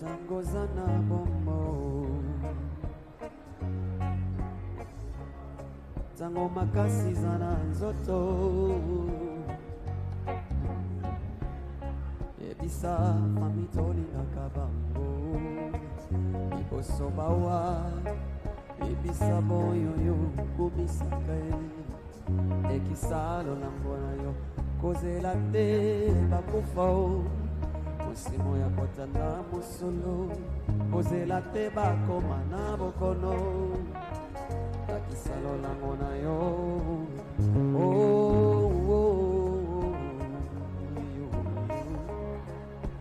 Tangozana bomo Tango makasi zana nzoto Ebisa famitoli nakabango Iboso bawa Ebisa boyoyo kumisakae Ekisalo nangona yo Kozela te bakufao Musimo ya kotana musolo Kozela te bakoma na bokono Takisalo langona yo Oh, oh, oh, yo.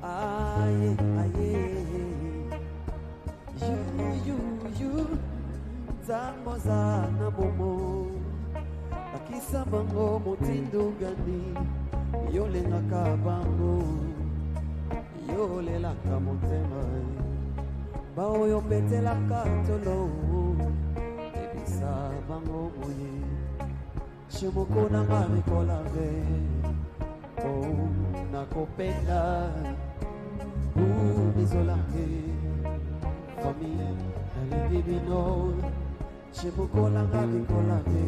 Aye, aye You Zangoza na bomo Takisa bango motindo gani Yole nakabango Yole la kamotema Bao yo pete la katolo Ebisa bango moye Shimoko na ngami kolave Oh nakopenda Bizolange Fami nalibibino Shimoko na ngami kolave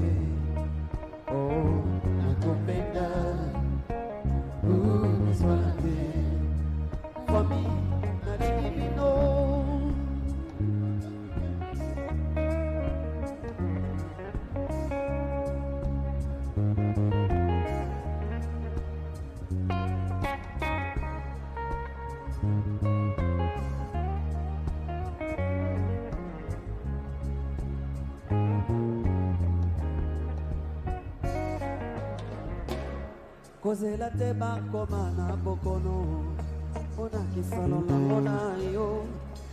Oh nakopenda Bizolange Fami nalibibino Kozela te bakoma na bokono Ona kisalo na mona yo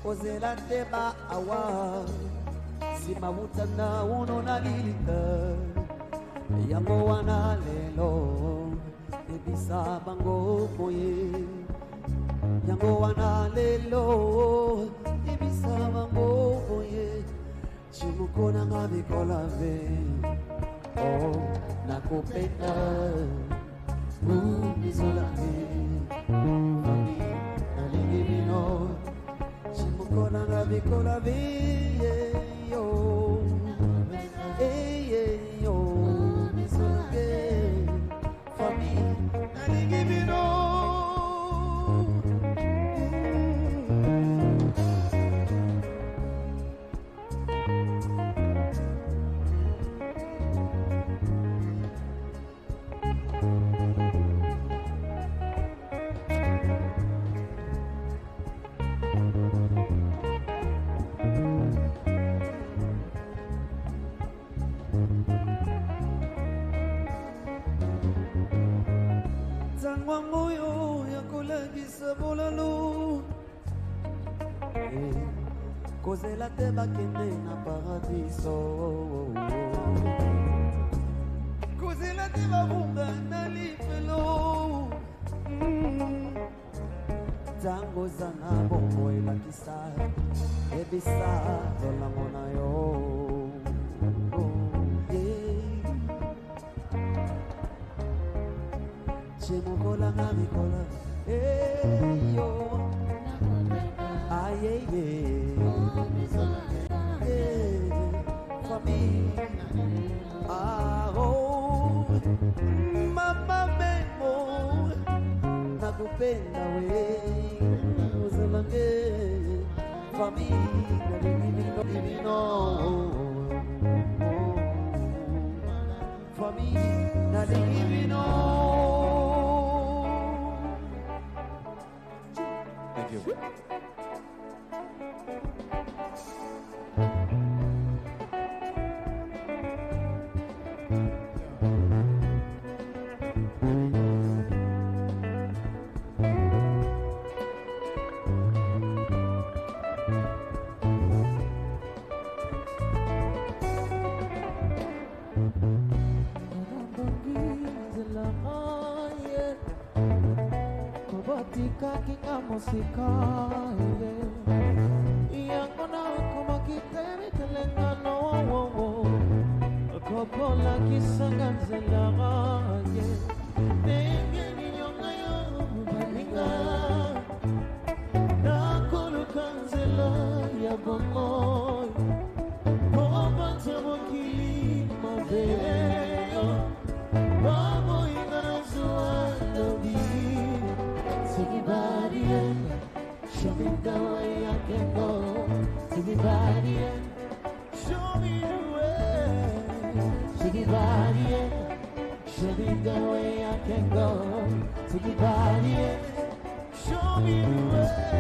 Kozela te ba awa Sima utana uno na lilika Yango wana lelo Ebisa bango moye Yango wana lelo Ebisa bango moye Chimuko na ngabi kolave Oh nakopenda Bizolange Fami nalibibino Chimuko na ngabi kolave Yo Yo Bizolange Fami nalibibino Moyo yako lagi sabolalo Kozela te bakende na paradiso Kozela te babunga na lifelo Tango zana bongo elakisa Ebisa dolango na yo Chimukola ngamikola yo Aye Fami Oh Mama memo Nakupenda we Uzalange Fami Nalibibino Fami Nalibibino Thank you. Musika yang mana aku makitene telengano kopo lagi sangat zelaganye nenge ninyonga yo balinga nakuluka body in. Show me the way I can go. Take your body in. Show me the way.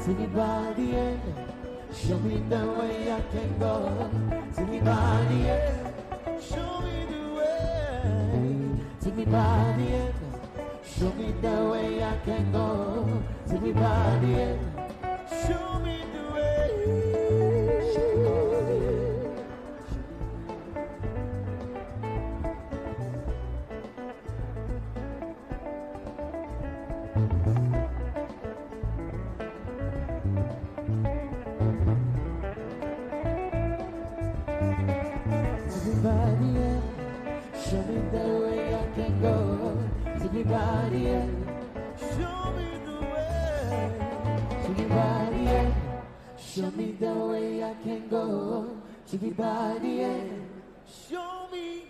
Take me by the end, show me the way I can go. Take me by the end, show me the way. Take me by the end, show me the way I can go. Take me by the end, show me the way. Show me the way. Show me the way I can go. Take me by the end. Show me the way. Take me by the end. Show me the way I can go. Take me by the end. Show me.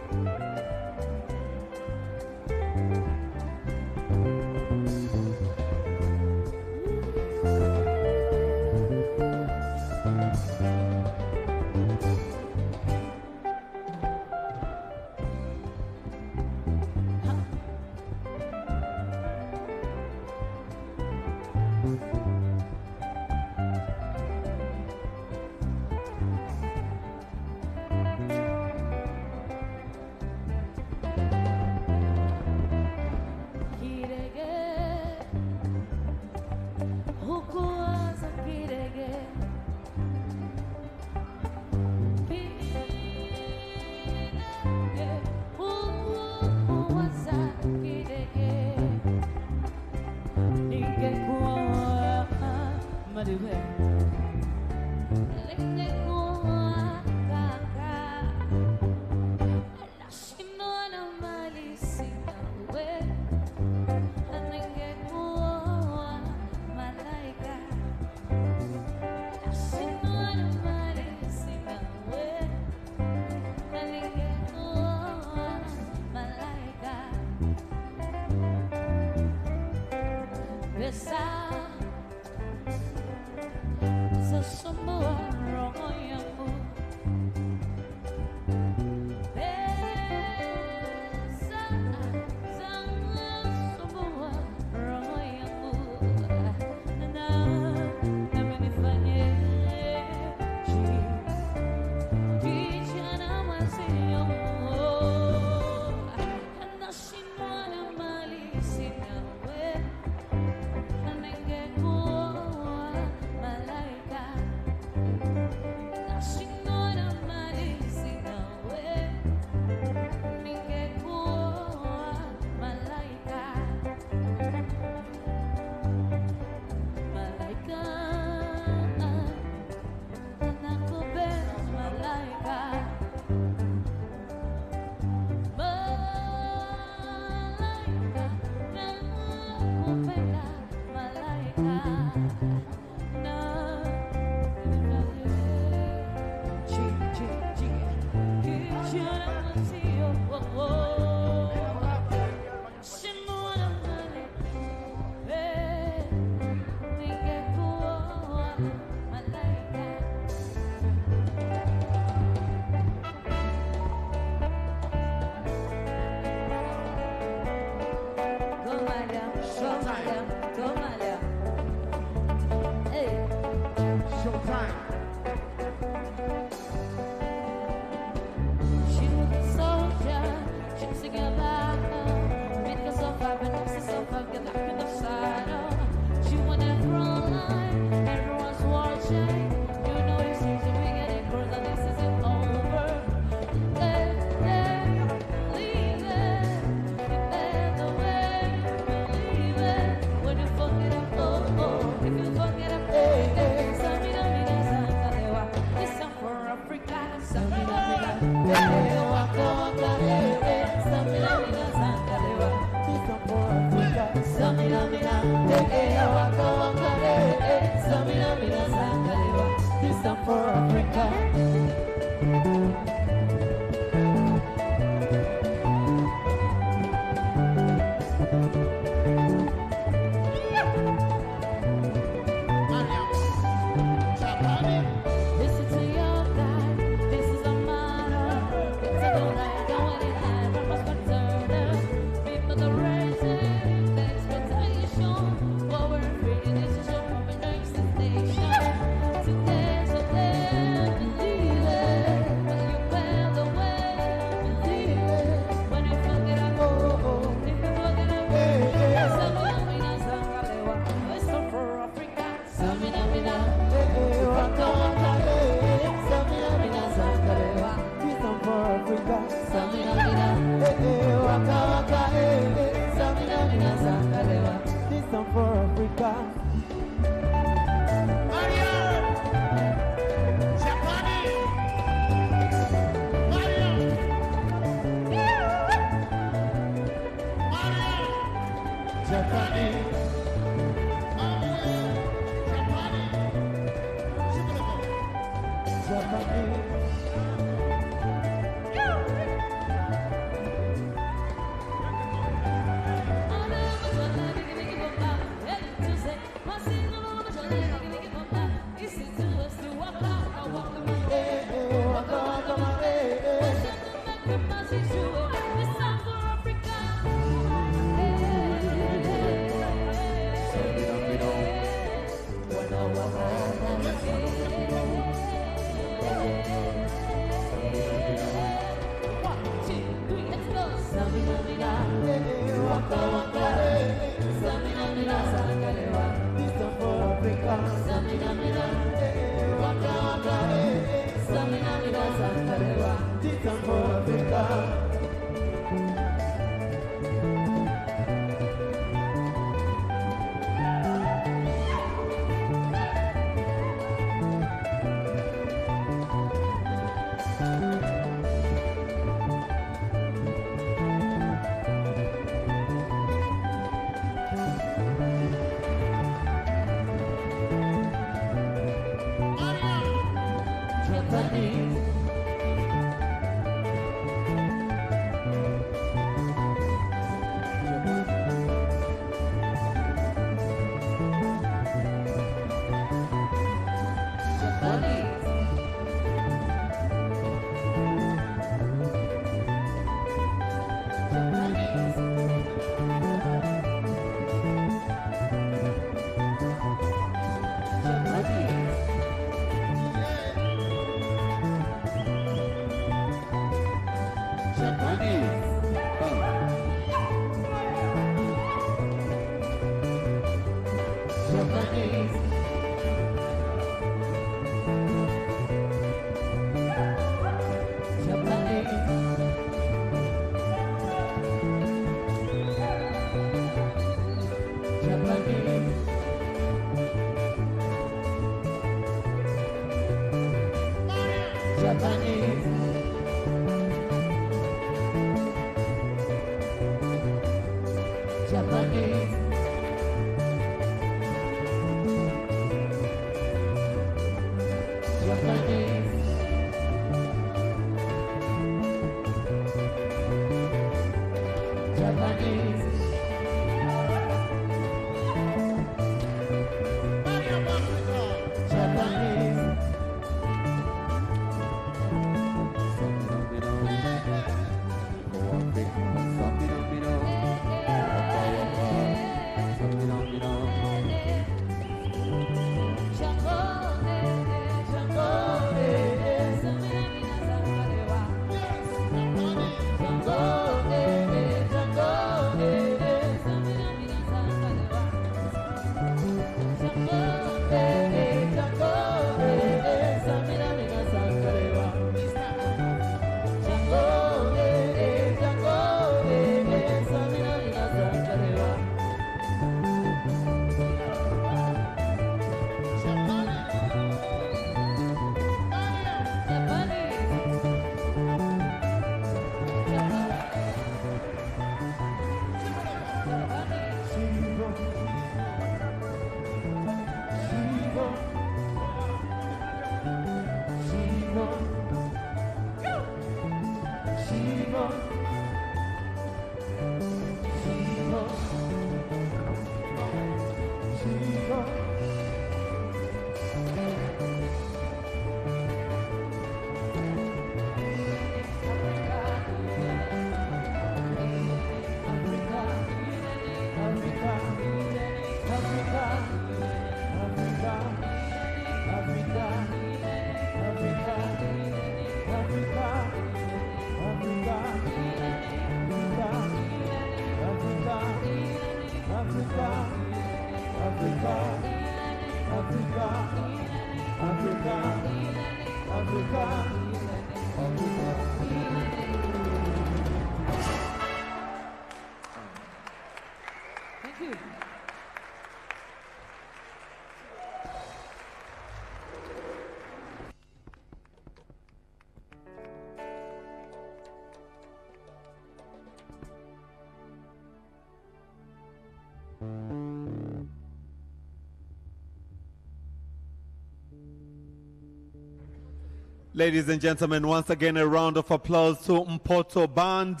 Ladies and gentlemen, once again a round of applause to Mpoto Band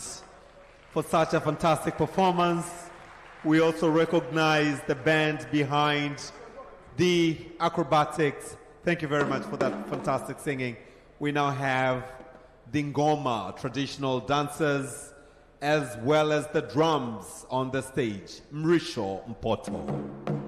for such a fantastic performance. We also recognize the band behind the acrobatics. Thank you very much for that fantastic singing. We now have the ngoma, traditional dancers, as well as the drums on the stage. Mrisho Mpoto.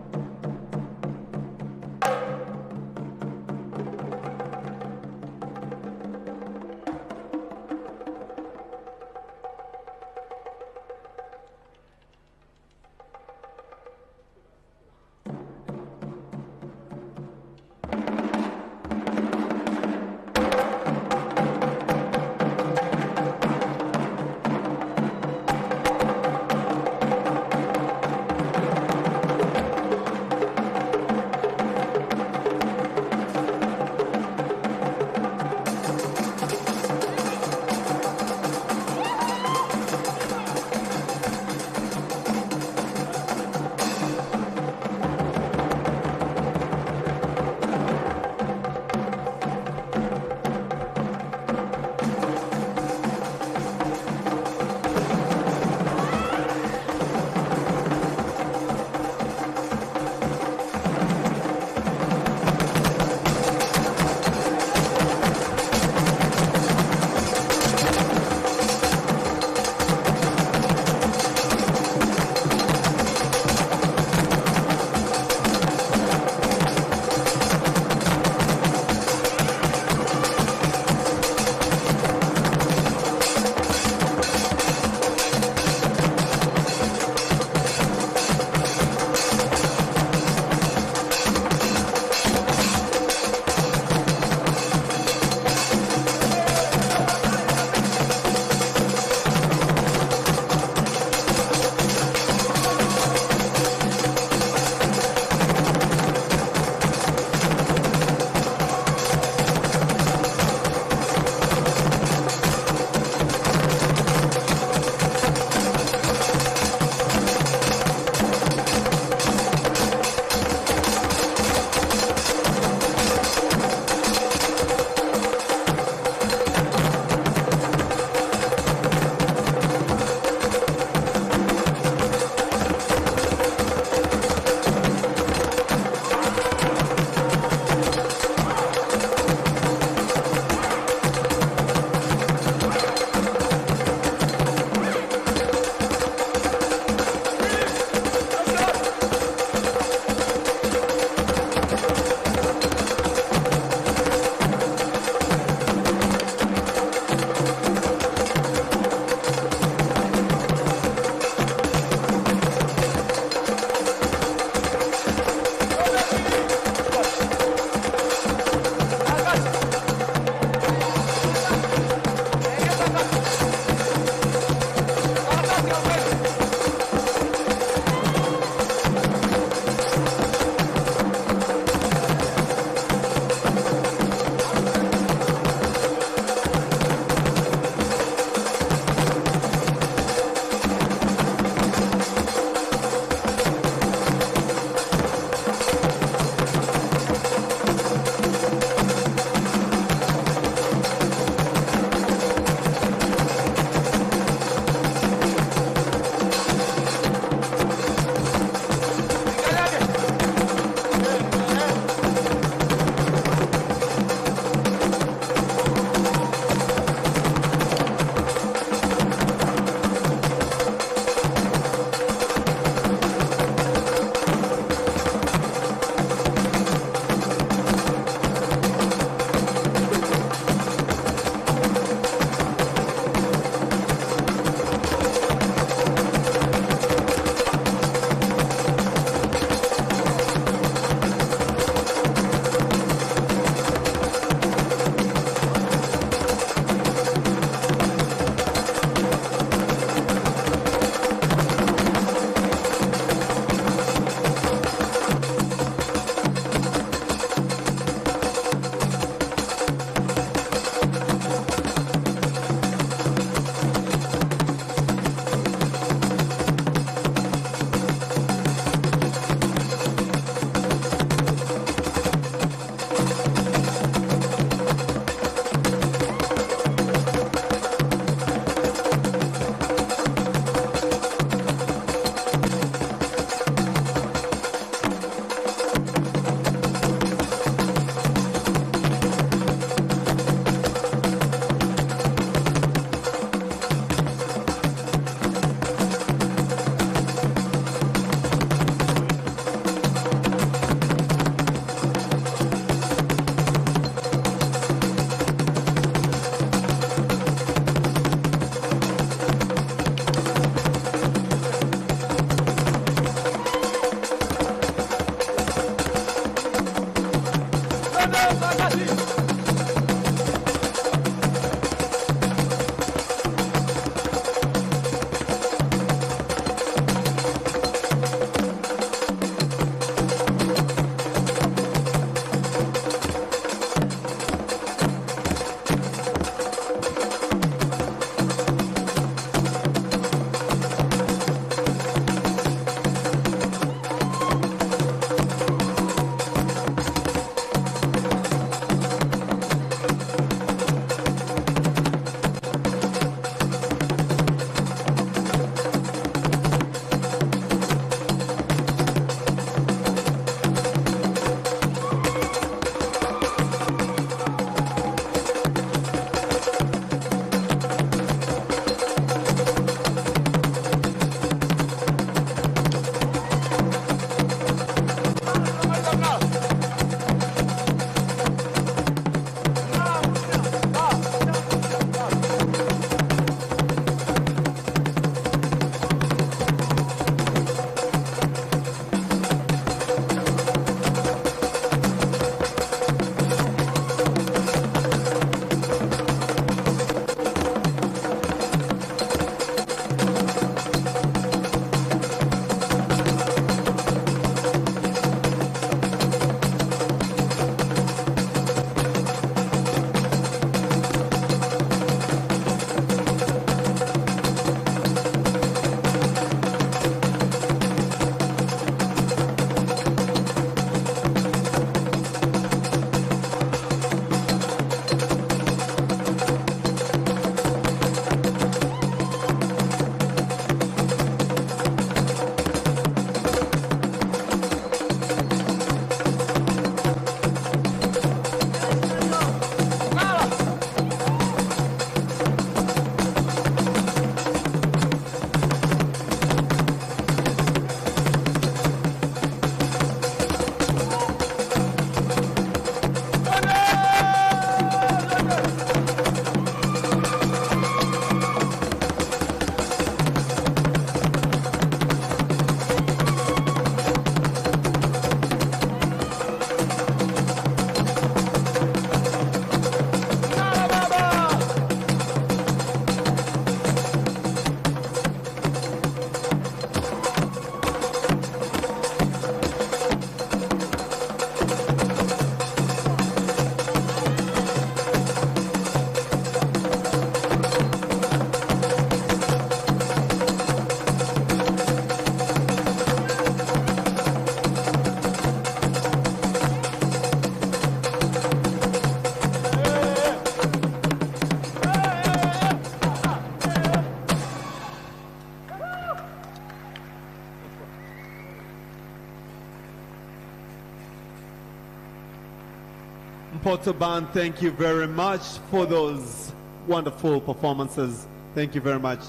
Porto Band, thank you very much for those wonderful performances. Thank you very much.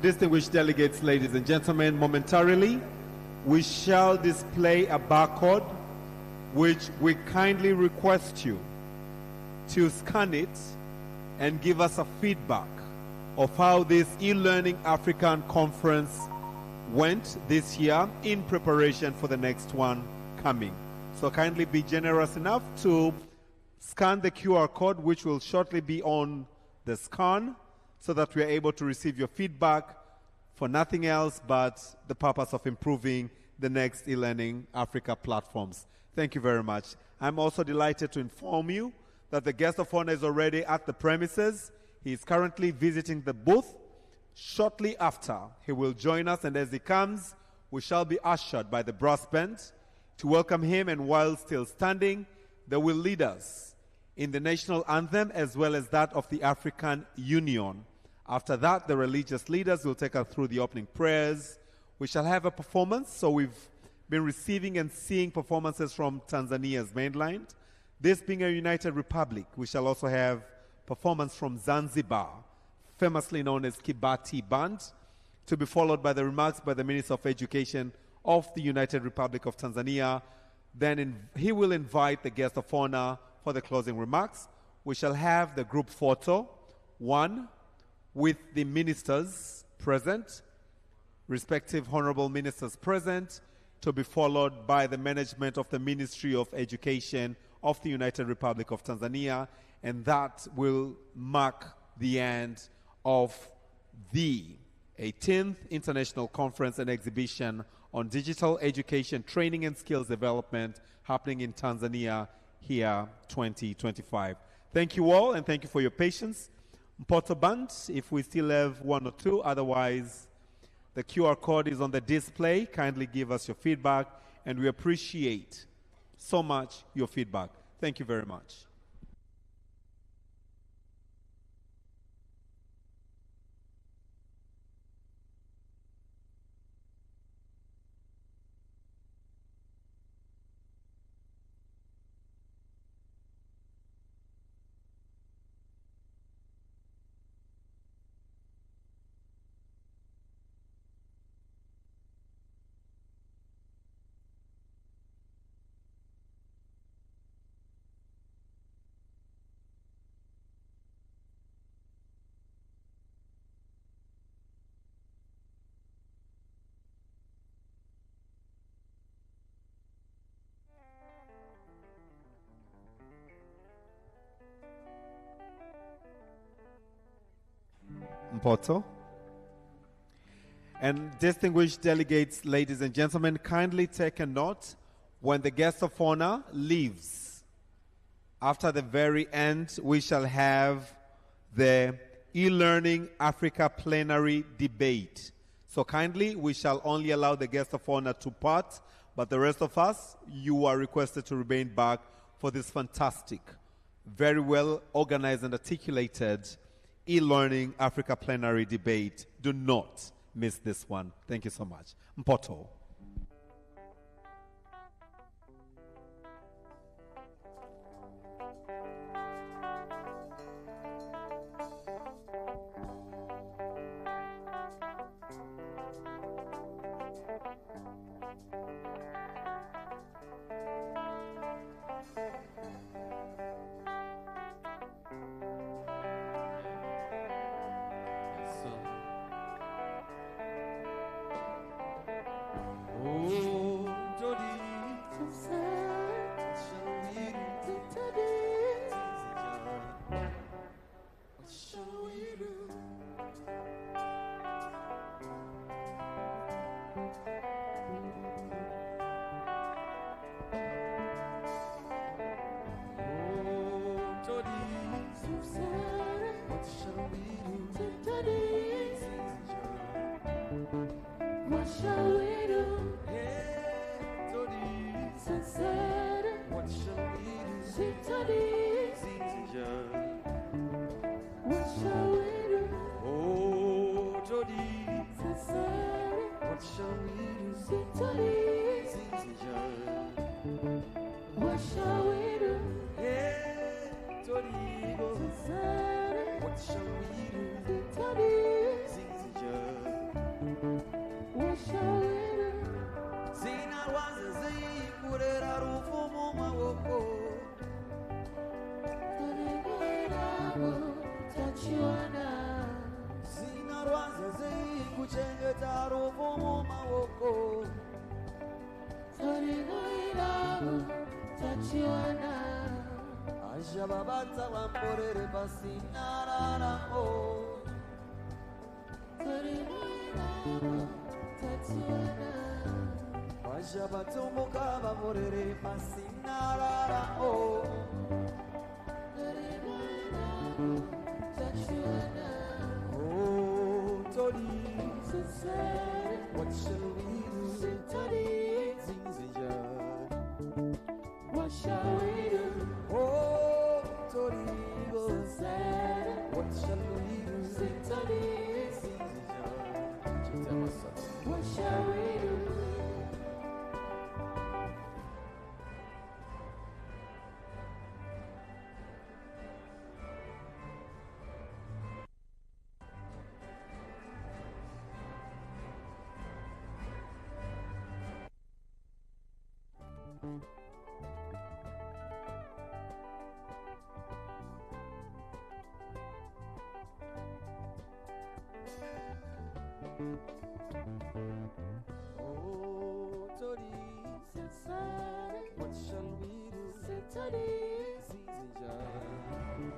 Distinguished delegates, ladies and gentlemen, momentarily, we shall display a barcode which we kindly request you to scan it and give us a feedback of how this eLearning African conference went this year in preparation for the next one coming. So kindly be generous enough to scan the QR code, which will shortly be on the scan, so that we are able to receive your feedback for nothing else but the purpose of improving the next eLearning Africa platforms. Thank you very much. I'm also delighted to inform you that the guest of honor is already at the premises. He is currently visiting the booth. Shortly after, he will join us, and as he comes, we shall be ushered by the brass band to welcome him, and while still standing, they will lead us in the national anthem as well as that of the African Union. After that, the religious leaders will take us through the opening prayers. We shall have a performance. So we've been receiving and seeing performances from Tanzania's mainland. This being a united republic, we shall also have performance from Zanzibar, famously known as Kibati Band, to be followed by the remarks by the Minister of Education of the United Republic of Tanzania. Then he will invite the guest of honor for the closing remarks. We shall have the group photo, one with the ministers present, respective honorable ministers present, to be followed by the management of the Ministry of Education of the United Republic of Tanzania, and that will mark the end of the 18th International Conference and Exhibition on Digital Education, Training and Skills Development happening in Tanzania here 2025. Thank you all, and thank you for your patience. Mpoto Band, if we still have one or two, otherwise the QR code is on the display. Kindly give us your feedback, and we appreciate so much your feedback. Thank you very much. Mpoto. And distinguished delegates, ladies and gentlemen, kindly take a note when the guest of honor leaves. After the very end, we shall have the eLearning Africa plenary debate. So kindly, we shall only allow the guest of honor to part, but the rest of us, you are requested to remain back for this fantastic, very well organized and articulated eLearning Africa plenary debate. Do not miss this one. Thank you so much. Mpoto. What shall we do?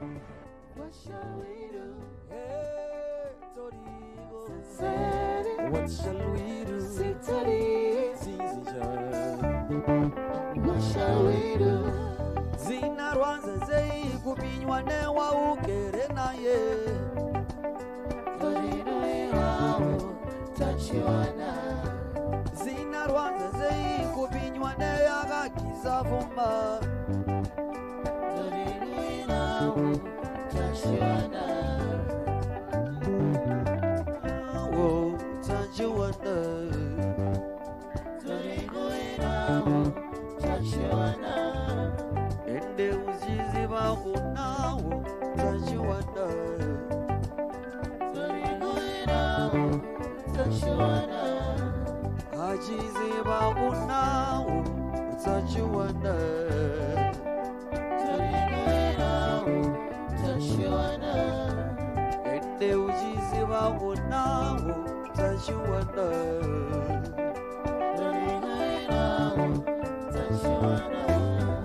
What shall we do? Hey, Torigo. Sere. What shall we do? Sitari. Zinzija. What shall we do? Zina rwanza zei kupinywa newa ukere naye. Torino ihawo tachiwana. Zina rwanza zei kupinywa neya gakiza vumba. Torino ihawo tachiwana. Oh, tachiwana. Torino ihawo tachiwana. Ende uzizi bakunawo tachiwana. Torino ihawo tachiwana. Ajizi bakunawo tachiwana. Torino ihawo tachiwana. Ende ujizi bakunawo tachiwana. Torino ihawo tachiwana.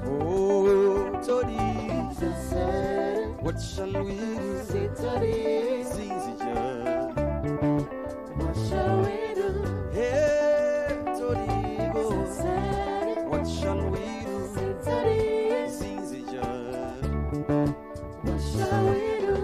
Oh, Tori, Sere. what shall we do? Sitari. Zinzija. What shall we do? Hey, Torigo, Sere. what shall we do? Sitari. Zinzija. What shall we do?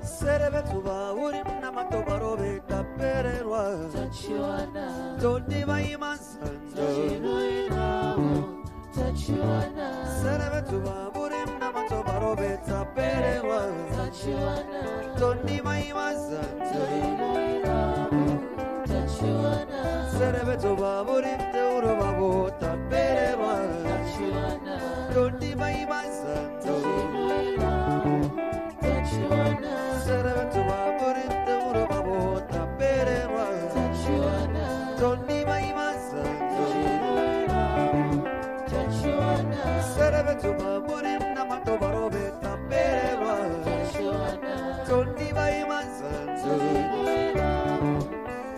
Serebe tuba urim namatobaro beta pererwa. Tachiwana. Toni maimansando. Torino ihawo tachiwana. Serebe tuba urim namatobaro beta pererwa. Tachiwana. Toni maimansando. Torino ihawo tachiwana. Serebe tuba urim teuro babota pererwa. Tachiwana. Toni maimansando. Torino ihawo tachiwana. Serebe tuba urim teuro babota pererwa. Tachiwana. Toni maimansando. Torino ihawo tachiwana. Serebe tuba urim namatobaro beta pererwa. Tachiwana. Toni maimansando. Torino ihawo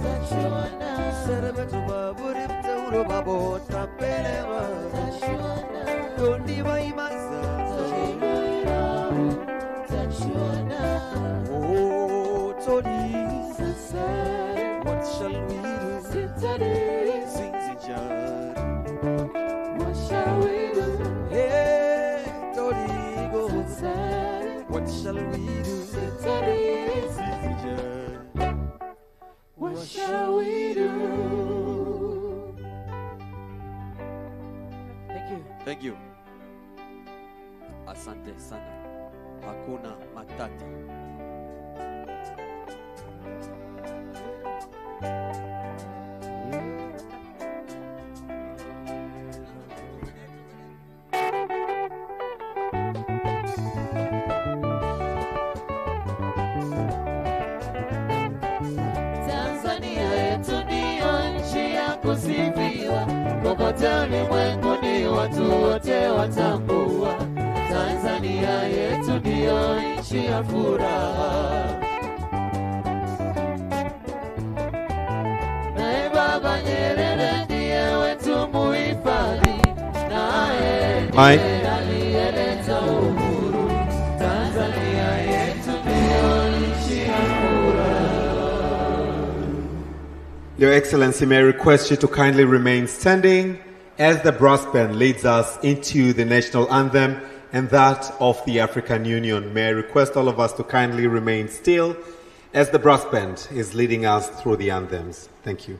tachiwana. Serebe tuba urim teuro babota pererwa. Tachiwana. Toni maimansando. Torino ihawo tachiwana. Oh, Tori, Sere. what shall we do? Sitari. Zinzija. What shall we do? Hey, Torigo, Sere. what shall we do? Sitari. Zinzija. What shall we do? Thank you. Thank you. Asante sana. Hakuna matata. Tanzania yetu ndiyo nchi ya kusifiwa, popote ulimwenguni watu wote watambua. Tanzania yetu ndiyo nchi ya furaha. Naye Baba Nyerere ndiye wetu muhifadhi, naye ndiye aliyeleta uhuru. Tanzania yetu ndiyo nchi ya furaha. Your Excellency, may I request you to kindly remain standing as the brass band leads us into the national anthem and that of the African Union. May I request all of us to kindly remain still as the brass band is leading us through the anthems. Thank you.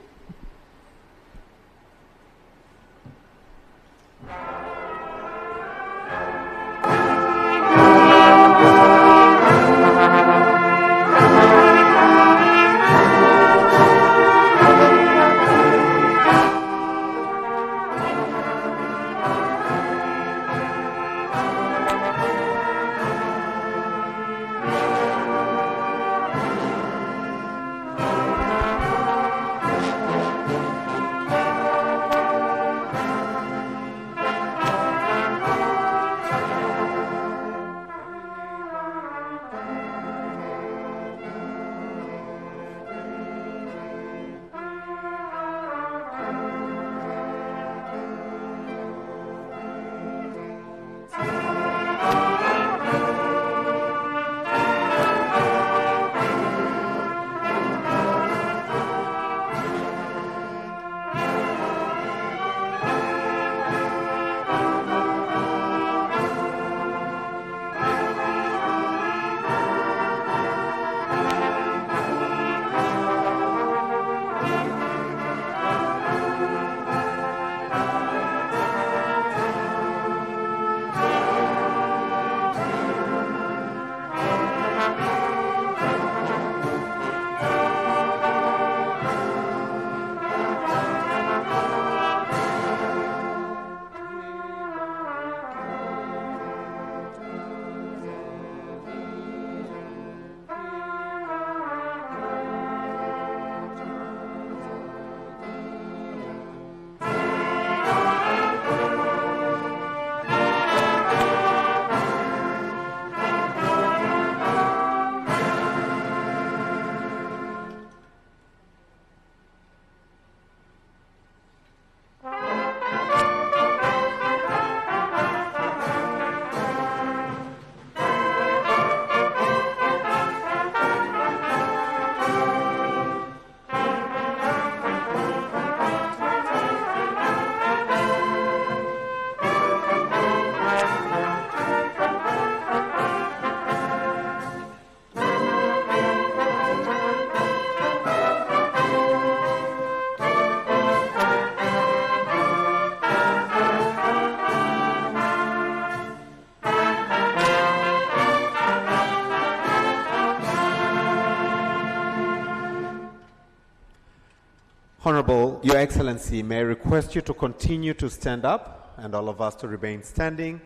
Honorable, Your Excellency, may I request you to continue to stand up and all of us to remain standing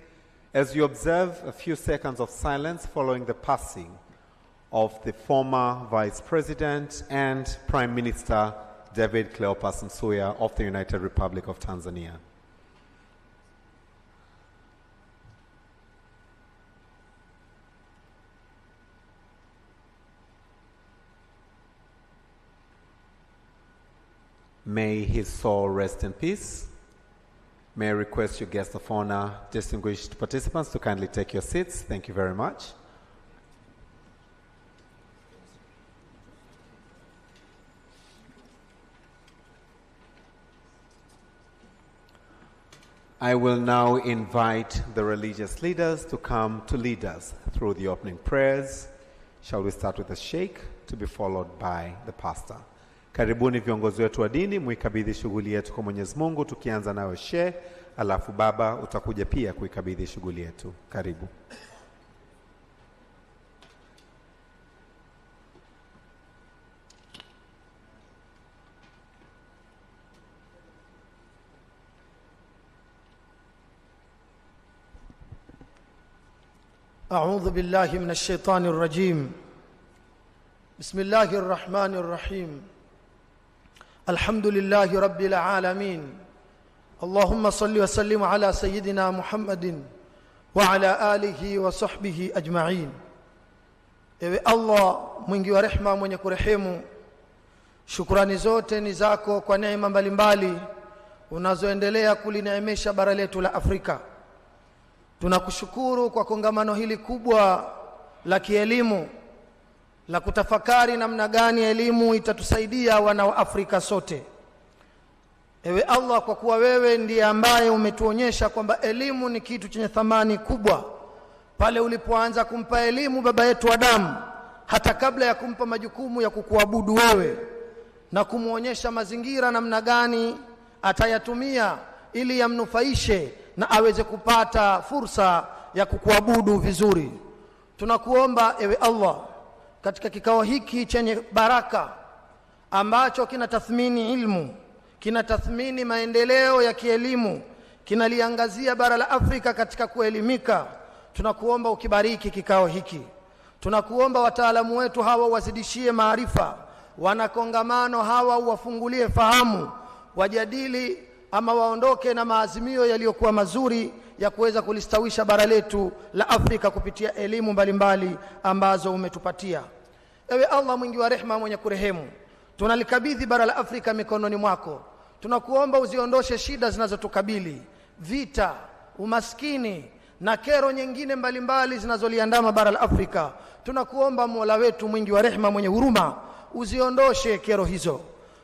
as you observe a few seconds of silence following the passing of the former Vice President and Prime Minister David Cleopas Msuya of the United Republic of Tanzania. May his soul rest in peace. May I request you guests of honor, distinguished participants, to kindly take your seats. Thank you very much. I will now invite the religious leaders to come to lead us through the opening prayers. Shall we start with the sheikh to be followed by the pastor. Karibuni viongozi wetu wa dini, muikabidhi shughuli yetu kwa Mwenyezi Mungu, tukianza nawe sheikh, alafu baba utakuja pia kuikabidhi shughuli yetu. Karibu. أعوذ بالله من الشيطان الرجيم. بسم الله الرحمن الرحيم. الحمد لله رب العالمين. اللهم صل وسلم على سيدنا محمد وعلى آله وصحبه أجمعين. Ewe Allah mwingi wa rehema, mwenye kurehemu, shukrani zote ni zako kwa neema mbalimbali unazoendelea kulineemesha bara letu la Afrika. Tunakushukuru kwa kongamano hili kubwa la kielimu, la kutafakari namna gani elimu itatusaidia wana wa Afrika sote. Ewe Allah, kwa kuwa wewe ndiye ambaye umetuonyesha kwamba elimu ni kitu chenye thamani kubwa, pale ulipoanza kumpa elimu baba yetu Adamu, hata kabla ya kumpa majukumu ya kukuabudu wewe, na kumuonyesha mazingira namna gani atayatumia ili yamnufaishe na aweze kupata fursa ya kukuabudu vizuri. Tunakuomba ewe Allah, katika kikao hiki chenye baraka ambacho kinatathmini ilmu, kinatathmini maendeleo ya kielimu, kinaliangazia bara la Afrika katika kuelimika, tunakuomba ukibariki kikao hiki. Tunakuomba wataalamu wetu hawa wazidishie maarifa, wanakongamano hawa uwafungulie fahamu, wajadili ama waondoke na maazimio yaliyokuwa mazuri ya kuweza kulistawisha bara letu la Afrika kupitia elimu mbalimbali ambazo umetupatia. Ewe Allah mwingi wa rehema, mwenye kurehemu, tunalikabidhi bara la Afrika mikononi mwako. Tunakuomba uziondoshe shida zinazotukabili, vita, umaskini na kero nyingine mbalimbali zinazoliandama bara la Afrika. Tunakuomba Mola wetu mwingi wa rehema, mwenye huruma, uziondoshe kero hizo.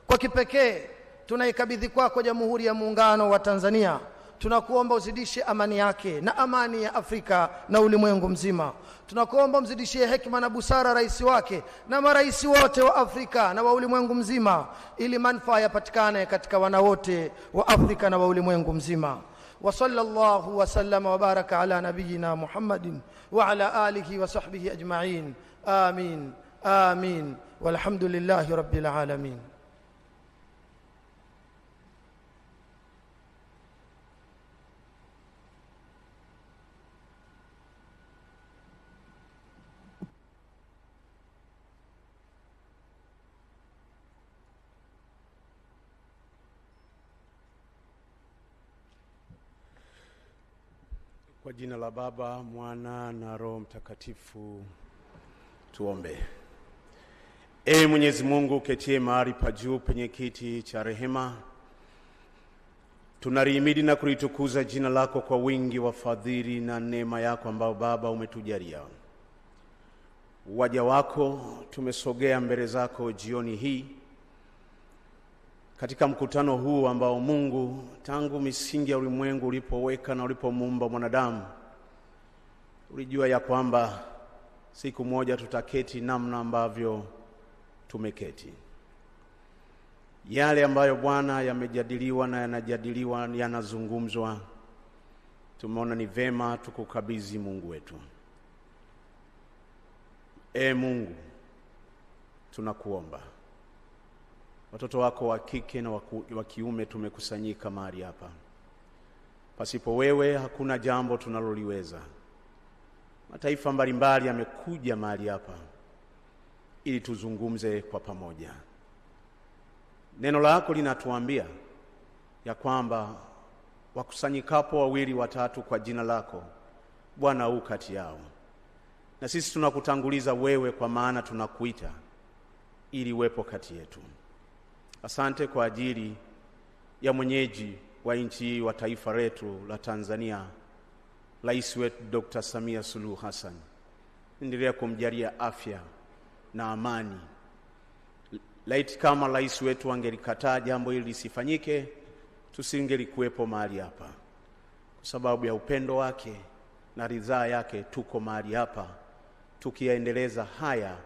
Kwa kipekee tunaikabidhi kwako Jamhuri ya Muungano wa Tanzania. Tunakuomba uzidishe amani yake na amani ya Afrika na ulimwengu mzima. Tunakuomba mzidishie hekima na busara rais wake na marais wote wa Afrika na wa ulimwengu mzima, ili manufaa yapatikane katika wana wote wa Afrika na wa ulimwengu mzima. Wa sallallahu wa sallama wa baraka ala nabiyina Muhammadin wa ala alihi wa sahbihi ajma'in. Amin. Amin. Walhamdulillahi rabbil alamin. Kwa jina la Baba, Mwana na Roho Mtakatifu, tuombe. Ee Mwenyezi Mungu, ketie mahali pa juu penye kiti cha rehema, tunarihimidi na kulitukuza jina lako kwa wingi wa fadhili na neema yako ambao Baba umetujalia. Waja wako tumesogea mbele zako jioni hii katika mkutano huu ambao Mungu tangu misingi ya ulimwengu ulipoweka na ulipomuumba mwanadamu, ulijua ya kwamba siku moja tutaketi namna ambavyo tumeketi. Yale ambayo Bwana yamejadiliwa na yanajadiliwa, yanazungumzwa, tumeona ni vema tukukabidhi Mungu wetu. Mungu, tunakuomba watoto wako wa kike na wa kiume tumekusanyika mahali hapa. Pasipo wewe hakuna jambo tunaloliweza. Mataifa mbalimbali yamekuja mahali hapa ili tuzungumze kwa pamoja. Neno lako linatuambia ya kwamba wakusanyikapo wawili watatu kwa jina lako, Bwana u kati yao. Na sisi tunakutanguliza wewe, kwa maana tunakuita ili uwepo kati yetu. Asante kwa ajili ya mwenyeji wa nchi wa taifa letu la Tanzania, Rais wetu Dr. Samia Suluhu Hassan. Endelea kumjalia afya na amani. Laiti kama rais wetu angelikataa jambo hili lisifanyike, tusingelikuwepo mahali hapa. Kwa sababu ya upendo wake na ridhaa yake tuko mahali hapa tukiyaendeleza haya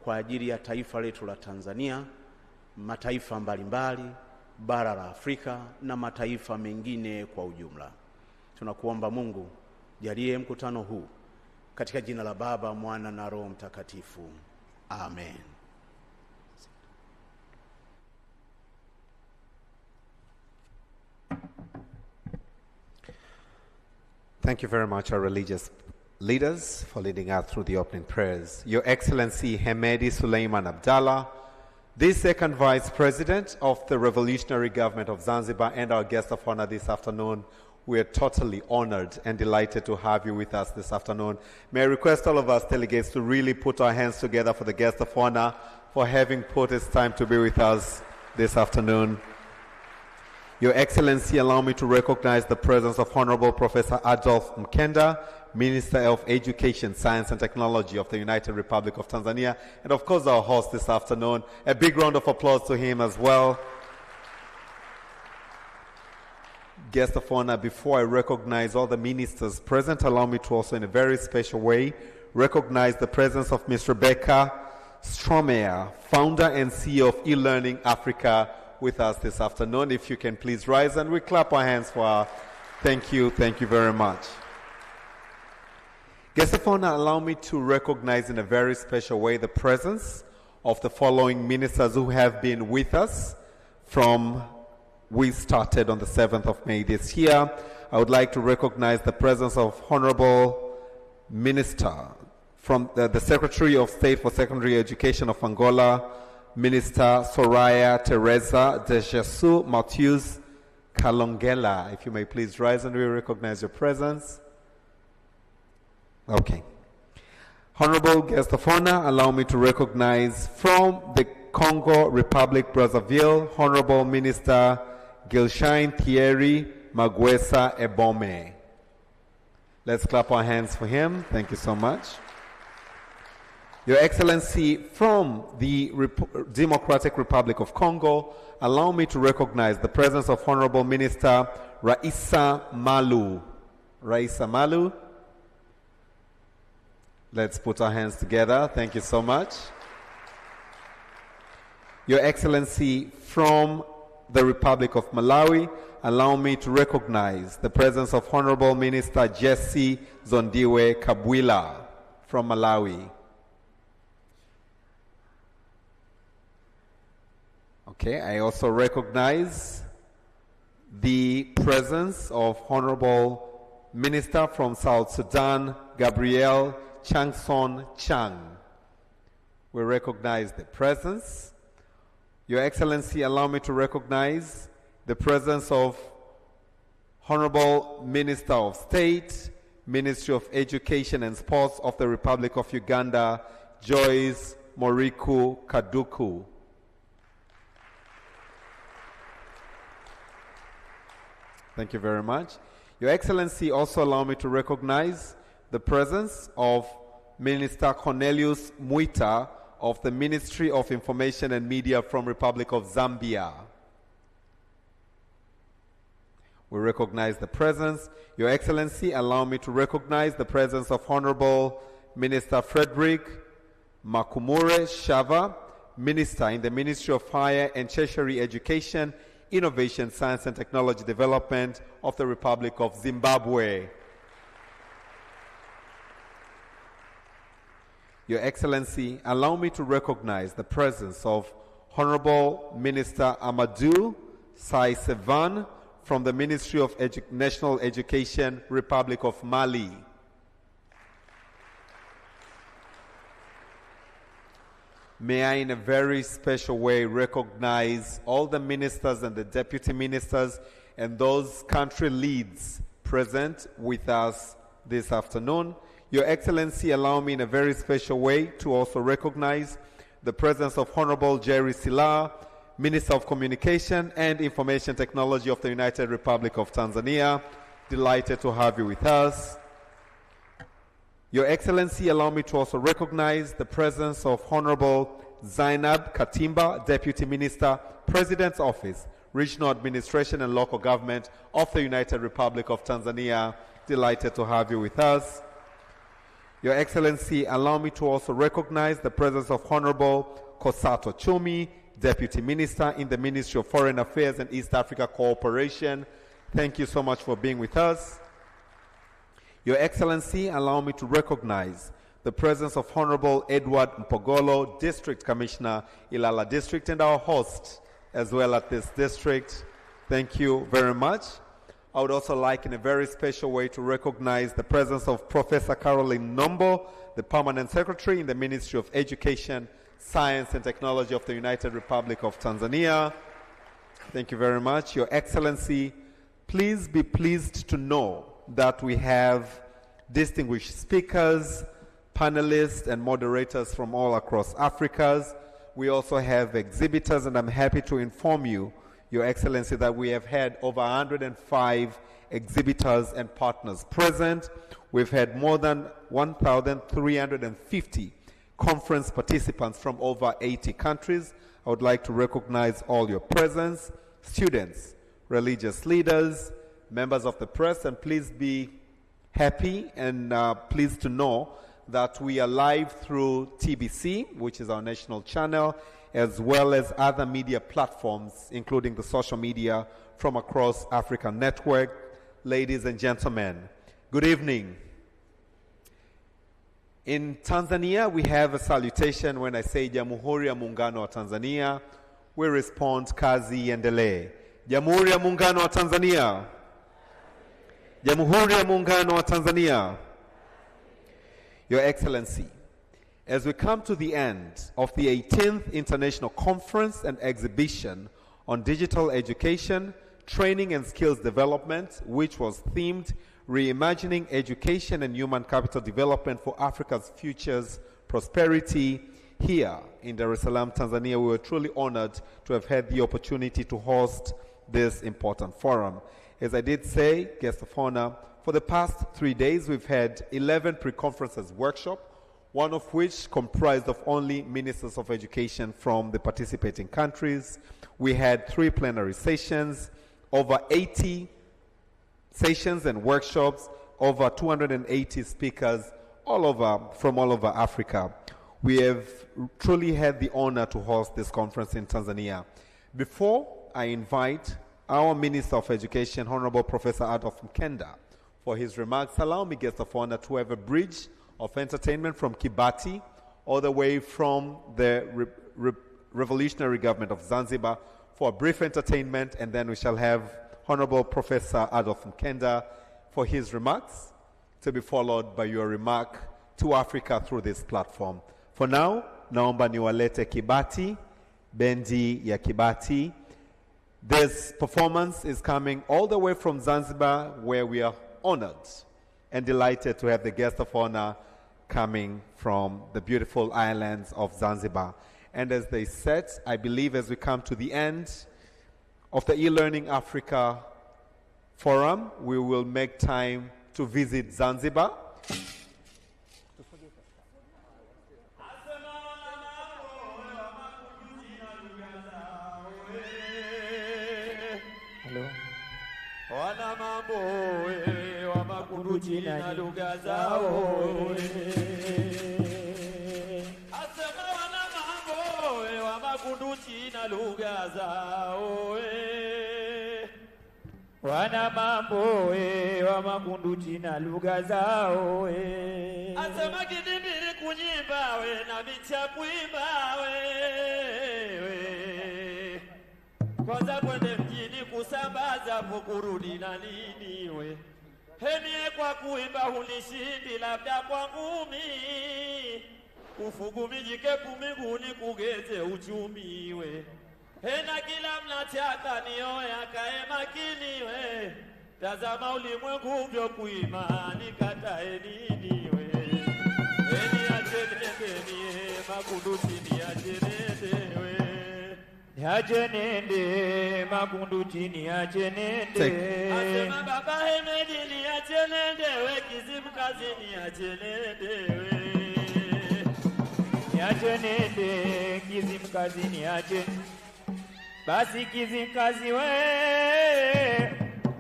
kwa ajili ya taifa letu la Tanzania, mataifa mbalimbali, bara la Afrika na mataifa mengine kwa ujumla. Tunakuomba Mungu, jalie mkutano huu katika jina la Baba, Mwana na Roho Mtakatifu. Amen. Thank you very much, our religious leaders, for leading us through the opening prayers. Your Excellency Hemedi Suleiman Abdallah, the second Vice President of the Revolutionary Government of Zanzibar and our guest of honor this afternoon, we are totally honored and delighted to have you with us this afternoon. May I request all of us delegates to really put our hands together for the guest of honor for having put his time to be with us this afternoon. Your Excellency, allow me to recognize the presence of Honorable Professor Adolf Mkenda, Minister of Education, Science and Technology of the United Republic of Tanzania, and of course our host this afternoon. A big round of applause to him as well. Guest of honor, before I recognize all the ministers present, allow me to also in a very special way recognize the presence of Ms. Rebecca Stromeyer, founder and CEO of eLearningAfrica, with us this afternoon. If you can please rise and we clap our hands for her. Thank you very much. Guest of honor, allow me to recognize in a very special way the presence of the following ministers who have been with us from we started on the 7th of May this year. I would like to recognize the presence of Honorable Minister from the Secretary of State for Secondary Education of Angola, Minister Soraya Teresa de Jesus Matthews Kalongela. If you may please rise and we recognize your presence. Okay. Honorable guest of honor, allow me to recognize from the Congo Republic, Brazzaville, Honorable Minister Gilshine Thierry Magwesa Ebome. Let's clap our hands for him. Thank you so much. Your Excellency, from the Democratic Republic of Congo, allow me to recognize the presence of Honorable Minister Raissa Malu. Raissa Malu. Let's put our hands together. Thank you so much. Your Excellency, from the Republic of Malawi, allow me to recognize the presence of Honorable Minister Jesse Zondiwe Kabwila from Malawi. Okay, I also recognize the presence of Honorable Minister from South Sudan, Gabriel Changson Chang. We recognize the presence. Your Excellency, allow me to recognize the presence of Honorable Minister of State, Ministry of Education and Sports of the Republic of Uganda, Joyce Moriku Kaduku. Thank you very much. Your Excellency, also allow me to recognize the presence of Minister Cornelius Muita of the Ministry of Information and Media from Republic of Zambia. We recognize the presence. Your Excellency, allow me to recognize the presence of Honorable Minister Frederick Makumure Shava, Minister in the Ministry of Higher and Tertiary Education, Innovation, Science and Technology Development of the Republic of Zimbabwe. Your Excellency, allow me to recognize the presence of Honorable Minister Amadou Sai-Sevan from the Ministry of National Education, Republic of Mali. May I in a very special way recognize all the ministers and the deputy ministers and those country leads present with us this afternoon. Your Excellency, allow me in a very special way to also recognize the presence of Honorable Jerry Silaa, Minister of Communication and Information Technology of the United Republic of Tanzania. Delighted to have you with us. Your Excellency, allow me to also recognize the presence of Honorable Zainab Katimba, Deputy Minister, President's Office, Regional Administration and Local Government of the United Republic of Tanzania. Delighted to have you with us. Your Excellency, allow me to also recognize the presence of Honorable Kosato Chumi, Deputy Minister in the Ministry of Foreign Affairs and East Africa Cooperation. Thank you so much for being with us. Your Excellency, allow me to recognize the presence of Honorable Edward Mpogolo, District Commissioner, Ilala District, and our host as well at this district. Thank you very much. I would also like in a very special way to recognize the presence of Professor Caroline Nombo, the Permanent Secretary in the Ministry of Education, Science and Technology of the United Republic of Tanzania. Thank you very much. Your Excellency, please be pleased to know that we have distinguished speakers, panelists, and moderators from all across Africa. We also have exhibitors, and I'm happy to inform you, Your Excellency, that we have had over 105 exhibitors and partners present. We've had more than 1,350 conference participants from over 80 countries. I would like to recognize all your presence, students, religious leaders, members of the press, and please be happy and pleased to know that we are live through TBC, which is our national channel, as well as other media platforms, including the social media from across Africa Network. Ladies and gentlemen, good evening. In Tanzania, we have a salutation. When I say Jamhuri ya Muungano wa Tanzania, we respond kazi iendelee. Jamhuri ya Muungano wa Tanzania. Jamhuri ya Muungano wa Tanzania. Your Excellency, as we come to the end of the 18th International Conference and Exhibition on Digital Education, Training and Skills Development, which was themed Reimagining Education and Human Capital Development for Africa's Futures Prosperity, here in Dar es Salaam, Tanzania, we were truly honored to have had the opportunity to host this important forum. As I did say, guest of honor, for the past 3 days, we've had 11 pre-conferences workshops, one of which comprised of only ministers of education from the participating countries. We had 3 plenary sessions, over 80 sessions and workshops, over 280 speakers from all over Africa. We have truly had the honor to host this conference in Tanzania. Before I invite our Minister of Education, Honorable Professor Adolf Mkenda, for his remarks, allow me, guest of honor, to have a bridge of entertainment from Kibati all the way from the revolutionary government of Zanzibar for a brief entertainment, and then we shall have Honorable Professor Adolf Mkenda for his remarks, to be followed by your remark to Africa through this platform. For now, naomba niwalete Kibati, bendi ya Kibati. This performance is coming all the way from Zanzibar, where we are honored and delighted to have the guest of honor coming from the beautiful islands of Zanzibar. And as they said, I believe as we come to the end of the eLearning Africa Forum, we will make time to visit Zanzibar. Hello. Wana mambo wa makunduchi na lugha zao. Asema wana mambo wa makunduchi na lugha zao. Wana mambo wa makunduchi na lugha zao. Asema kidimbiri kunyimba we na micha kuimba we. kwanza kwende mjini kusambaza kurudi na nini we. Hemie kwa kuimba hunishindi labda kwa ngumi, ufugumijike kumiguni kugeze uchumi we. Hena kila mnataka nioe akae makini we, tazama ulimwengu vyo kuimani katae nini we. Heni ajenende niye makunduchi ni ajenende we. Niajenende makunduchi ni ajenende. Asema baba Hemedi ni ajenende we, Kizimkazi ni ajenende we. Ni ajenende Kizimkazi ni ajenende. Basi Kizimkazi we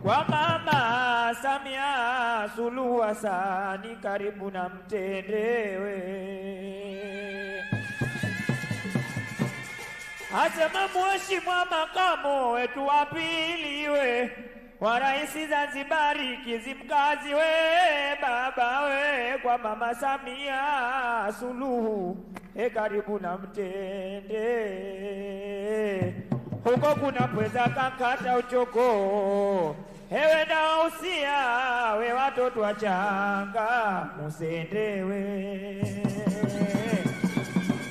kwa Mama Samia Suluhu Hassan karibu na mtendewe. Asema Mheshimiwa Makamo wetu wa pili we wa Rais Zanzibari Kizimkazi we baba we kwa Mama Samia Suluhu karibu na mtende. Huko kuna pweza kakata uchoko, hewe na usia we watoto wachanga musendewe.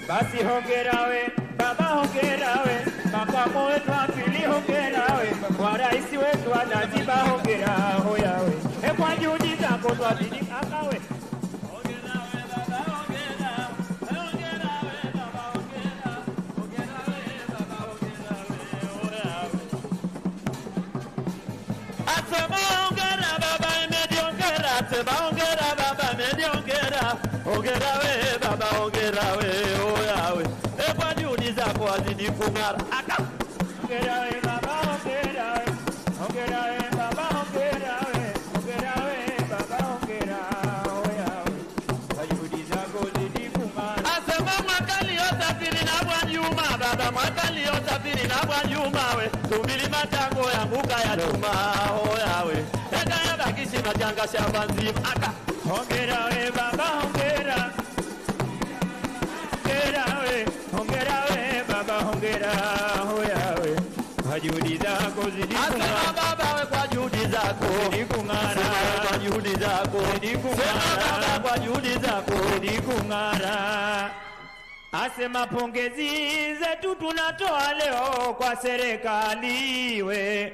Basi hongera we baba, hongera we Makamo wetu wa pili, hongera we wa Rais wetu wa Zanzibar, hongera hoya we kwa juhudi zako twazidi akawe. Ongera baba mediongera, ongera we baba, ongera we oya we kwa juhudi zako wazidi kung'ara. Ongera we baba, ongera we, ongera we baba, ongera we, ongera we baba, ongera oya we kwa juhudi zako wazidi kung'ara. Asema mwakali yosafiri na Bwanjuma baba, mwakali yosafiri na Bwanjuma we tumbili matango yanguka ya tuma oya we kishi majanga shamba nzima aka. Hongera we baba, hongera hongera we baba, hongera hoya we kwa juhudi zako zidi kung'ara. Asema baba we kwa juhudi zako zidi kung'ara, kwa juhudi zako zidi kung'ara, kwa juhudi zako zidi kung'ara. Asema pongezi zetu tunatoa leo kwa serikali we,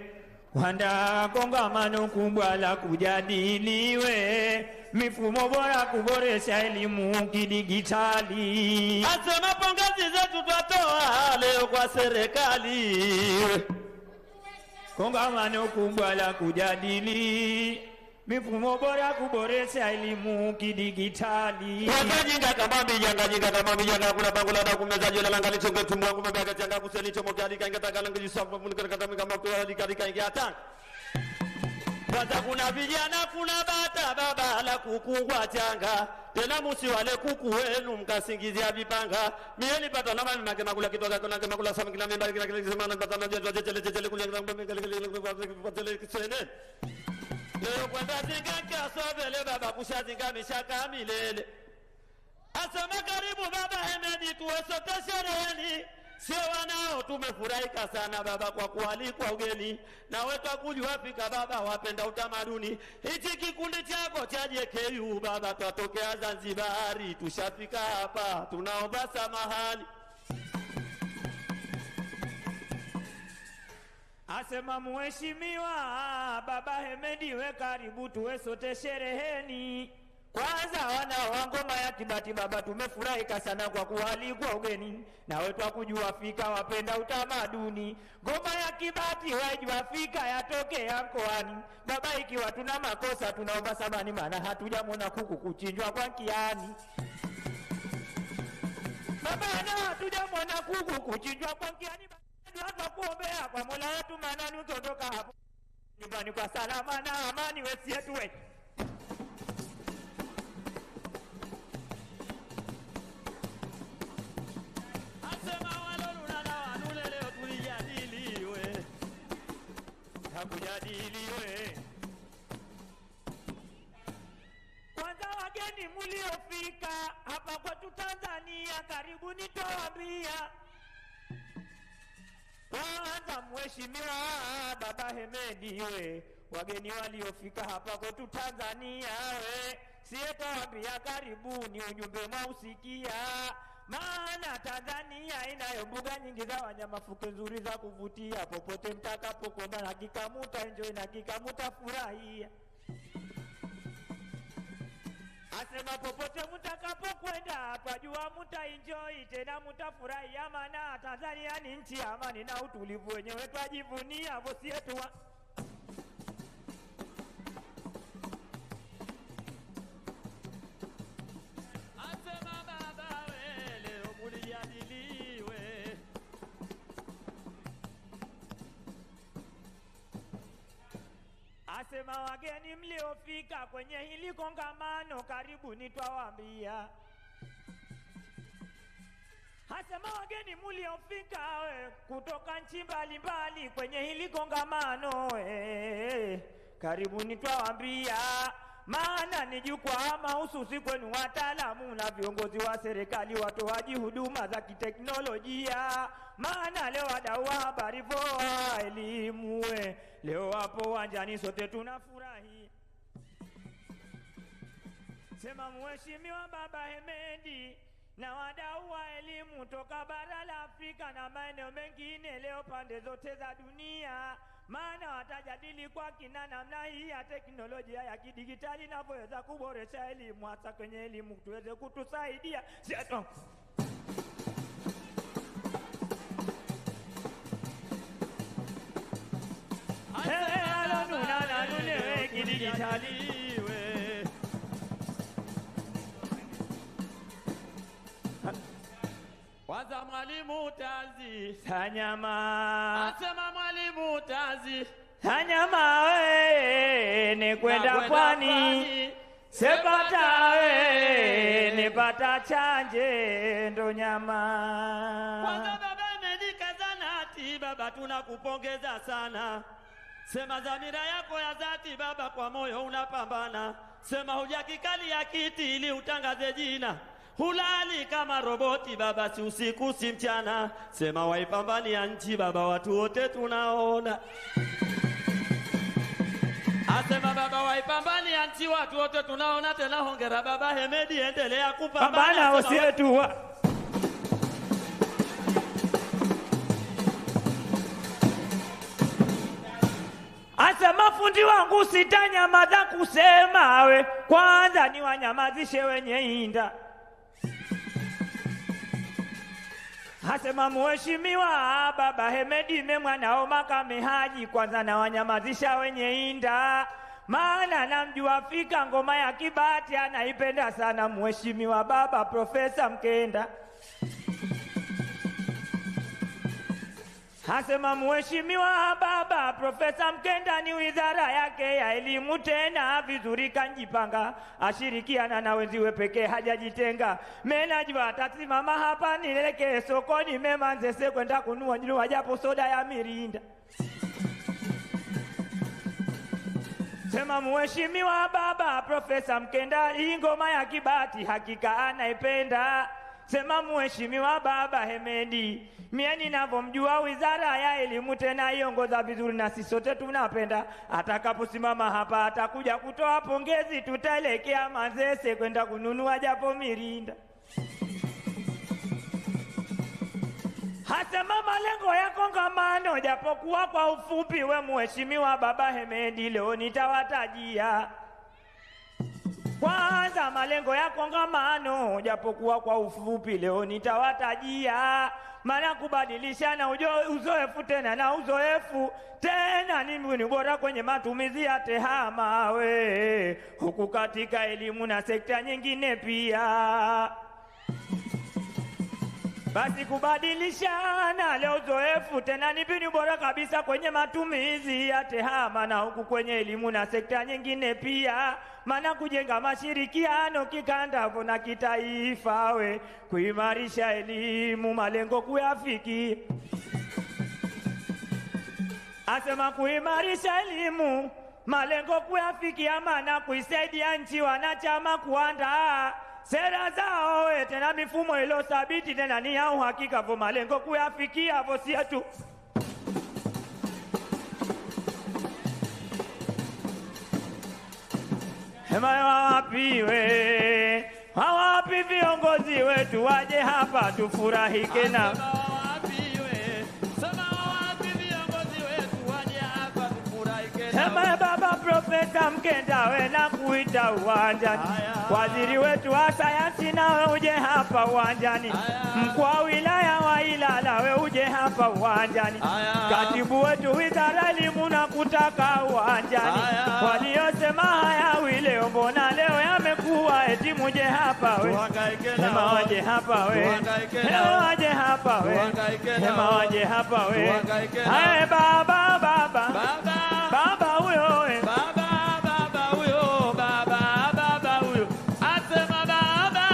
wanda kongamano kubwa la kujadiliwe mifumo bora kuboresha elimu kidigitali. Asema pongezi zetu twatoa leo kwa serikali, kongamano kubwa la kujadili mifumo bora kuboresha elimu kidigitali. Wakajinga kama mijanga kuna bangula na kumeza jela langali chonge tumwa kumebega changa kuseli chomo kali kainga takala ngi safu munikara kata kama kwa likali kainga hata. Kwanza kuna vijana kuna bata baba la kukungwa changa, tena musi wale kuku wenu mkasingizia vipanga. Mimi nilipata na mama yake nakula kitoka kuna nakula sama kila mbali kila semana nipata na chele kulia kile leo kwenda zinga sobele baba kushazinga mishaka milele. Asema karibu baba Hemedi tuwe sote shereheni, sio wanao tumefurahika sana baba kwa kualikwa ugeni na wetu kujua Afrika baba wapenda utamaduni. Hichi kikundi chako cha JKU baba twatokea Zanzibari tushafika hapa tunaomba samahani. Asema Mheshimiwa baba Hemedi we karibu tuwe sote shereheni. Kwanza wana wa ngoma ya Kibati baba tumefurahika sana kwa kualikwa ugeni na wetu kujua Afrika wapenda utamaduni. Ngoma ya Kibati wajua Afrika yatokea mkoani baba, ikiwa tuna makosa tunaomba samahani maana hatujamwona kuku kuchinjwa kwa kiani. Baba na hatujamwona kuku kuchinjwa kwa kiani. Hapa kuombea kwa Mola wetu maana ukiondoka hapo nyumbani kwa salama na amani wesi yetu we. Asema waloluna na wanule leo tulijadiliwe, hakujadiliwe. Kwanza wageni mliofika hapa kwetu Tanzania karibuni tuwaambia. Kwanza mheshimiwa Baba Hemedi we, wageni waliofika hapa kwetu Tanzania we, sietawambia karibuni, ujumbe mwausikia. Maana Tanzania inayo mbuga nyingi za wanyama, fukwe nzuri za kuvutia, popote mtakapokwenda hakika mutaenjoy na hakika mutafurahia. Asema popote mtakapokwenda twajua mutaenjoy tena mutafurahia, maana Tanzania ni nchi ya amani na utulivu, wenyewe twajivunia bosi yetu wa Asema wageni mliofika kwenye hili kongamano karibuni twawaambia. Asema wageni mliofika kutoka nchi mbalimbali kwenye hili kongamano karibuni twawaambia. Maana ni jukwaa mahususi kwenu wataalamu na viongozi wa serikali, watoaji huduma za kiteknolojia. Maana leo wadau wa habari VOA elimu leo wapo uwanjani, sote tunafurahi. Sema mheshimiwa Baba Hemedi na wadau wa elimu toka bara la Afrika na maeneo mengine leo pande zote za dunia, maana watajadili kwa kina namna hii ya teknolojia ya kidigitali inavyoweza kuboresha elimu, hasa kwenye elimu tuweze kutusaidia. Kwanza mwalimu Tazi Sanyama, asema mwalimu Tazi Sanyama ni kwenda pwani, sepata nipata chanje ndo nyama. Kwanza Baba Hemedi kazanati, baba tunakupongeza sana. Sema dhamira yako ya dhati baba, kwa moyo unapambana. Sema hujakikali ya kiti ili utangaze jina, hulali kama roboti baba, si usiku si mchana. Sema waipambania nchi baba, watu wote tunaona. Asema baba waipambania nchi, watu wote tunaona. Tena hongera Baba Hemedi, endelea kupambana wasietu. Asema fundi wangu sitanyamaza kusema kwanza ni wanyamazishe wenye inda. Asema mheshimiwa Baba Hemedi mwanao Makame Haji, kwanza na wanyamazisha wenye inda. Maana namjua Afrika ngoma ya Kibati anaipenda sana mheshimiwa Baba Profesa Mkenda. Asema mheshimiwa Baba Profesa Mkenda ni wizara yake ya elimu, tena vizuri kanjipanga, ashirikiana na wenziwe pekee hajajitenga. Menajua atasimama hapa nileke sokoni memanzese kwenda kununua japo soda ya Mirinda. Sema mheshimiwa Baba Profesa Mkenda hii ngoma ya Kibati hakika anaipenda. Sema mheshimiwa Baba Hemedi mie ninavomjua wizara ya elimu, tena iongoza vizuri na sisi sote tunapenda. Atakaposimama hapa atakuja kutoa pongezi, tutaelekea Manzese kwenda kununua japo Mirinda. Hasema malengo ya kongamano japokuwa kwa ufupi mheshimiwa Baba Hemedi leo nitawatajia. Kwanza malengo ya kongamano japokuwa kwa ufupi leo nitawatajia. Maana kubadilishana uzoefu tena na uzoefu tena ni bora kwenye matumizi ya tehama huku katika elimu na sekta nyingine pia. Basi kubadilishana leo uzoefu tena ni bora kabisa kwenye matumizi ya tehama na huku kwenye elimu na sekta nyingine pia. Maana kujenga mashirikiano kikanda na kitaifa kuimarisha elimu malengo kuyafikia. Asema kuimarisha elimu malengo kuyafikia, maana kuisaidia nchi wanachama kuandaa sera zao tena mifumo ilo sabiti tena ni ya uhakika malengo kuyafikia sietu. Sema wapi we, wapi viongozi wetu waje hapa tufurahike na. Sema baba Profesa Mkenda we na kuita uwanjani. Waziri wetu wa sayansi nawe uje hapa uwanjani. Mkuu wa wilaya wa Ilala we uje hapa uwanjani. Katibu wetu wizara elimu na kutaka uwanjani. Waliosema hayawi leo mbona leo yamekuwa eti muje hapa we. Sema waje hapa we. Sema waje hapa we. Sema waje hapa we. Hai baba baba. Baba huyo we. Baba huyo. Baba huyo. Asema baba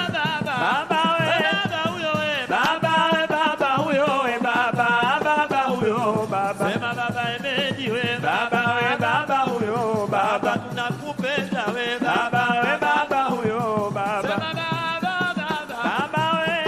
we. Baba huyo we. Baba huyo we. Baba huyo. Baba. Sema baba emeji we. Baba huyo. Baba tunakupenda we. Baba huyo. Baba. Sema baba we.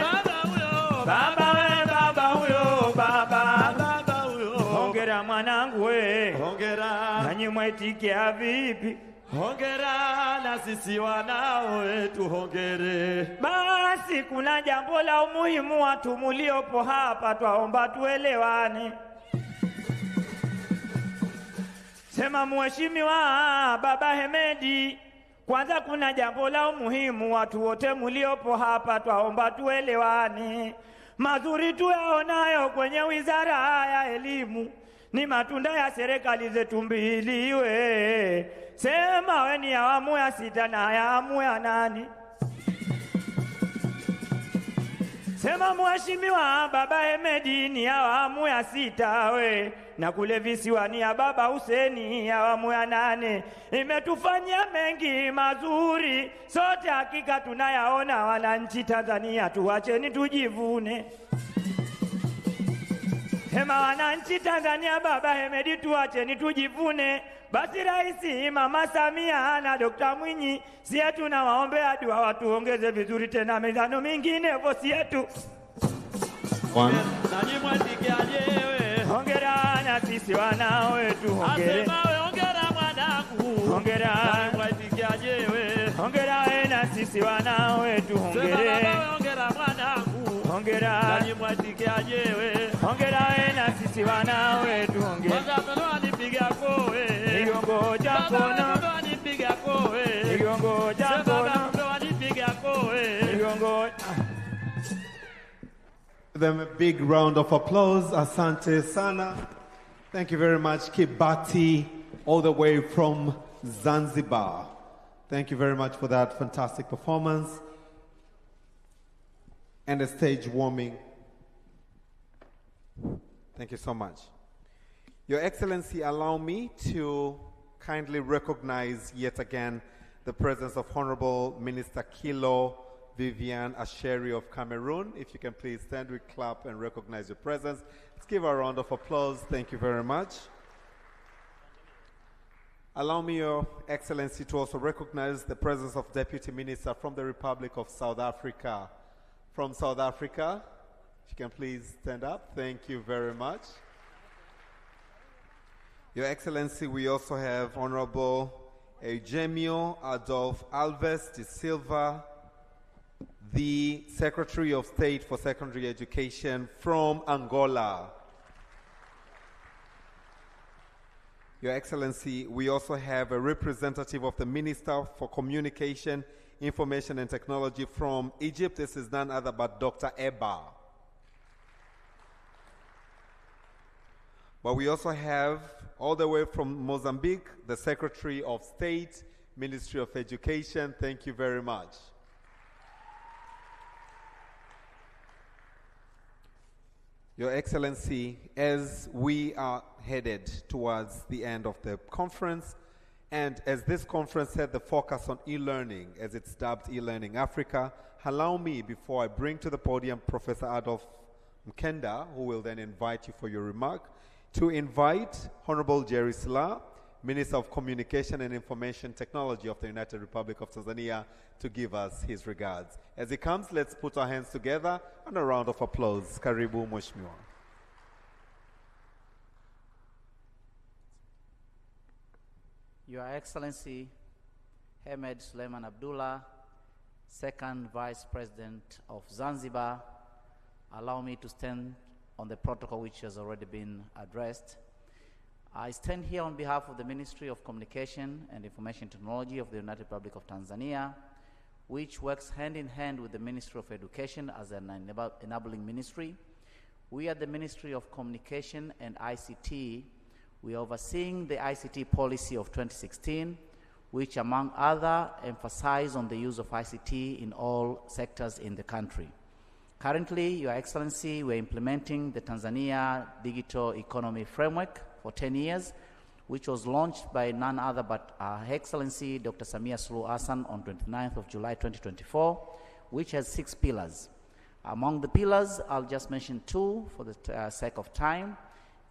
Baba huyo. Baba huyo. Hongera mwanangu we. Hongera. Nanyi mwaitikia vipi? Hongera na sisi wanao wetu hongere. Basi kuna jambo la umuhimu watu muliopo hapa twaomba tuelewane. Sema mheshimiwa Baba Hemedi, kwanza kuna jambo la umuhimu watu wote muliopo hapa twaomba tuelewane. Mazuri tuyaonayo kwenye wizara ya elimu ni matunda ya serikali zetu mbili we. Sema we ni awamu ya 6 na ya awamu ya 8. Sema mheshimiwa Baba Hemedi ni awamu ya 6 we. Na kule visiwani ya Baba Huseni awamu ya 8. Imetufanyia mengi mazuri, sote hakika tunayaona wananchi Tanzania, tuacheni tujivune. Sema wananchi Tanzania Baba Hemedi tuacheni tujivune. Basi Rais Mama Samia na Dr. Mwinyi sie tunawaombea dua watuongeze vizuri tena mizano mingine vosi yetu. Nani mwatikiaje we? Hongera na sisi wanao wetu hongere. Asema we hongera mwanangu. Hongera. Nani mwatikiaje we? Hongera we na sisi wanao wetu hongere. Sema baba we hongera mwanangu. Hongera. Nani mwatikiaje we? Hongera we na sisi wanao wetu hongere. Kwanza meno anipiga kowe. Igongo jakono. Meno anipiga kowe. Igongo jakono. Meno anipiga kowe. Igongo. Them a big round of applause. Asante sana. Thank you very much. Kibati, all the way from Zanzibar. Thank you very much for that fantastic performance and the stage warming. Thank you so much. Your Excellency, allow me to kindly recognize yet again the presence of Honorable Minister Kilo Vivian Asheri of Cameroon. If you can please stand, we clap and recognize your presence. Let's give her a round of applause. Thank you very much. Allow me, Your Excellency, to also recognize the presence of Deputy Minister from the Republic of South Africa. From South Africa, if you can please stand up. Thank you very much. Your Excellency, we also have Honorable Eugênio Adolfo Alves de Silva, the Secretary of State for Secondary Education from Angola. Your Excellency, we also have a representative of the Minister for Communication, Information and Technology from Egypt. This is none other but Dr. Eba. But we also have, all the way from Mozambique, the Secretary of State, Ministry of Education. Thank you very much. Your Excellency, as we are headed towards the end of the conference, and as this conference had the focus on e-learning, as it's dubbed eLearning Africa, allow me, before I bring to the podium Professor Adolf Mkenda, who will then invite you for your remark, to invite Honorable Jerry Silaa, Minister of Communication and Information Technology of the United Republic of Tanzania, to give us his regards. As he comes, let's put our hands together and a round of applause. Karibu Mheshimiwa. Your Excellency, Hemed Suleiman Abdullah, Second Vice President of Zanzibar, allow me to stand on the protocol which has already been addressed. I stand here on behalf of the Ministry of Communication and Information Technology of the United Republic of Tanzania, which works hand in hand with the Ministry of Education as an enabling ministry. We at the Ministry of Communication and ICT, we are overseeing the ICT policy of 2016, which among other emphasize on the use of ICT in all sectors in the country. Currently, Your Excellency, we're implementing the Tanzania Digital Economy Framework for 10 years, which was launched by none other but Her Excellency Dr. Samia Suluhu Hassan on 29th of July 2024, which has 6 pillars. Among the pillars, I'll just mention 2 for the sake of time.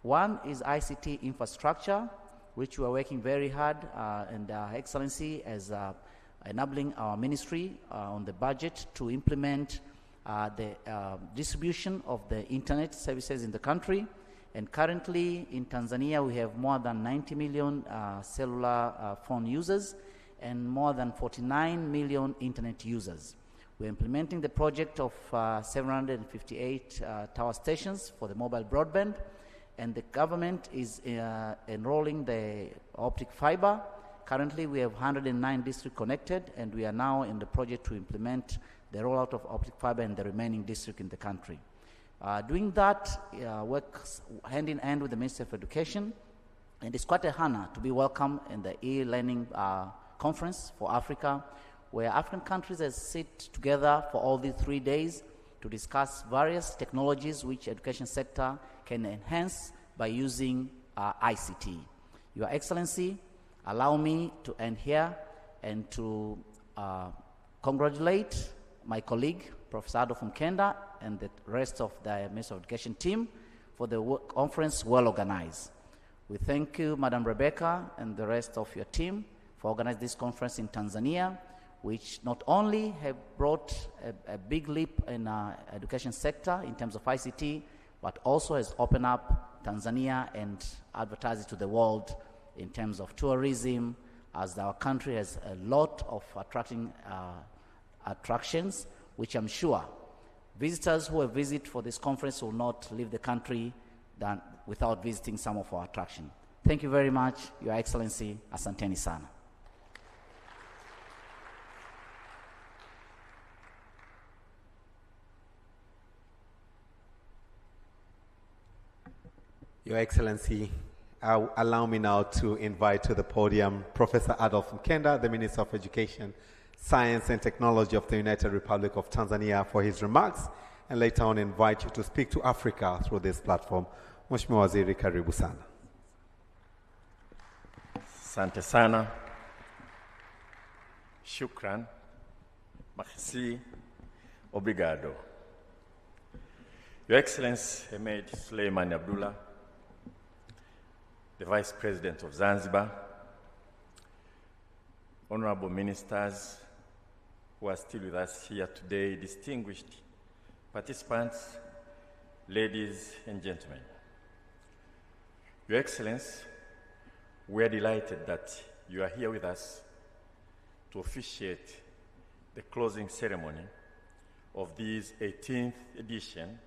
One is ICT infrastructure, which we are working very hard, and Her Excellency as enabling our ministry on the budget to implement the distribution of the internet services in the country. And currently in Tanzania, we have more than 90 million cellular phone users and more than 49 million internet users. We're implementing the project of 758 tower stations for the mobile broadband, and the government is enrolling the optic fiber. Currently, we have 109 districts connected, and we are now in the project to implement the rollout of optic fiber in the remaining districts in the country. Doing that works hand in hand with the Ministry of Education, and it's quite a honor to be welcome in the e-learning conference for Africa, where African countries sit together for all these 3 days to discuss various technologies which education sector can enhance by using ICT. Your Excellency, allow me to end here and to congratulate my colleague, Professor Adolf Mkenda, and the rest of the Ministry of Education team for the conference well organized. We thank you, Madam Rebecca, and the rest of your team for organizing this conference in Tanzania, which not only have brought a big leap in our education sector in terms of ICT, but also has opened up Tanzania and advertised it to the world in terms of tourism, as our country has a lot of attractions, which I'm sure visitors who have visited for this conference will not leave the country without visiting some of our attractions. Thank you very much, Your Excellency. Asanteni sana. Your Excellency, allow me now to invite to the podium Professor Adolf Mkenda, the Minister of Education, Science and Technology of the United Republic of Tanzania, for his remarks, and later on invite you to speak to Africa through this platform. Mheshimiwa Waziri, karibu sana. Asante sana. Shukran. Merci. Obrigado. Your Excellency Hemed Suleiman Abdullah, the Vice President of Zanzibar, honorable ministers who are still with us here today, distinguished participants, ladies and gentlemen. Your Excellency, we are delighted that you are here with us to officiate the closing ceremony of this 18th edition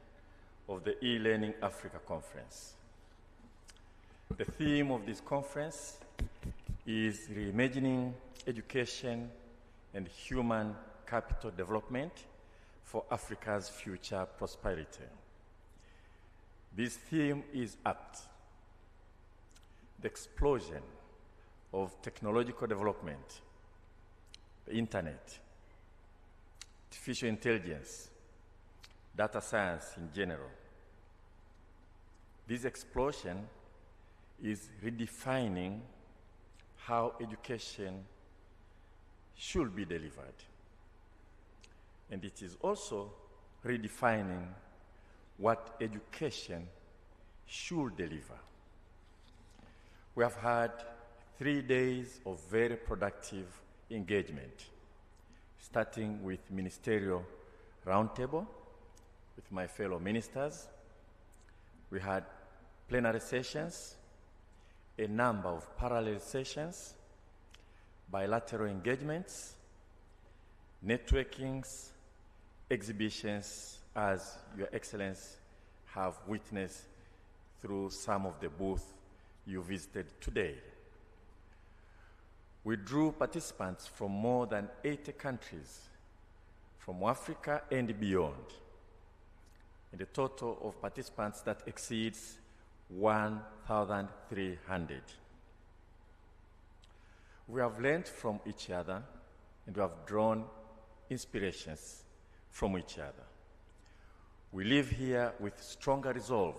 of the eLearning Africa Conference. The theme of this conference is reimagining education and human capital development for Africa's future prosperity. This theme is apt. The explosion of technological development, the internet, artificial intelligence, data science in general. This explosion is redefining how education should be delivered. And it is also redefining what education should deliver. We have had 3 days of very productive engagement, starting with ministerial roundtable with my fellow ministers. We had plenary sessions, a number of parallel sessions, bilateral engagements, networkings, exhibitions, as Your Excellency have witnessed through some of the booths you visited today. We drew participants from more than 80 countries, from Africa and beyond, and a total of participants that exceeds 1,300. We have learned from each other, and we have drawn inspirations from each other. We live here with stronger resolve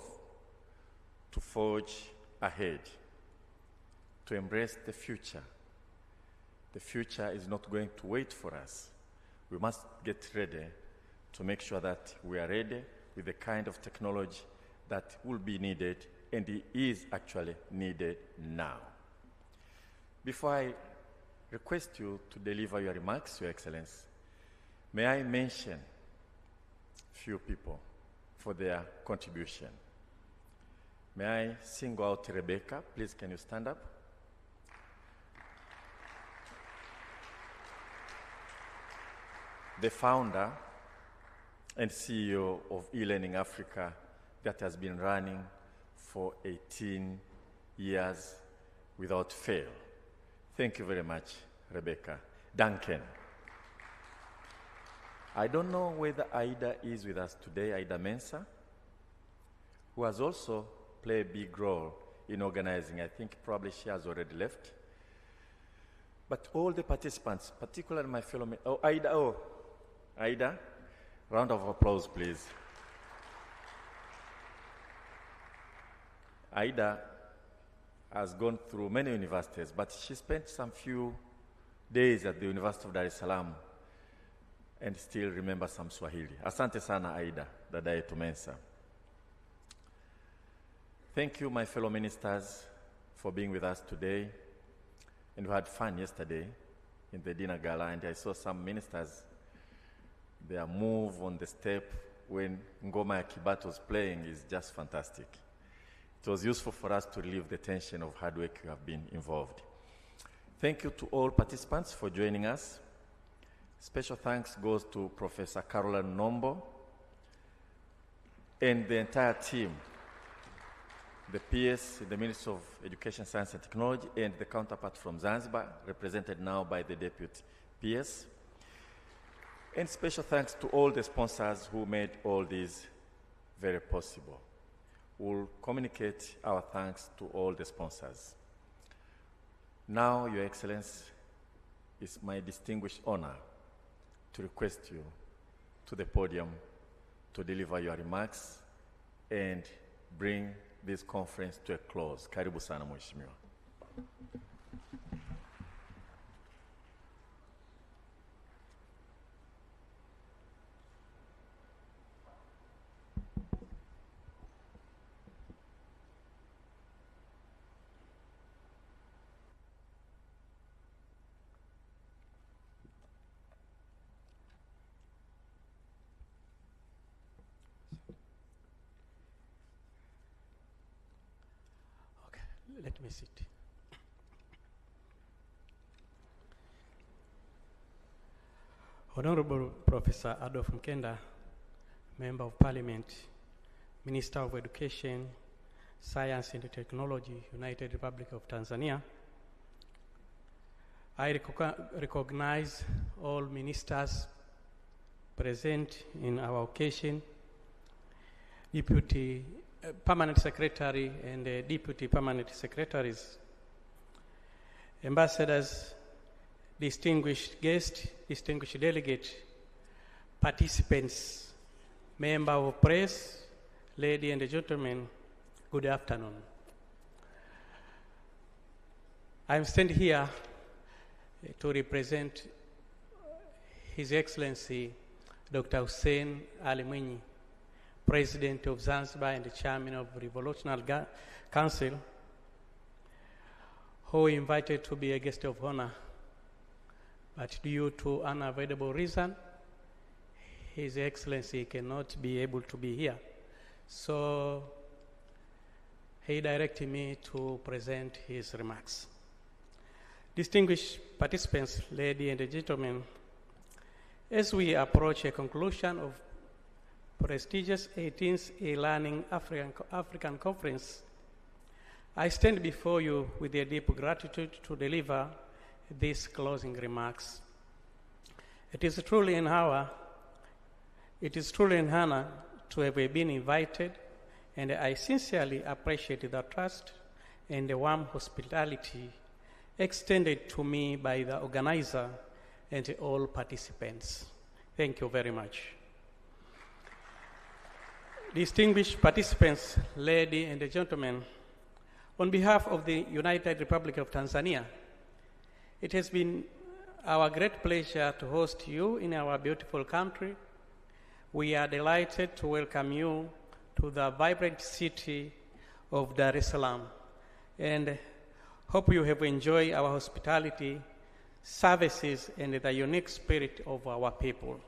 to forge ahead, to embrace the future. The future is not going to wait for us. We must get ready to make sure that we are ready with the kind of technology that will be needed and is actually needed now. Before I request you to deliver your remarks, Your Excellency, may I mention a few people for their contribution. May I single out Rebecca? Please, can you stand up? The founder and CEO of eLearningAfrica that has been running for 18 years without fail. Thank you very much, Rebecca. Duncan. I don't know whether Aida is with us today, Aida Mensah, who has also played a big role in organizing. I think probably she has already left. But all the participants, particularly my fellow men, Aida, round of applause, please. Aida has gone through many universities, but she spent some few days at the University of Dar es Salaam and still remembers some Swahili. Asante sana, Aida, dada yetu Mensah. Thank you, my fellow ministers, for being with us today. And we had fun yesterday in the dinner gala, and I saw some ministers, their move on the step when Ngoma ya Kibat was playing is just fantastic. It was useful for us to relieve the tension of hard work you have been involved. Thank you to all participants for joining us. Special thanks goes to Professor Caroline Nombo and the entire team, the PS, the Ministry of Education, Science and Technology, and the counterpart from Zanzibar, represented now by the Deputy PS. And special thanks to all the sponsors who made all this very possible. We'll communicate our thanks to all the sponsors. Now, Your Excellency, it's my distinguished honor to request you to the podium to deliver your remarks and bring this conference to a close. Karibu sana, Mheshimiwa. Let me sit. Honorable Professor Adolf Mkenda, Member of Parliament, Minister of Education, Science and Technology, United Republic of Tanzania, I recognize all ministers present in our occasion, Deputy Permanent Secretary and Deputy Permanent Secretaries, ambassadors, distinguished guests, distinguished delegates, participants, member of press, ladies and gentlemen, good afternoon. I'm standing here to represent His Excellency Dr. Hussein Ali Mwinyi, President of Zanzibar and the Chairman of Revolutionary Council, who invited to be a guest of honor, but due to unavoidable reason, His Excellency cannot be able to be here. So he directed me to present his remarks. Distinguished participants, ladies and gentlemen, as we approach a conclusion of prestigious 18th eLearning African Conference, I stand before you with a deep gratitude to deliver these closing remarks. It is truly an honor to have been invited, and I sincerely appreciate the trust and the warm hospitality extended to me by the organizer and all participants. Thank you very much. Distinguished participants, ladies and gentlemen, on behalf of the United Republic of Tanzania, it has been our great pleasure to host you in our beautiful country. We are delighted to welcome you to the vibrant city of Dar es Salaam, and hope you have enjoyed our hospitality, services, and the unique spirit of our people.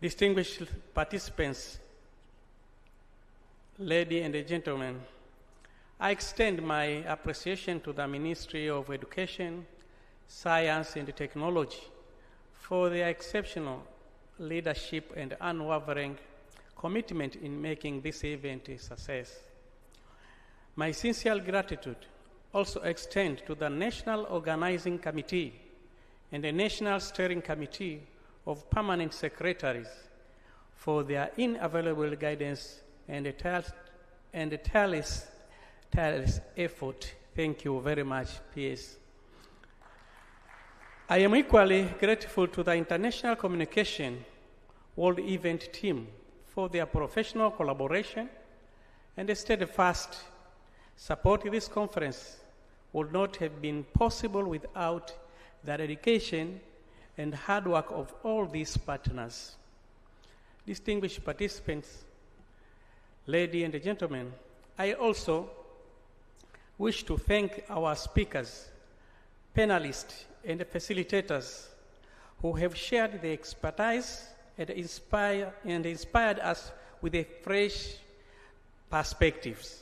Distinguished participants, ladies and gentlemen, I extend my appreciation to the Ministry of Education, Science and Technology for their exceptional leadership and unwavering commitment in making this event a success. My sincere gratitude also extends to the National Organizing Committee and the National Steering Committee of Permanent Secretaries for their invaluable guidance and tireless effort. Thank you very much, PS. I am equally grateful to the International Communication World Event Team for their professional collaboration and the steadfast support. This conference would not have been possible without the dedication and hard work of all these partners. Distinguished participants, ladies and gentlemen, I also wish to thank our speakers, panelists, and facilitators who have shared their expertise and inspired us with a fresh perspectives.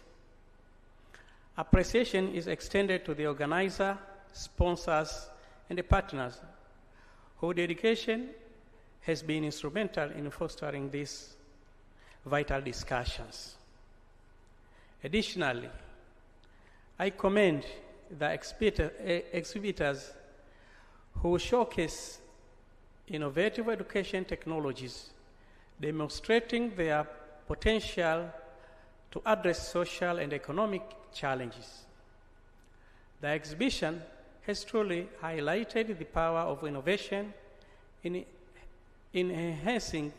Appreciation is extended to the organizer, sponsors, and the partners whose dedication has been instrumental in fostering these vital discussions. Additionally, I commend the exhibitors who showcase innovative education technologies, demonstrating their potential to address social and economic challenges. The exhibition has truly highlighted the power of innovation in enhancing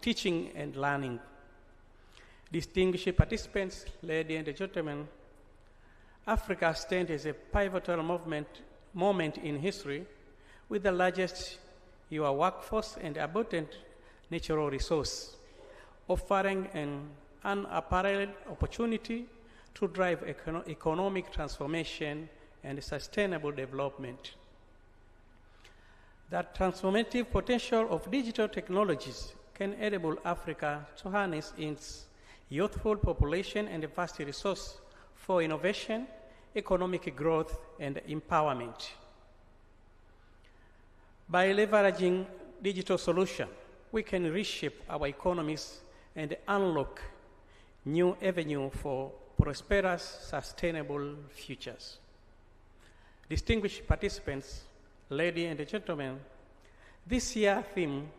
teaching and learning. Distinguished participants, ladies and gentlemen, Africa stands as a pivotal moment in history with the largest youth workforce and abundant natural resource, offering an unparalleled opportunity to drive economic transformation and sustainable development. The transformative potential of digital technologies can enable Africa to harness its youthful population and vast resource for innovation, economic growth, and empowerment. By leveraging digital solutions, we can reshape our economies and unlock new avenues for prosperous, sustainable futures. Distinguished participants, ladies and gentlemen, this year's theme,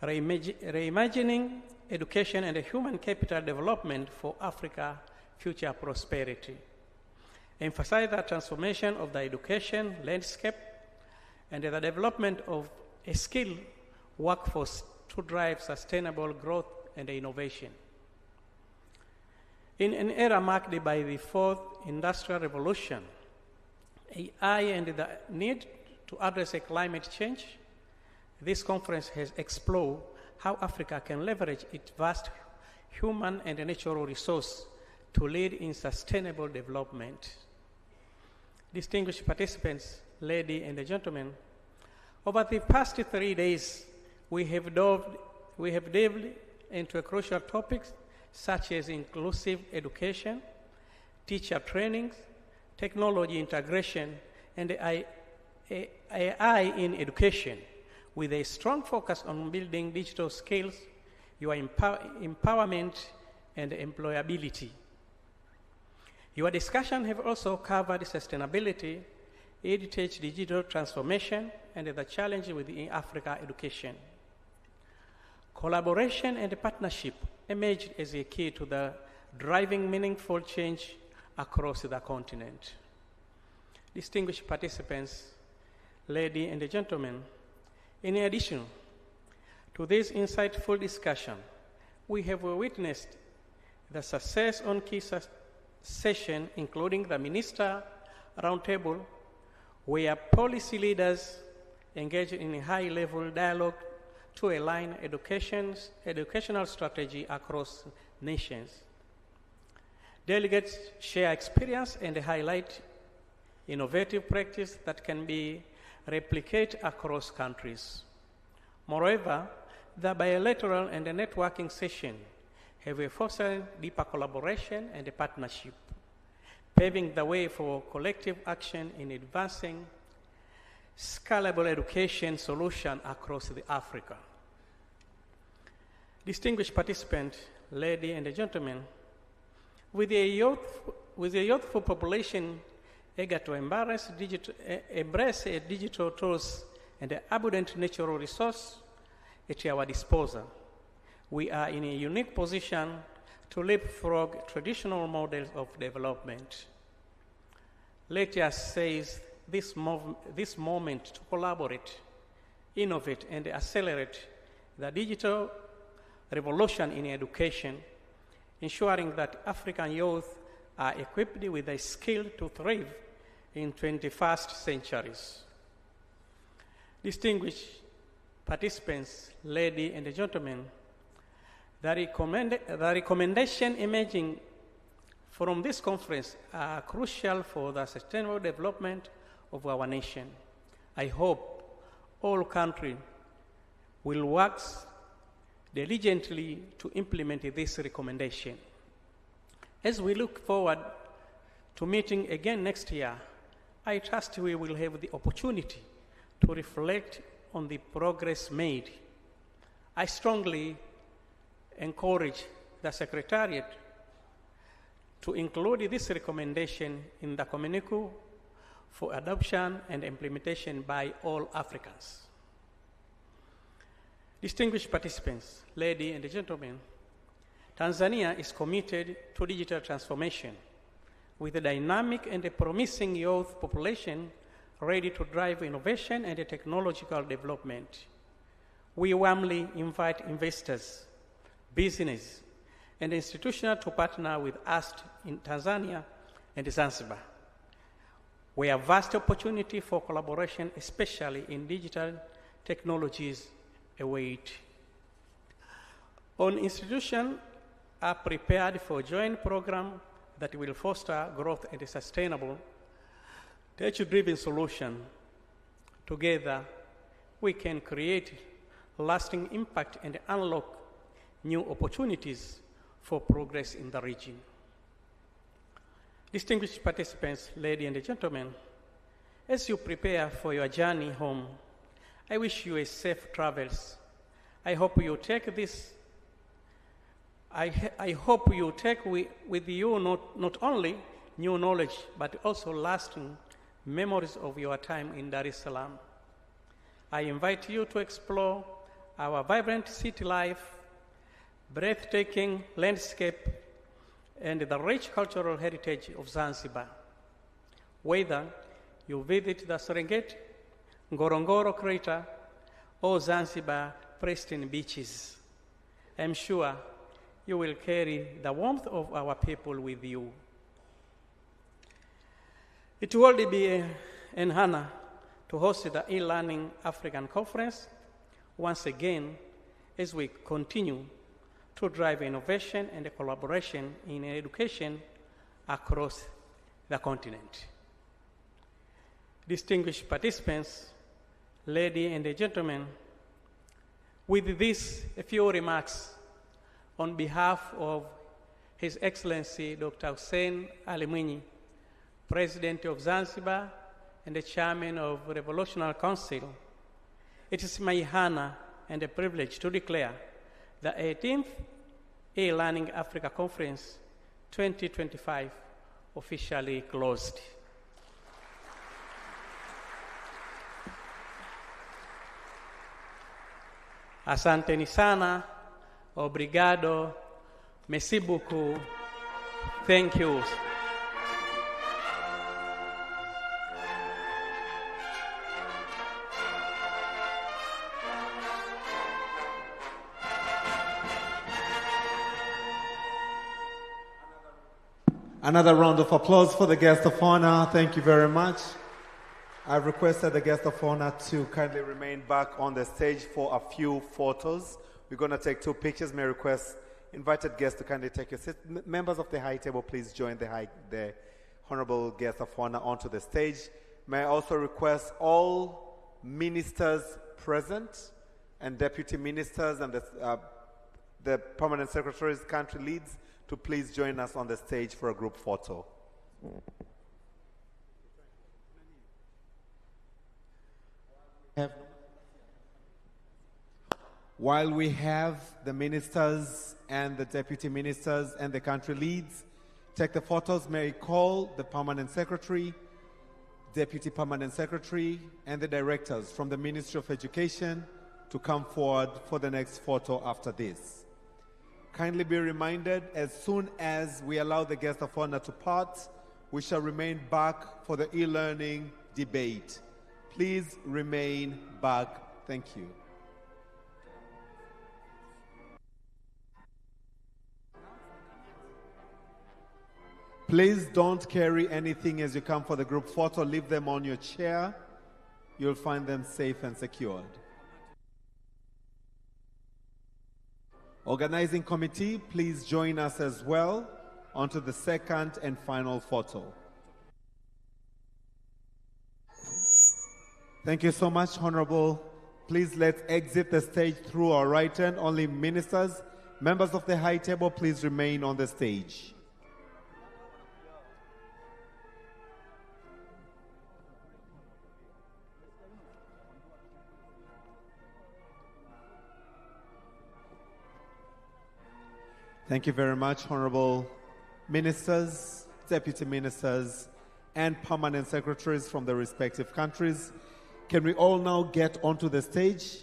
Reimagining Education and Human Capital Development for Africa Future Prosperity, emphasize the transformation of the education landscape and the development of a skilled workforce to drive sustainable growth and innovation. In an era marked by the fourth industrial revolution, AI, and the need to address climate change, this conference has explored how Africa can leverage its vast human and natural resources to lead in sustainable development. Distinguished participants, ladies and gentlemen, over the past 3 days, we have delved into crucial topics such as inclusive education, teacher trainings, technology integration, and AI in education, with a strong focus on building digital skills, your empowerment, and employability. Your discussion have also covered sustainability, heritage, digital transformation, and the challenge within Africa education. Collaboration and partnership emerged as a key to the driving meaningful change across the continent. Distinguished participants, ladies and gentlemen, in addition to this insightful discussion, we have witnessed the success on key sessions, including the Minister Roundtable, where policy leaders engage in a high-level dialogue to align educational strategy across nations. Delegates share experience and highlight innovative practice that can be replicated across countries. Moreover, the bilateral and the networking session have fostered deeper collaboration and partnership, paving the way for collective action in advancing scalable education solutions across Africa. Distinguished participants, ladies and gentlemen, with a youthful population eager to embrace digital tools and the abundant natural resource at our disposal, we are in a unique position to leapfrog traditional models of development. Let us seize this moment to collaborate, innovate, and accelerate the digital revolution in education, ensuring that African youth are equipped with the skill to thrive in 21st centuries. Distinguished participants, ladies and gentlemen, the recommendation emerging from this conference are crucial for the sustainable development of our nation. I hope all countries will work diligently to implement this recommendation. As we look forward to meeting again next year, I trust we will have the opportunity to reflect on the progress made. I strongly encourage the Secretariat to include this recommendation in the communique for adoption and implementation by all Africans. Distinguished participants, ladies and gentlemen, Tanzania is committed to digital transformation with a dynamic and a promising youth population ready to drive innovation and technological development. We warmly invite investors, business, and institutions to partner with us in Tanzania and Zanzibar, where vast opportunity for collaboration, especially in digital technologies, await. All institutions are prepared for joint program that will foster growth and a sustainable, tech-driven solution. Together, we can create lasting impact and unlock new opportunities for progress in the region. Distinguished participants, ladies and gentlemen, as you prepare for your journey home, I wish you a safe travels. I hope you take this. I hope you take with you not only new knowledge, but also lasting memories of your time in Dar es Salaam. I invite you to explore our vibrant city life, breathtaking landscape, and the rich cultural heritage of Zanzibar. Whether you visit the Serengeti, Ngorongoro crater, or Zanzibar pristine beaches, I'm sure you will carry the warmth of our people with you. It will be an honor to host the eLearning African Conference once again as we continue to drive innovation and collaboration in education across the continent. Distinguished participants, ladies and gentlemen, with this, a few remarks on behalf of His Excellency Dr. Hussein Ali Mwinyi, President of Zanzibar and the Chairman of Revolutionary Council, it is my honor and a privilege to declare the 18th eLearning Africa Conference 2025 officially closed. Asanteni sana, obrigado, merci beaucoup, thank you. Another round of applause for the guest of honor. Thank you very much. I've requested the guest of honor to kindly remain back on the stage for a few photos. We're going to take 2 pictures. May I request invited guests to kindly take your seat. Members of the high table, please join the honorable guest of honor onto the stage. May I also request all ministers present and deputy ministers and the permanent secretaries, country leads, to please join us on the stage for a group photo. While we have the ministers and the deputy ministers and the country leads take the photos, may I call the permanent secretary, deputy permanent secretary, and the directors from the Ministry of Education to come forward for the next photo after this. Kindly be reminded, as soon as we allow the guest of honor to part, we shall remain back for the e-learning debate. Please remain back. Thank you. Please don't carry anything as you come for the group photo. Leave them on your chair. You'll find them safe and secured. Organizing committee, please join us as well onto the second and final photo. Thank you so much, Honorable. Please let's exit the stage through our right hand. Only ministers, members of the high table, please remain on the stage. Thank you very much, honorable ministers, deputy ministers, and permanent secretaries from the respective countries. Can we all now get onto the stage?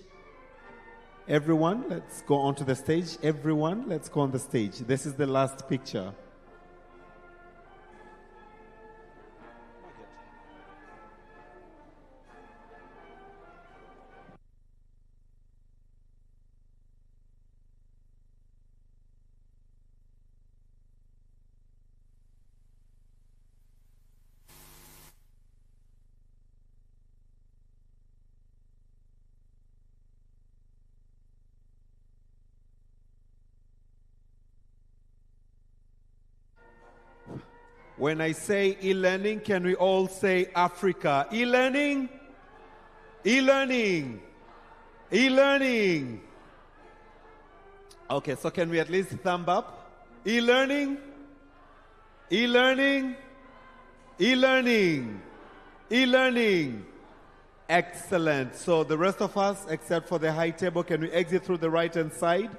Everyone, let's go onto the stage. Everyone, let's go on the stage. This is the last picture. When I say e-learning, can we all say Africa? E-learning? E-learning? E-learning? Okay, so can we at least thumb up? E-learning? E-learning? E-learning? E-learning? Excellent. So the rest of us, except for the high table, can we exit through the right-hand side?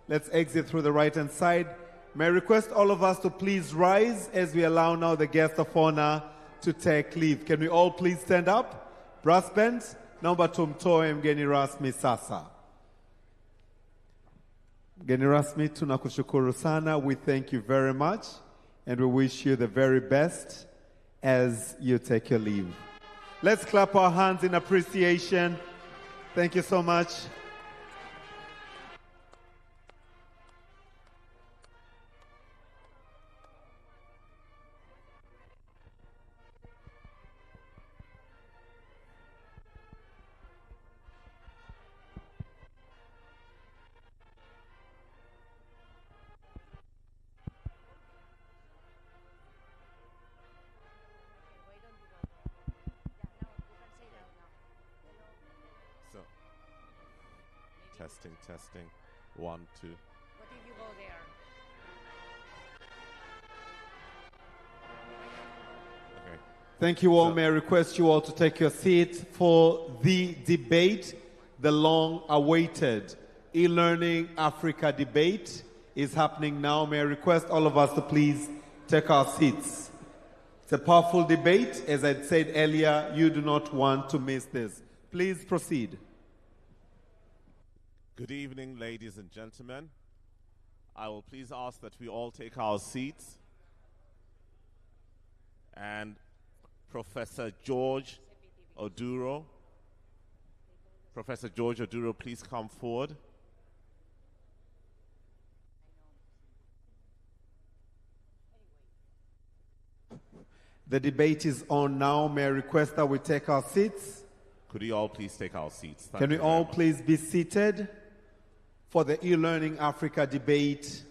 Let's exit through the right-hand side. May I request all of us to please rise as we allow now the guest of honor to take leave. Can we all please stand up? Brass band, naomba tumtoe mgeni rasmi sasa. Mgeni rasmi, tunakushukuru sana. We thank you very much and we wish you the very best as you take your leave. Let's clap our hands in appreciation. Thank you so much. Testing. 1, 2. What if you go there? Okay. Thank you all. May I request you all to take your seats for the debate. The long-awaited eLearning Africa debate is happening now. May I request all of us to please take our seats. It's a powerful debate. As I said earlier, you do not want to miss this. Please proceed. Good evening, ladies and gentlemen. I will please ask that we all take our seats. And Professor George Oduro, please come forward. The debate is on now. May I request that we take our seats? Could we all please take our seats? Can we all please be seated for the eLearning Africa debate?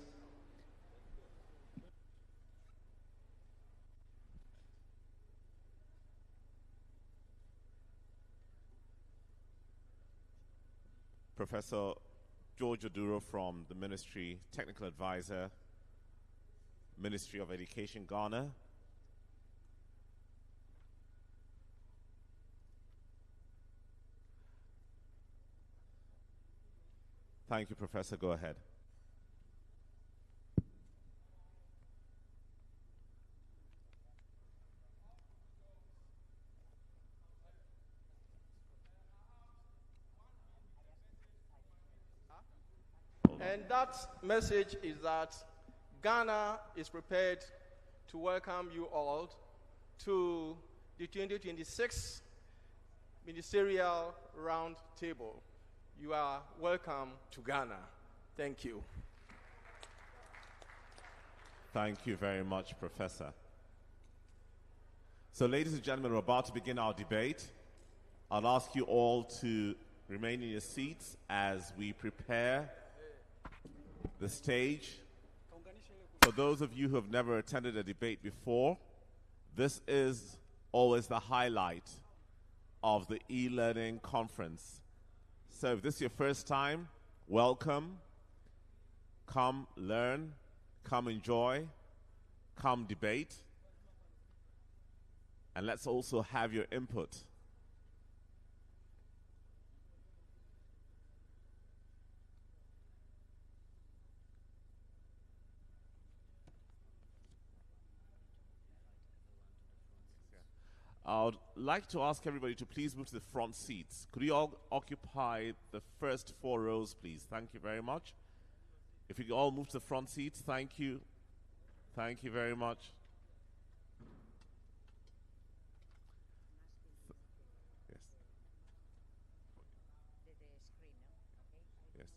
Professor George Oduro from the Ministry, Technical Advisor, Ministry of Education, Ghana. Thank you, Professor. Go ahead. And that message is that Ghana is prepared to welcome you all to the 2026 Ministerial Round Table. You are welcome to Ghana. Thank you. Thank you very much, Professor. So, ladies and gentlemen, we're about to begin our debate. I'll ask you all to remain in your seats as we prepare the stage. For those of you who have never attended a debate before, this is always the highlight of the e-learning conference. So if this is your first time, welcome. Come learn, come enjoy, come debate, and let's also have your input. I would like to ask everybody to please move to the front seats. Could you all occupy the first 4 rows, please? Thank you very much. If you could all move to the front seats, thank you. Thank you very much. Yes. Yes.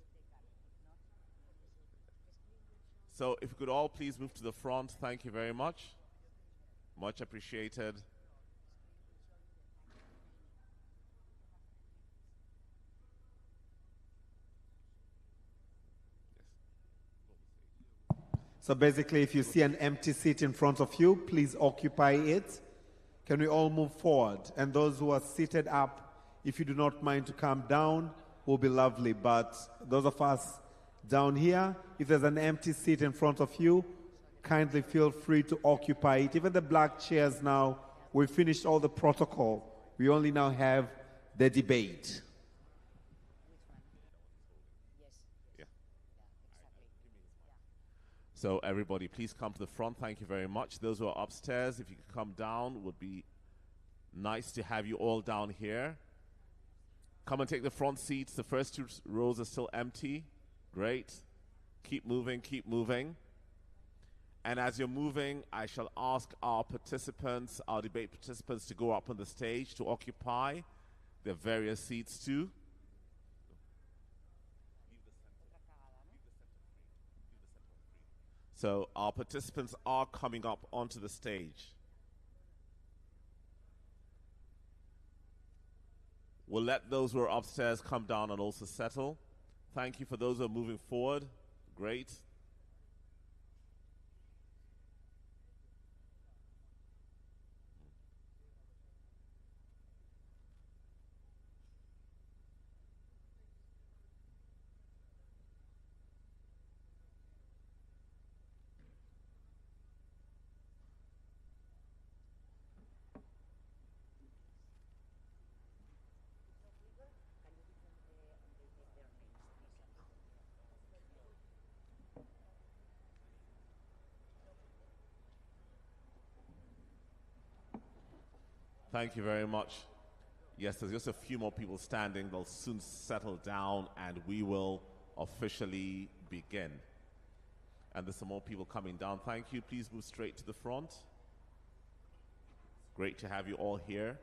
So if you could all please move to the front, thank you very much. Much appreciated. So basically, if you see an empty seat in front of you, please occupy it. Can we all move forward? And those who are seated up, if you do not mind to come down, will be lovely. But those of us down here, if there's an empty seat in front of you, kindly feel free to occupy it. Even the black chairs now, we've finished all the protocol. We only now have the debate. So everybody, please come to the front. Thank you very much. Those who are upstairs, if you could come down, would be nice to have you all down here. Come and take the front seats. The first 2 rows are still empty. Great. Keep moving, keep moving. And as you're moving, I shall ask our participants, our debate participants, to go up on the stage to occupy their various seats too. So our participants are coming up onto the stage. We'll let those who are upstairs come down and also settle. Thank you for those who are moving forward. Great. Thank you very much. Yes, there's just a few more people standing. They'll soon settle down and we will officially begin. And there's some more people coming down. Thank you. Please move straight to the front. Great to have you all here.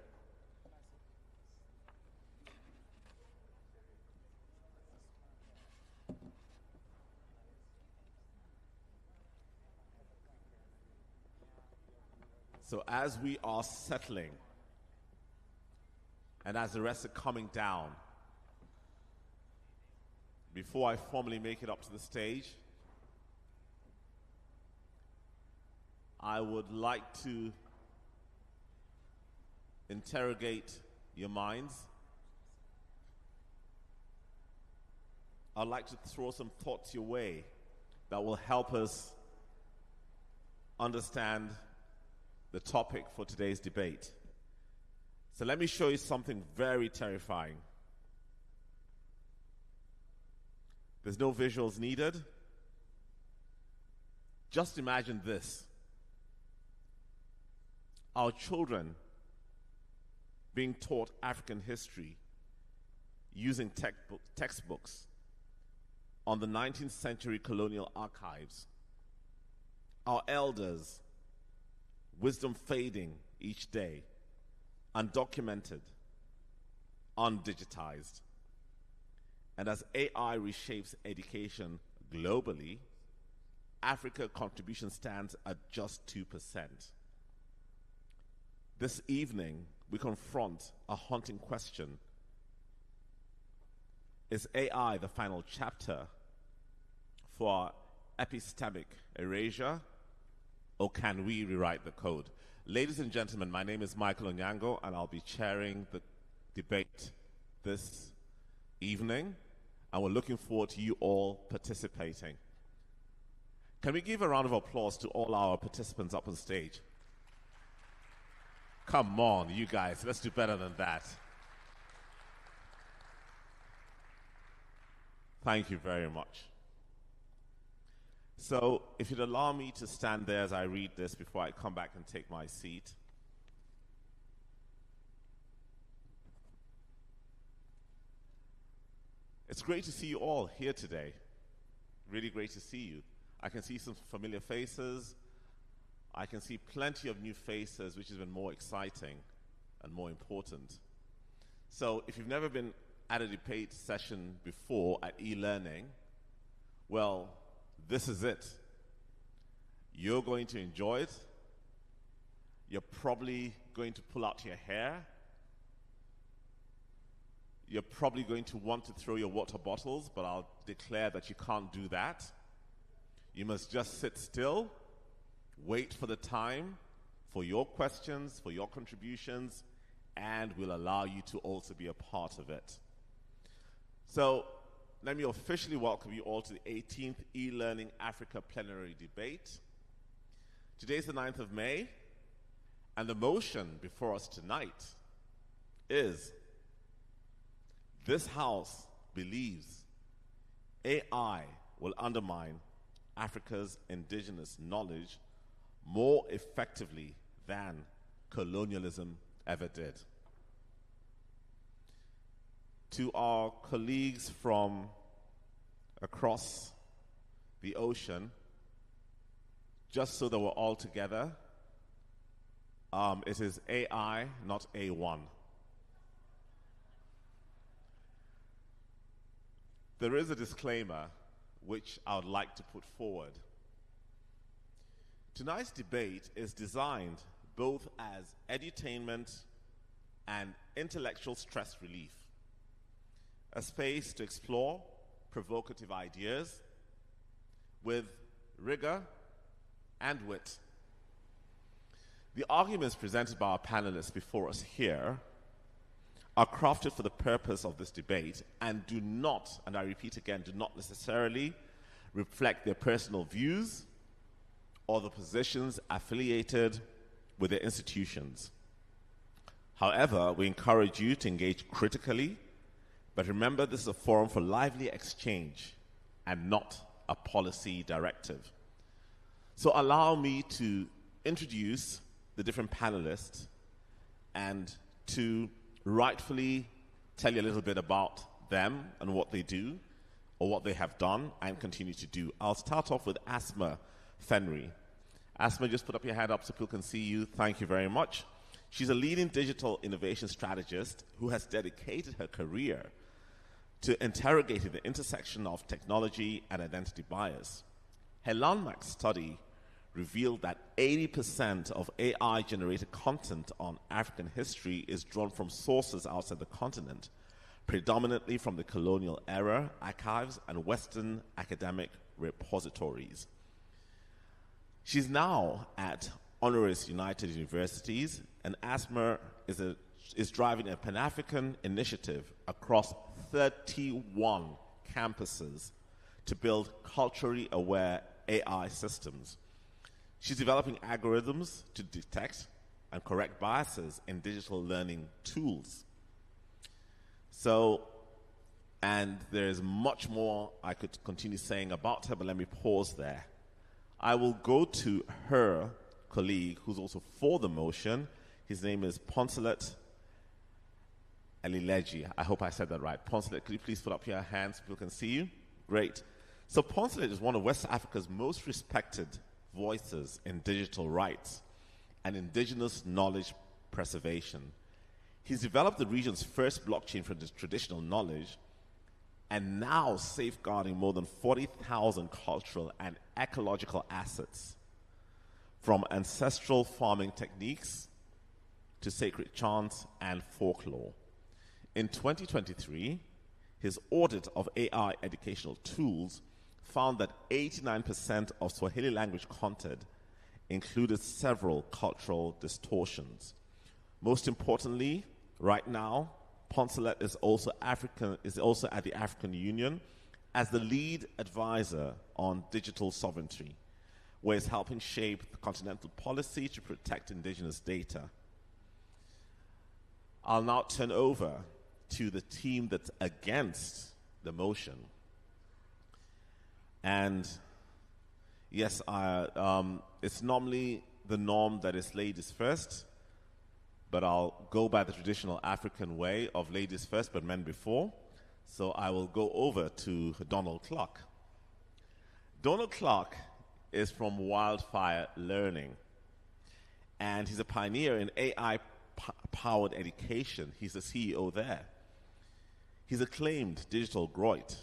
So as we are settling, and as the rest are coming down, before I formally make it up to the stage, I would like to interrogate your minds. I'd like to throw some thoughts your way that will help us understand the topic for today's debate. So let me show you something very terrifying. There's no visuals needed. Just imagine this. Our children being taught African history using textbooks on the 19th century colonial archives. Our elders, wisdom fading each day, undocumented, undigitized. And as AI reshapes education globally, Africa's contribution stands at just 2%. This evening, we confront a haunting question. Is AI the final chapter for epistemic erasure, or can we rewrite the code? Ladies and gentlemen, my name is Michael Onyango, and I'll be chairing the debate this evening, and we're looking forward to you all participating. Can we give a round of applause to all our participants up on stage? Come on, you guys, let's do better than that. Thank you very much. So, if you'd allow me to stand there as I read this before I come back and take my seat. It's great to see you all here today. Really great to see you. I can see some familiar faces. I can see plenty of new faces, which has been more exciting and more important. So, if you've never been at a debate session before at eLearning, well, this is it. You're going to enjoy it. You're probably going to pull out your hair. You're probably going to want to throw your water bottles, but I'll declare that you can't do that. You must just sit still, wait for the time for your questions, for your contributions, and we'll allow you to also be a part of it. So, let me officially welcome you all to the 18th eLearning Africa plenary debate. Today is the 9th of May, and the motion before us tonight is: this House believes AI will undermine Africa's indigenous knowledge more effectively than colonialism ever did. To our colleagues from across the ocean, just so that we're all together, it is AI, not A1. There is a disclaimer which I would like to put forward. Tonight's debate is designed both as edutainment and intellectual stress relief, a space to explore provocative ideas with rigor and wit. The arguments presented by our panelists before us here are crafted for the purpose of this debate and do not, and I repeat again, do not necessarily reflect their personal views or the positions affiliated with their institutions. However, we encourage you to engage critically, but remember this is a forum for lively exchange and not a policy directive. So allow me to introduce the different panelists and to rightfully tell you a little bit about them and what they do, or what they have done and continue to do. I'll start off with Asma Fenry. Asma, just put up your hand up so people can see you. Thank you very much. She's a leading digital innovation strategist who has dedicated her career to interrogating the intersection of technology and identity bias. Her landmark study revealed that 80% of AI-generated content on African history is drawn from sources outside the continent, predominantly from the colonial era archives and Western academic repositories. She's now at Honoris United Universities, and Asma is driving a Pan-African initiative across 31 campuses to build culturally aware AI systems. She's developing algorithms to detect and correct biases in digital learning tools. And there's much more I could continue saying about her, but let me pause there. I will go to her colleague, who's also for the motion. His name is Poncelet Elileji. I hope I said that right. Poncelet, could you please put up your hands so people can see you? Great. So Poncelet is one of West Africa's most respected voices in digital rights and indigenous knowledge preservation. He's developed the region's first blockchain for traditional knowledge and now safeguarding more than 40,000 cultural and ecological assets, from ancestral farming techniques to sacred chants and folklore. In 2023, his audit of AI educational tools found that 89% of Swahili language content included several cultural distortions. Most importantly, right now, Poncelet is also at the African Union as the lead advisor on digital sovereignty, where he's helping shape the continental policy to protect indigenous data. I'll now turn over to the team that's against the motion. And yes, it's normally the norm that is ladies first, but I'll go by the traditional African way of ladies first, but men before. So I will go over to Donald Clark. Donald Clark is from Wildfire Learning, and he's a pioneer in AI-powered education. He's the CEO there. His acclaimed Digital Groit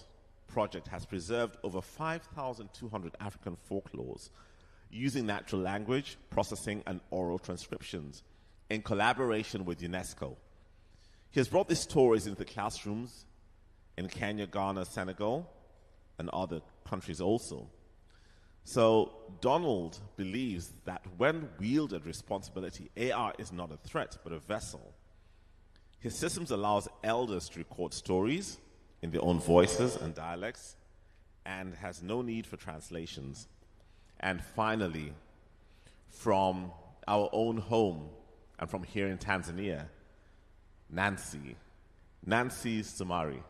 project has preserved over 5,200 African folklores using natural language processing and oral transcriptions in collaboration with UNESCO. He has brought these stories into the classrooms in Kenya, Ghana, Senegal, and other countries also. So Donald believes that when wielded responsibility, AI is not a threat, but a vessel. His systems allows elders to record stories in their own voices and dialects and has no need for translations. And finally, from our own home and from here in Tanzania, Nancy Sumari.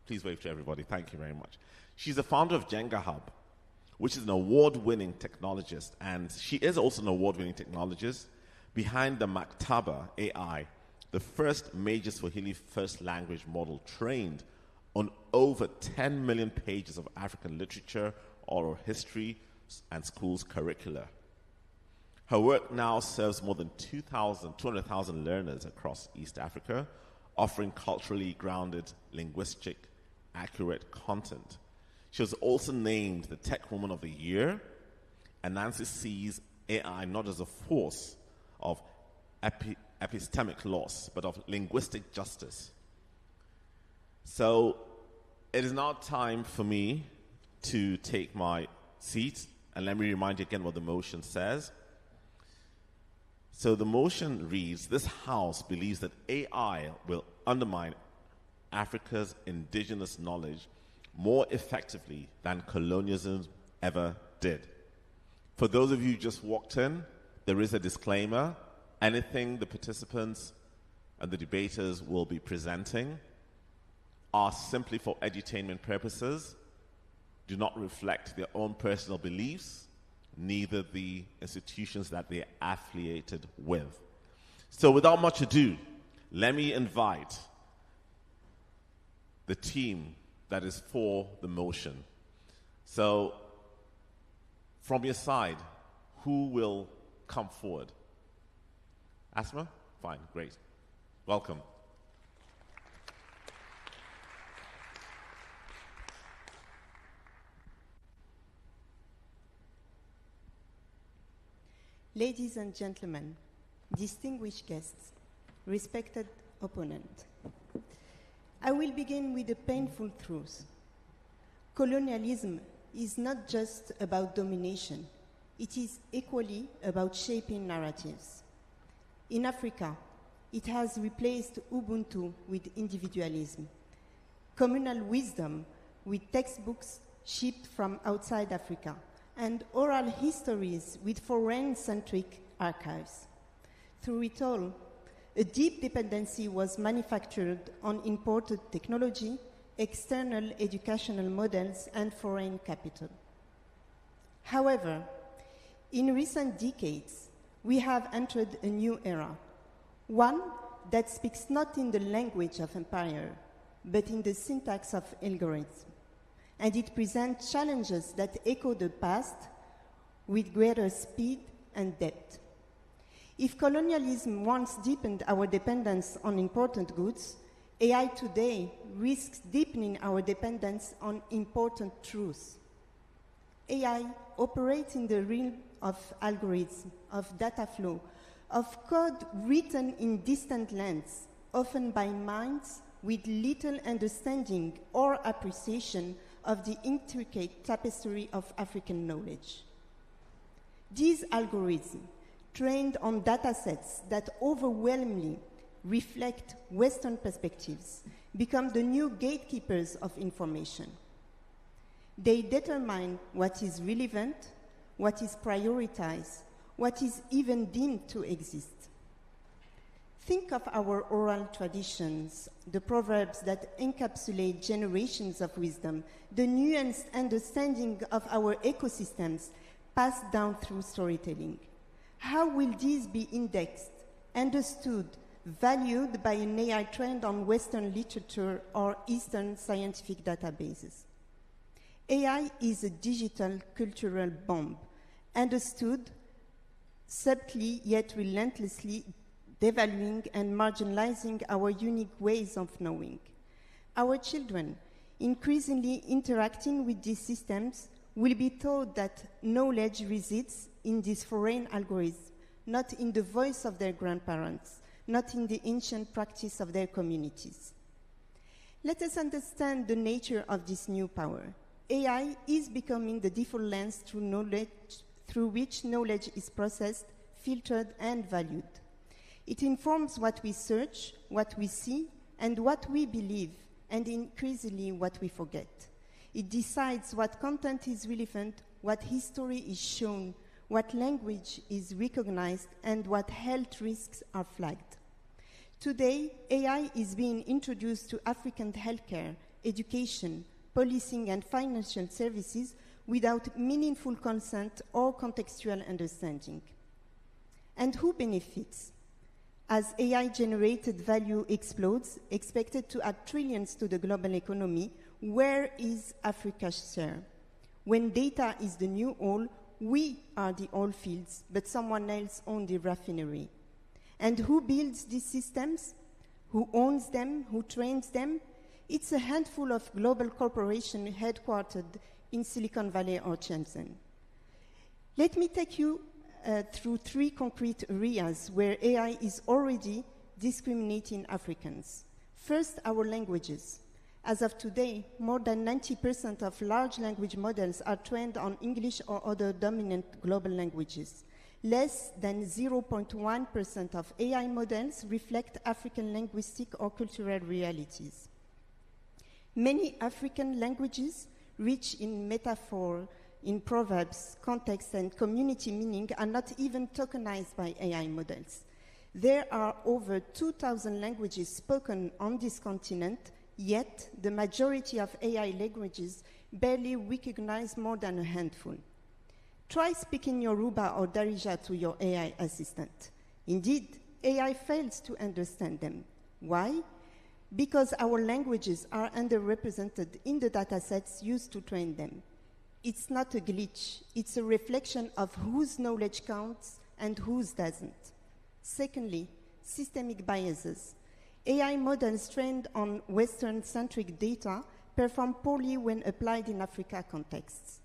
Please wave to everybody. Thank you very much. She's the founder of Jenga Hub, which is an award-winning technologist, and she is also an award-winning technologist behind the Maktaba AI, the first major Swahili first language model trained on over 10 million pages of African literature, oral history, and schools curricula. Her work now serves more than 200,000 learners across East Africa, offering culturally grounded, linguistic, accurate content. She was also named the Tech Woman of the Year, and Nancy sees AI not as a force of epistemic loss, but of linguistic justice. So it is now time for me to take my seat, and let me remind you again what the motion says. So the motion reads, this House believes that AI will undermine Africa's indigenous knowledge more effectively than colonialism ever did. For those of you who just walked in, there is a disclaimer. Anything the participants and the debaters will be presenting are simply for edutainment purposes, do not reflect their own personal beliefs, neither the institutions that they are affiliated with. So without much ado, let me invite the team that is for the motion. So from your side, who will come forward? Asma? Fine, great. Welcome. Ladies and gentlemen, distinguished guests, respected opponent, I will begin with a painful truth. Colonialism is not just about domination. It is equally about shaping narratives. In Africa, it has replaced Ubuntu with individualism, communal wisdom with textbooks shipped from outside Africa, and oral histories with foreign-centric archives. Through it all, a deep dependency was manufactured on imported technology, external educational models, and foreign capital. However, in recent decades, we have entered a new era, one that speaks not in the language of empire, but in the syntax of algorithm. And it presents challenges that echo the past with greater speed and depth. If colonialism once deepened our dependence on important goods, AI today risks deepening our dependence on important truths. AI operates in the realm of algorithms, of data flow, of code written in distant lands, often by minds with little understanding or appreciation of the intricate tapestry of African knowledge. These algorithms, trained on datasets that overwhelmingly reflect Western perspectives, become the new gatekeepers of information. They determine what is relevant, what is prioritized, what is even deemed to exist. Think of our oral traditions, the proverbs that encapsulate generations of wisdom, the nuanced understanding of our ecosystems passed down through storytelling. How will these be indexed, understood, valued by an AI trained on Western literature or Eastern scientific databases? AI is a digital cultural bomb, understood subtly yet relentlessly devaluing and marginalizing our unique ways of knowing. Our children, increasingly interacting with these systems, will be taught that knowledge resides in these foreign algorithms, not in the voice of their grandparents, not in the ancient practice of their communities. Let us understand the nature of this new power. AI is becoming the default lens through which knowledge is processed, filtered, and valued. It informs what we search, what we see, and what we believe, and increasingly what we forget. It decides what content is relevant, what history is shown, what language is recognized, and what health risks are flagged. Today, AI is being introduced to African healthcare, education, policing, and financial services without meaningful consent or contextual understanding. And who benefits? As AI-generated value explodes, expected to add trillions to the global economy, where is Africa's share? When data is the new oil, we are the oil fields, but someone else owns the refinery. And who builds these systems? Who owns them? Who trains them? It's a handful of global corporations headquartered in Silicon Valley or Shenzhen. Let me take you through three concrete areas where AI is already discriminating Africans. First, our languages. As of today, more than 90% of large language models are trained on English or other dominant global languages. Less than 0.1% of AI models reflect African linguistic or cultural realities. Many African languages, rich in metaphor, in proverbs, context, and community meaning, are not even tokenized by AI models. There are over 2,000 languages spoken on this continent, yet the majority of AI languages barely recognize more than a handful. Try speaking Yoruba or Darija to your AI assistant. Indeed, AI fails to understand them. Why? Because our languages are underrepresented in the datasets used to train them. It's not a glitch, it's a reflection of whose knowledge counts and whose doesn't. Secondly, systemic biases. AI models trained on Western-centric data perform poorly when applied in Africa contexts.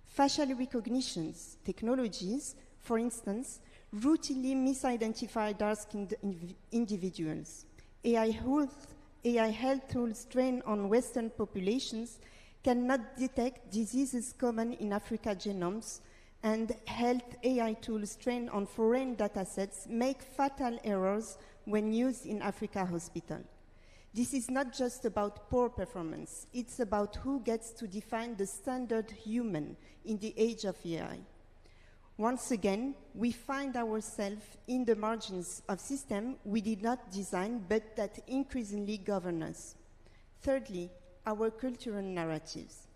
Facial recognition technologies, for instance, routinely misidentify dark-skinned individuals. AI health tools trained on Western populations cannot detect diseases common in Africa genomes, and health AI tools trained on foreign datasets make fatal errors when used in Africa hospital. This is not just about poor performance, it's about who gets to define the standard human in the age of AI. Once again, we find ourselves in the margins of systems we did not design, but that increasingly govern us. Thirdly, our cultural narratives.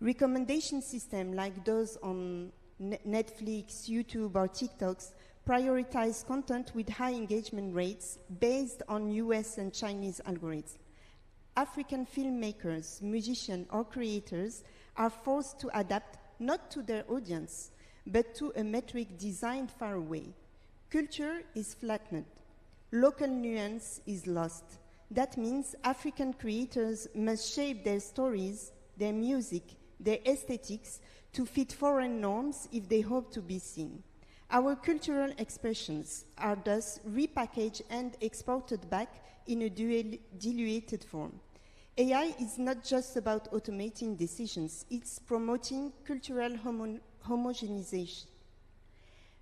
Recommendation systems like those on Netflix, YouTube, or TikToks prioritize content with high engagement rates based on US and Chinese algorithms. African filmmakers, musicians, or creators are forced to adapt not to their audience, but to a metric designed far away. Culture is flattened. Local nuance is lost. That means African creators must shape their stories, their music, their aesthetics to fit foreign norms if they hope to be seen. Our cultural expressions are thus repackaged and exported back in a diluted form. AI is not just about automating decisions, it's promoting cultural homogenization.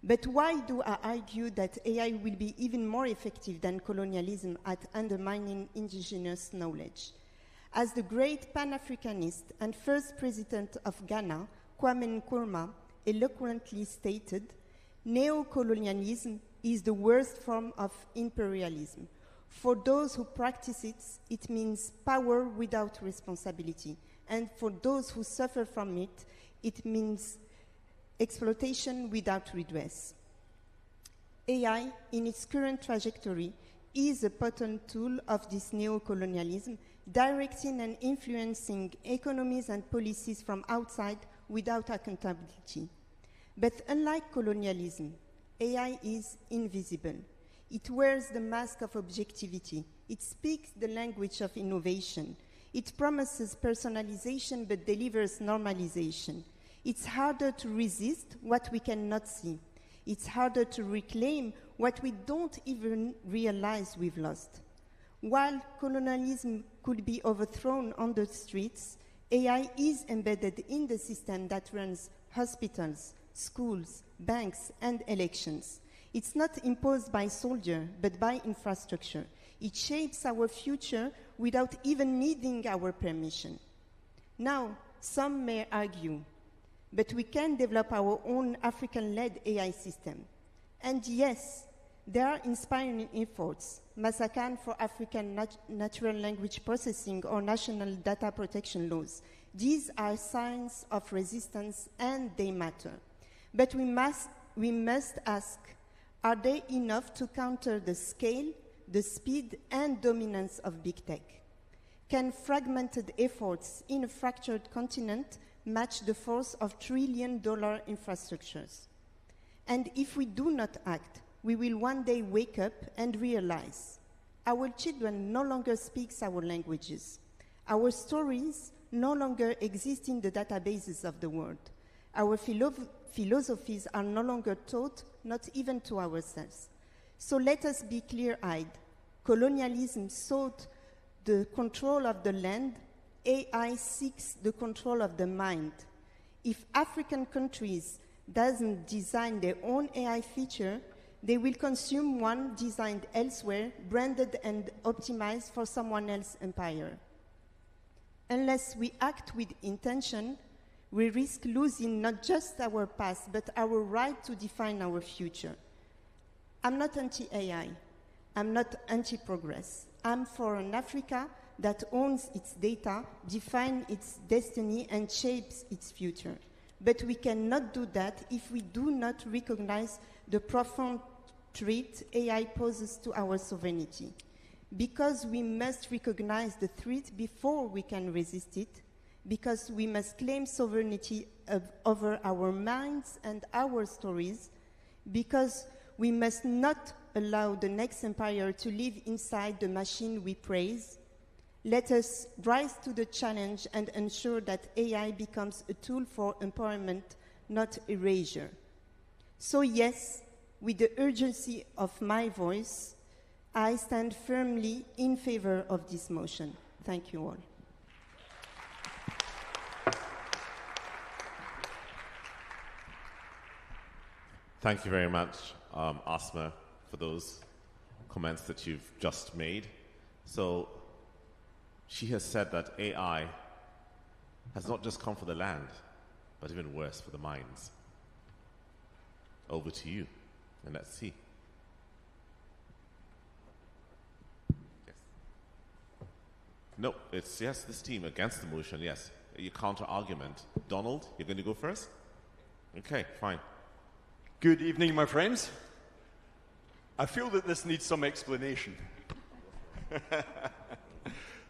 But why do I argue that AI will be even more effective than colonialism at undermining indigenous knowledge? As the great Pan-Africanist and first president of Ghana, Kwame Nkrumah, eloquently stated, neocolonialism is the worst form of imperialism. For those who practice it, it means power without responsibility. And for those who suffer from it, it means exploitation without redress. AI, in its current trajectory, is a potent tool of this neocolonialism, directing and influencing economies and policies from outside without accountability. But unlike colonialism, AI is invisible. It wears the mask of objectivity. It speaks the language of innovation. It promises personalization but delivers normalization. It's harder to resist what we cannot see. It's harder to reclaim what we don't even realize we've lost. While colonialism could be overthrown on the streets, AI is embedded in the system that runs hospitals, schools, banks, and elections. It's not imposed by soldiers, but by infrastructure. It shapes our future without even needing our permission. Now, some may argue, but we can develop our own African-led AI system. And yes, there are inspiring efforts, Masakan for African natural language processing or national data protection laws. These are signs of resistance and they matter. But we must ask, are they enough to counter the scale, the speed, and dominance of big tech? Can fragmented efforts in a fractured continent match the force of trillion-dollar infrastructures? And if we do not act, we will one day wake up and realize our children no longer speak our languages. Our stories no longer exist in the databases of the world. Our philosophies are no longer taught, not even to ourselves. So let us be clear-eyed. Colonialism sought the control of the land. AI seeks the control of the mind. If African countries doesn't design their own AI feature, they will consume one designed elsewhere, branded and optimized for someone else's empire. Unless we act with intention, we risk losing not just our past, but our right to define our future. I'm not anti-AI. I'm not anti-progress. I'm for an Africa that owns its data, defines its destiny, and shapes its future. But we cannot do that if we do not recognize the profound threat AI poses to our sovereignty. Because we must recognize the threat before we can resist it, because we must claim sovereignty over our minds and our stories, because we must not allow the next empire to live inside the machine we praise. Let us rise to the challenge and ensure that AI becomes a tool for empowerment, not erasure. So yes, with the urgency of my voice, I stand firmly in favor of this motion. Thank you all. Thank you very much, Asma, for those comments that you've just made. So she has said that AI has not just come for the land, but even worse, for the minds. Over to you, and let's see. Yes. No, it's yes, this team against the motion, yes. Your counter-argument. Donald, you're going to go first? Okay, fine. Good evening, my friends. I feel that this needs some explanation.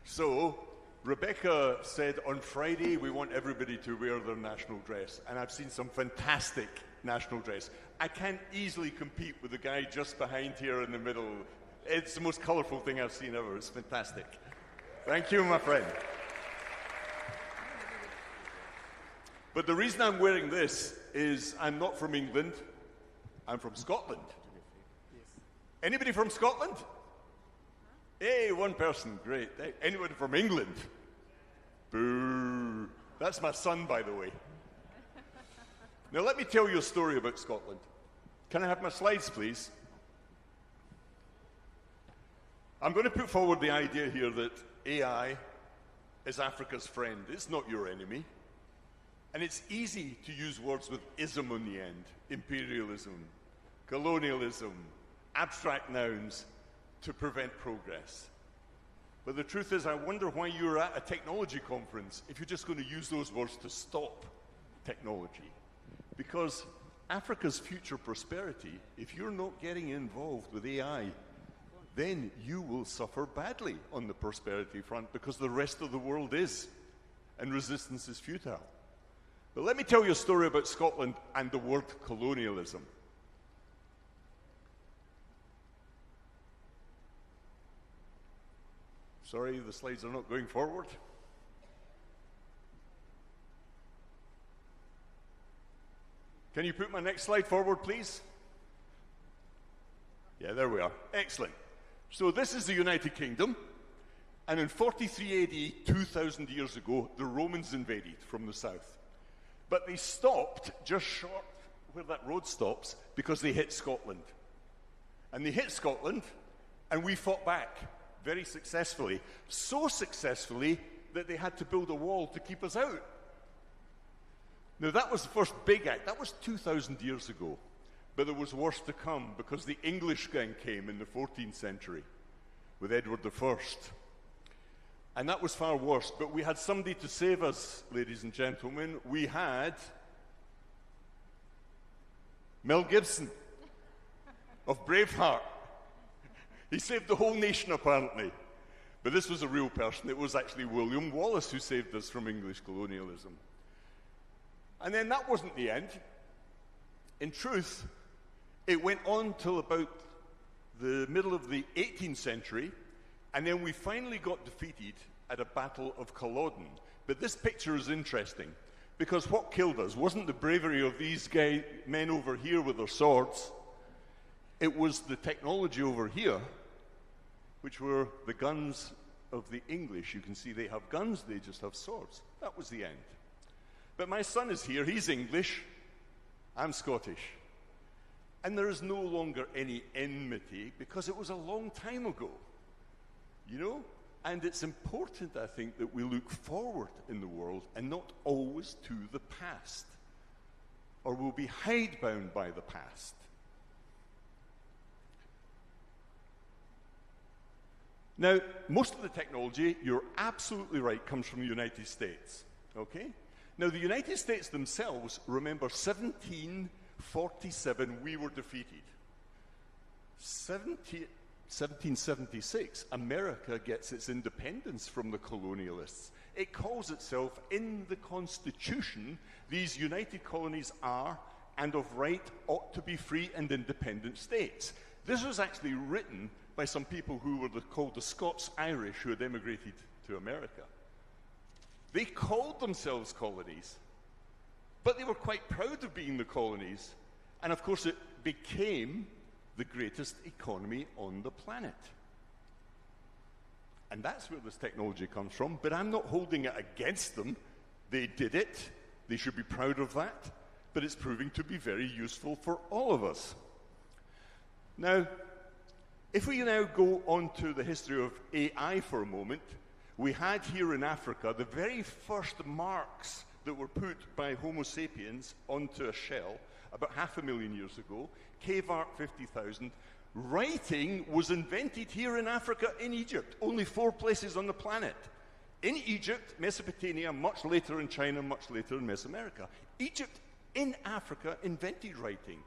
So, Rebecca said on Friday we want everybody to wear their national dress, and I've seen some fantastic national dress. I can't easily compete with the guy just behind here in the middle. It's the most colorful thing I've seen ever. It's fantastic. Thank you, my friend. But the reason I'm wearing this is I'm not from England. I'm from Scotland. Anybody from Scotland? Hey, one person, great. Hey, anyone from England? Boo. That's my son, by the way. Now, let me tell you a story about Scotland. Can I have my slides, please? I'm going to put forward the idea here that AI is Africa's friend. It's not your enemy. And it's easy to use words with ism on the end. Imperialism, colonialism, abstract nouns to prevent progress. But the truth is, I wonder why you're at a technology conference if you're just going to use those words to stop technology. Because Africa's future prosperity, if you're not getting involved with AI, then you will suffer badly on the prosperity front because the rest of the world is, and resistance is futile. But let me tell you a story about Scotland and the word colonialism. Sorry, the slides are not going forward. Can you put my next slide forward, please? Yeah, there we are. Excellent. So this is the United Kingdom, and in 43 AD, 2,000 years ago, the Romans invaded from the south. But they stopped just short where that road stops because they hit Scotland. And they hit Scotland, and we fought back very successfully. So successfully that they had to build a wall to keep us out. Now, that was the first big act. That was 2,000 years ago. But there was worse to come because the English gang came in the 14th century with Edward I. And that was far worse. But we had somebody to save us, ladies and gentlemen. We had Mel Gibson of Braveheart. He saved the whole nation, apparently. But this was a real person. It was actually William Wallace who saved us from English colonialism. And then that wasn't the end. In truth, it went on till about the middle of the 18th century, and then we finally got defeated at a battle of Culloden. But this picture is interesting, because what killed us wasn't the bravery of these men over here with their swords. It was the technology over here, which were the guns of the English. You can see they have guns, they just have swords. That was the end. But my son is here, he's English, I'm Scottish. And there is no longer any enmity because it was a long time ago, you know? And it's important, I think, that we look forward in the world and not always to the past, or we'll be hidebound by the past. Now, most of the technology, you're absolutely right, comes from the United States, okay? Now, the United States themselves, remember, 1747, we were defeated. 1776, America gets its independence from the colonialists. It calls itself in the Constitution, these united colonies are and of right ought to be free and independent states. This was actually written by some people who were called the Scots-Irish who had emigrated to America. They called themselves colonies, but they were quite proud of being the colonies. And of course, it became the greatest economy on the planet. And that's where this technology comes from, but I'm not holding it against them. They did it. They should be proud of that. But it's proving to be very useful for all of us. Now, if we now go on to the history of AI for a moment, we had here in Africa the very first marks that were put by Homo sapiens onto a shell about 500,000 years ago, cave art 50,000. Writing was invented here in Africa, in Egypt, only 4 places on the planet. In Egypt, Mesopotamia, much later in China, much later in Mesoamerica. Egypt in Africa invented writing.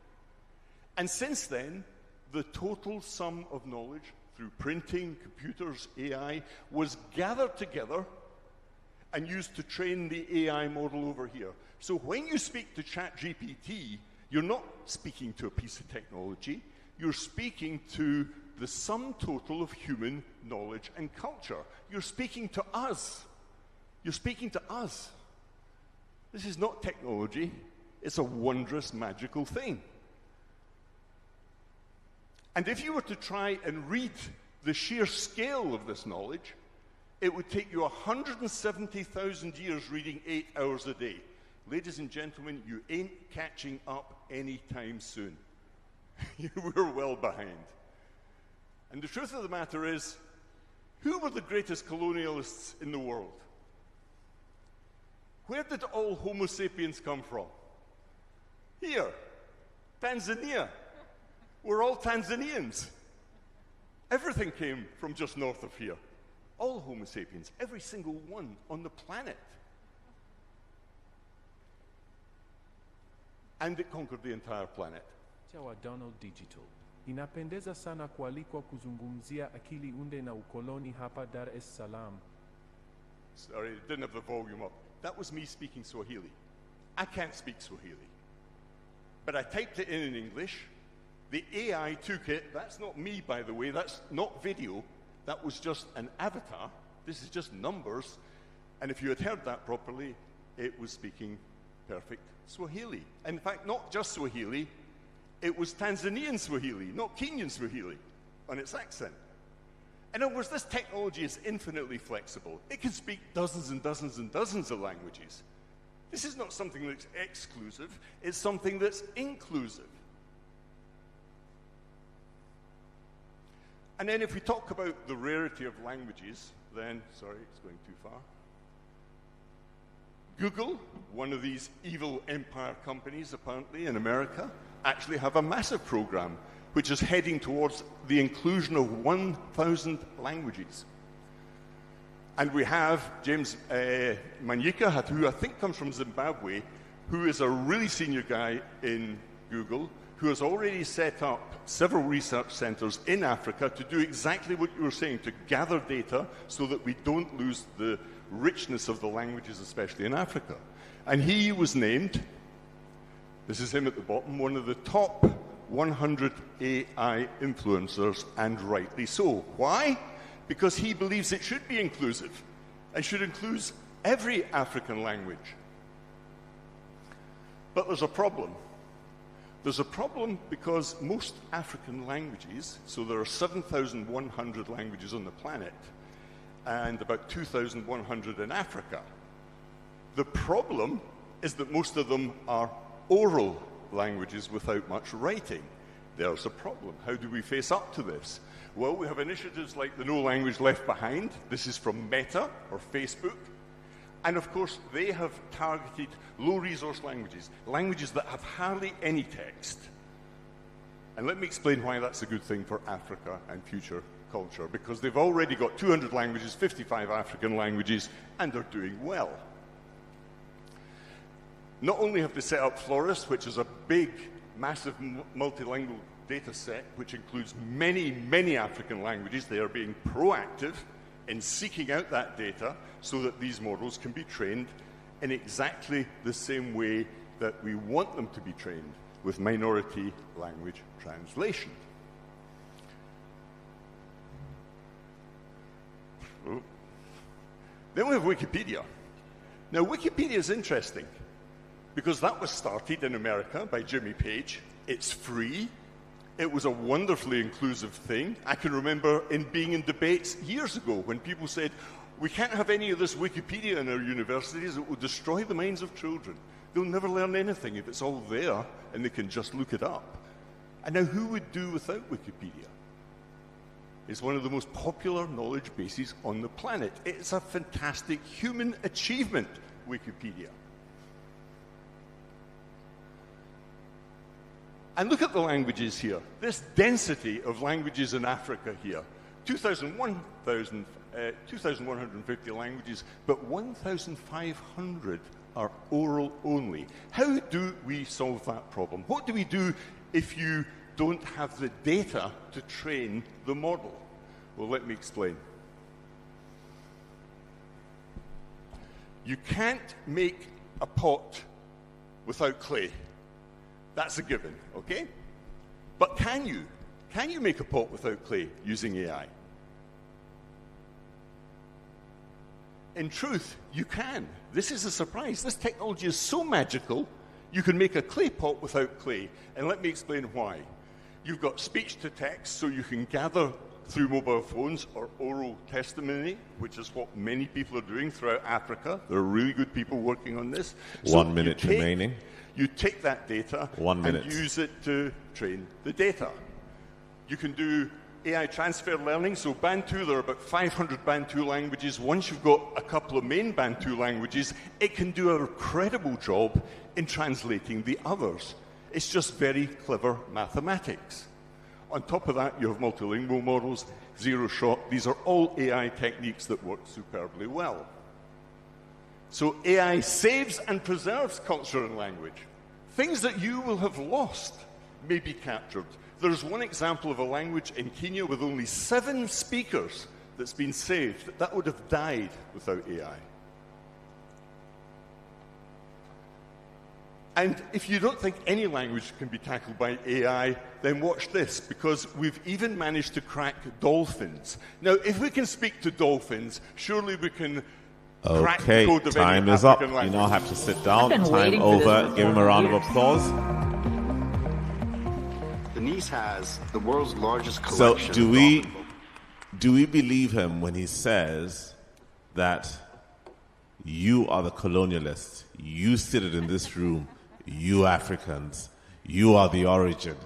And since then, the total sum of knowledge through printing, computers, AI, was gathered together and used to train the AI model over here. So when you speak to ChatGPT, you're not speaking to a piece of technology, you're speaking to the sum total of human knowledge and culture. You're speaking to us. You're speaking to us. This is not technology. It's a wondrous, magical thing. And if you were to try and read the sheer scale of this knowledge, it would take you 170,000 years reading 8 hours a day. Ladies and gentlemen, you ain't catching up anytime soon. We're well behind. And the truth of the matter is, who were the greatest colonialists in the world? Where did all Homo sapiens come from? Here, Tanzania. We're all Tanzanians. Everything came from just north of here. All Homo sapiens, every single one on the planet. And it conquered the entire planet. Wa Donald Digital. Inapendeza sana kualikwa kuzungumzia akili unde na ukoloni hapa Dar es Salaam. Sorry, it didn't have the volume up. That was me speaking Swahili. I can't speak Swahili. But I typed it in English. The AI took it. That's not me, by the way. That's not video. That was just an avatar. This is just numbers. And if you had heard that properly, it was speaking perfect Swahili. In fact, not just Swahili. It was Tanzanian Swahili, not Kenyan Swahili, on its accent. In other words, this technology is infinitely flexible. It can speak dozens and dozens and dozens of languages. This is not something that's exclusive. It's something that's inclusive. And then if we talk about the rarity of languages, then, sorry, it's going too far. Google, one of these evil empire companies apparently in America, actually have a massive program which is heading towards the inclusion of 1,000 languages. And we have James Manyika, who I think comes from Zimbabwe, who is a really senior guy in Google, who has already set up several research centers in Africa to do exactly what you were saying, to gather data so that we don't lose the richness of the languages, especially in Africa. And he was named, this is him at the bottom, one of the top 100 AI influencers, and rightly so. Why? Because he believes it should be inclusive and should include every African language. But there's a problem. There's a problem because most African languages, so there are 7,100 languages on the planet, and about 2,100 in Africa. The problem is that most of them are oral languages without much writing. There's a problem. How do we face up to this? Well, we have initiatives like the No Language Left Behind. This is from Meta or Facebook. And of course, they have targeted low-resource languages, languages that have hardly any text. And let me explain why that's a good thing for Africa and future culture, because they've already got 200 languages, 55 African languages, and they're doing well. Not only have they set up Florist, which is a big, massive multilingual data set, which includes many, many African languages. They are being proactive in seeking out that data so that these models can be trained in exactly the same way that we want them to be trained, with minority language translation. Then we have Wikipedia. Now, Wikipedia is interesting because that was started in America by Jimmy Page. It's free. It was a wonderfully inclusive thing. I can remember being in debates years ago when people said, we can't have any of this Wikipedia in our universities. It will destroy the minds of children. They'll never learn anything if it's all there and they can just look it up. And now who would do without Wikipedia? It's one of the most popular knowledge bases on the planet. It's a fantastic human achievement, Wikipedia. And look at the languages here. This density of languages in Africa here. 2,150 languages, but 1,500 are oral only. How do we solve that problem? What do we do if you don't have the data to train the model? Well, let me explain. You can't make a pot without clay. That's a given, okay? But can you? Can you make a pot without clay using AI? In truth, you can. This is a surprise. This technology is so magical, you can make a clay pot without clay. And let me explain why. You've got speech to text, so you can gather through mobile phones or oral testimony, which is what many people are doing throughout Africa. There are really good people working on this. 1 minute remaining. You take that data and use it to train the data. You can do AI transfer learning. So Bantu, there are about 500 Bantu languages. Once you've got a couple of main Bantu languages, it can do an incredible job in translating the others. It's just very clever mathematics. On top of that, you have multilingual models, zero shot. These are all AI techniques that work superbly well. So AI saves and preserves culture and language. Things that you will have lost may be captured. There's one example of a language in Kenya with only 7 speakers that's been saved. That would have died without AI. And if you don't think any language can be tackled by AI, then watch this, because we've even managed to crack dolphins. Now, if we can speak to dolphins, surely we can crack the code of time any is up. African language. You now have to sit down. Time over. Give him a round of applause. Denise has the world's largest So collection. do we believe him when he says that you are the colonialists, you sit in this room, you Africans, you are the origin,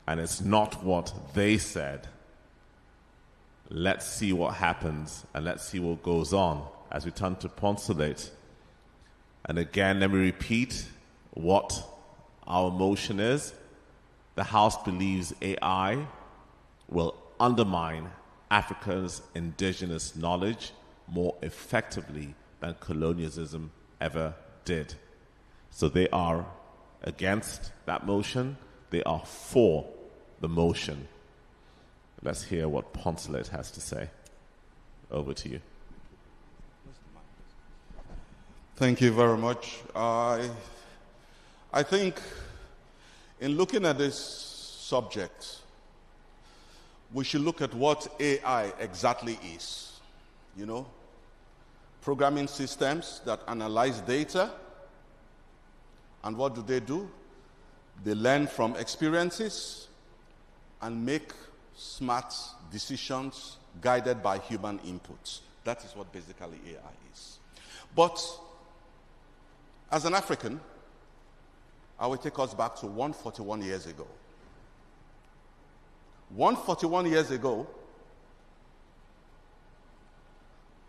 and it's not what they said? Let's see what happens and let's see what goes on as we turn to Ponsolate. And again, let me repeat what our motion is. The House believes AI will undermine Africa's indigenous knowledge more effectively than colonialism ever did. So they are against that motion. They are for the motion. Let's hear what Ponsolate has to say. Over to you. Thank you very much. I think in looking at this subject, we should look at what AI exactly is. You know, programming systems that analyze data. And what do? They learn from experiences and make smart decisions guided by human inputs. That is what basically AI is. But as an African, I will take us back to 141 years ago. 141 years ago,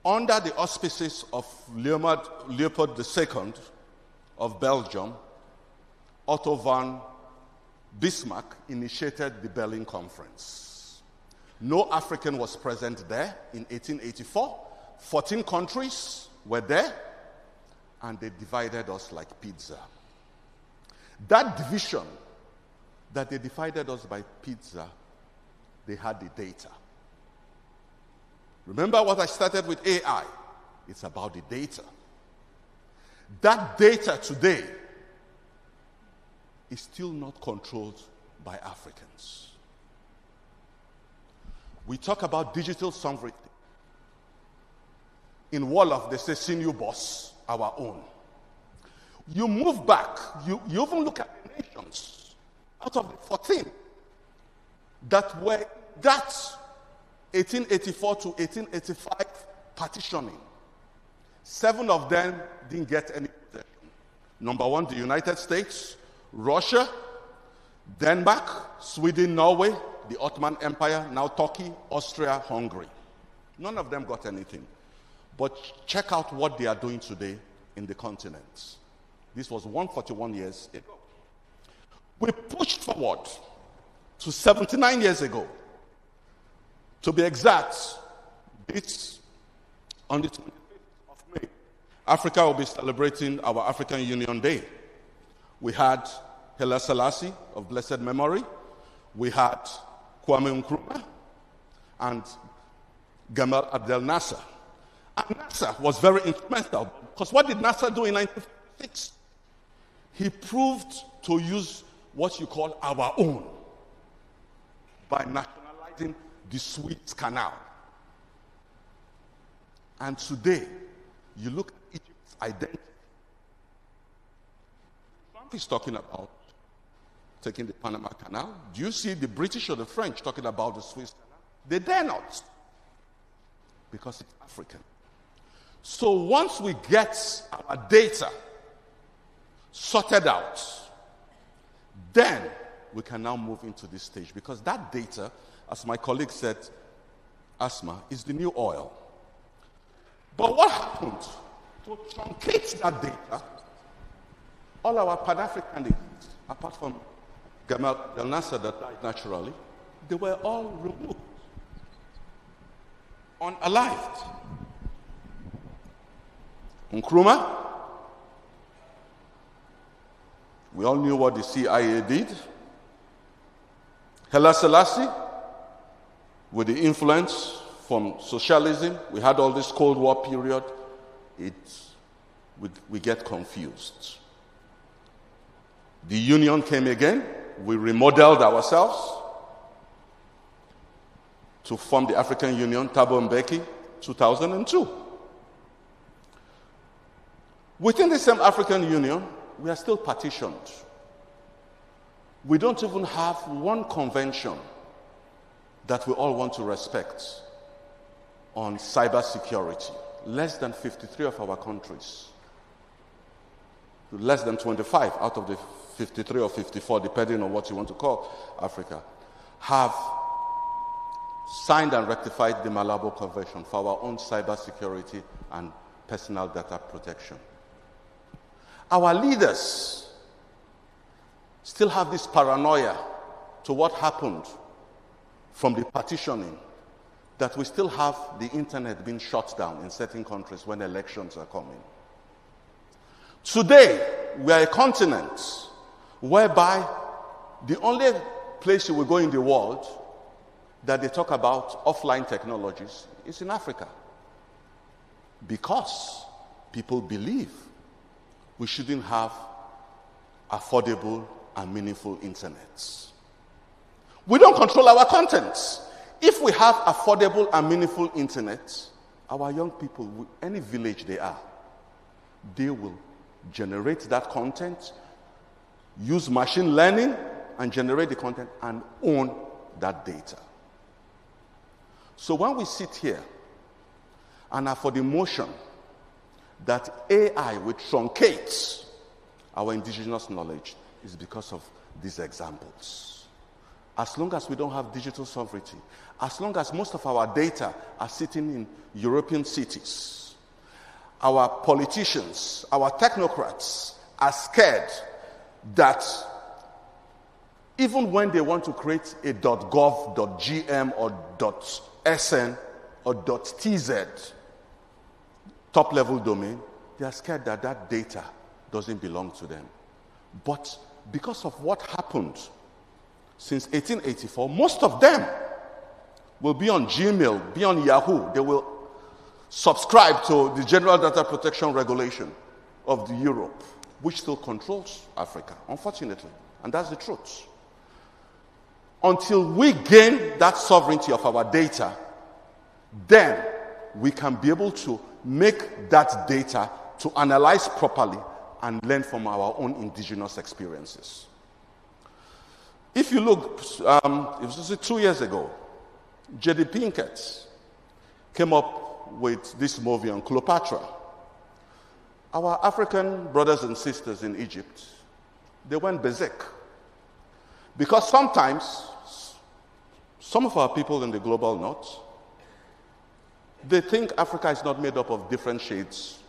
under the auspices of Leopold II of Belgium, Otto von Bismarck initiated the Berlin Conference. No African was present there in 1884. 14 countries were there, and they divided us like pizza. That division that they divided us by pizza, they had the data. Remember what I started with AI? It's about the data. That data today is still not controlled by Africans. We talk about digital sovereignty. In Wolof, they say, "Senior boss, our own." You move back, you even look at the nations out of the 14 that were that 1884 to 1885 partitioning. 7 of them didn't get any possession. Number 1, the United States, Russia, Denmark, Sweden, Norway, the Ottoman Empire, now Turkey, Austria, Hungary. None of them got anything. But check out what they are doing today in the continents. This was 141 years ago. We pushed forward to 79 years ago. To be exact, it's on the 25th of May. Africa will be celebrating our African Union Day. We had Haile Selassie of blessed memory. We had Kwame Nkrumah and Gamal Abdel Nasser. And Nasser was very instrumental, because what did Nasser do in 1956? He proved to use what you call our own by nationalizing the Suez Canal. And today, you look at Egypt's identity. Trump is talking about taking the Panama Canal. Do you see the British or the French talking about the Suez Canal? They dare not, because it's African. So once we get our data sorted out, then we can now move into this stage, because that data, as my colleague said, Asma, is the new oil. But what happened? To truncate that data, all our Pan-Africanists, apart from Gamal Abdel Nasser that died naturally, they were all removed, unalived. Nkrumah, we all knew what the CIA did. Haile Selassie, with the influence from socialism, we had all this Cold War period, we get confused. The Union came again, we remodeled ourselves to form the African Union, Thabo Mbeki, 2002. Within the same African Union, we are still partitioned. We don't even have one convention that we all want to respect on cybersecurity. Less than 53 of our countries, less than 25 out of the 53 or 54, depending on what you want to call Africa, have signed and rectified the Malabo Convention for our own cybersecurity and personal data protection. Our leaders still have this paranoia to what happened from the partitioning, that we still have the internet being shut down in certain countries when elections are coming. Today, we are a continent whereby the only place you will go in the world that they talk about offline technologies is in Africa. Because people believe we shouldn't have affordable and meaningful internets. We don't control our contents. If we have affordable and meaningful internet, our young people, any village they are, they will generate that content, use machine learning, and generate the content and own that data. So when we sit here and are for the motion that AI will truncate our indigenous knowledge, is because of these examples. As long as we don't have digital sovereignty, as long as most of our data are sitting in European cities, our politicians, our technocrats are scared that even when they want to create a .gov, .gm, or .sn, or .tz top-level domain, they are scared that that data doesn't belong to them. But because of what happened since 1884, most of them will be on Gmail, be on Yahoo. They will subscribe to the General Data Protection Regulation of the Europe, which still controls Africa, unfortunately. And that's the truth. Until we gain that sovereignty of our data, then we can be able to make that data to analyze properly and learn from our own indigenous experiences. If you look, it was 2 years ago, J.D. Pinkett came up with this movie on Cleopatra. Our African brothers and sisters in Egypt, they went berserk. Because sometimes, some of our people in the global north, they think Africa is not made up of different shades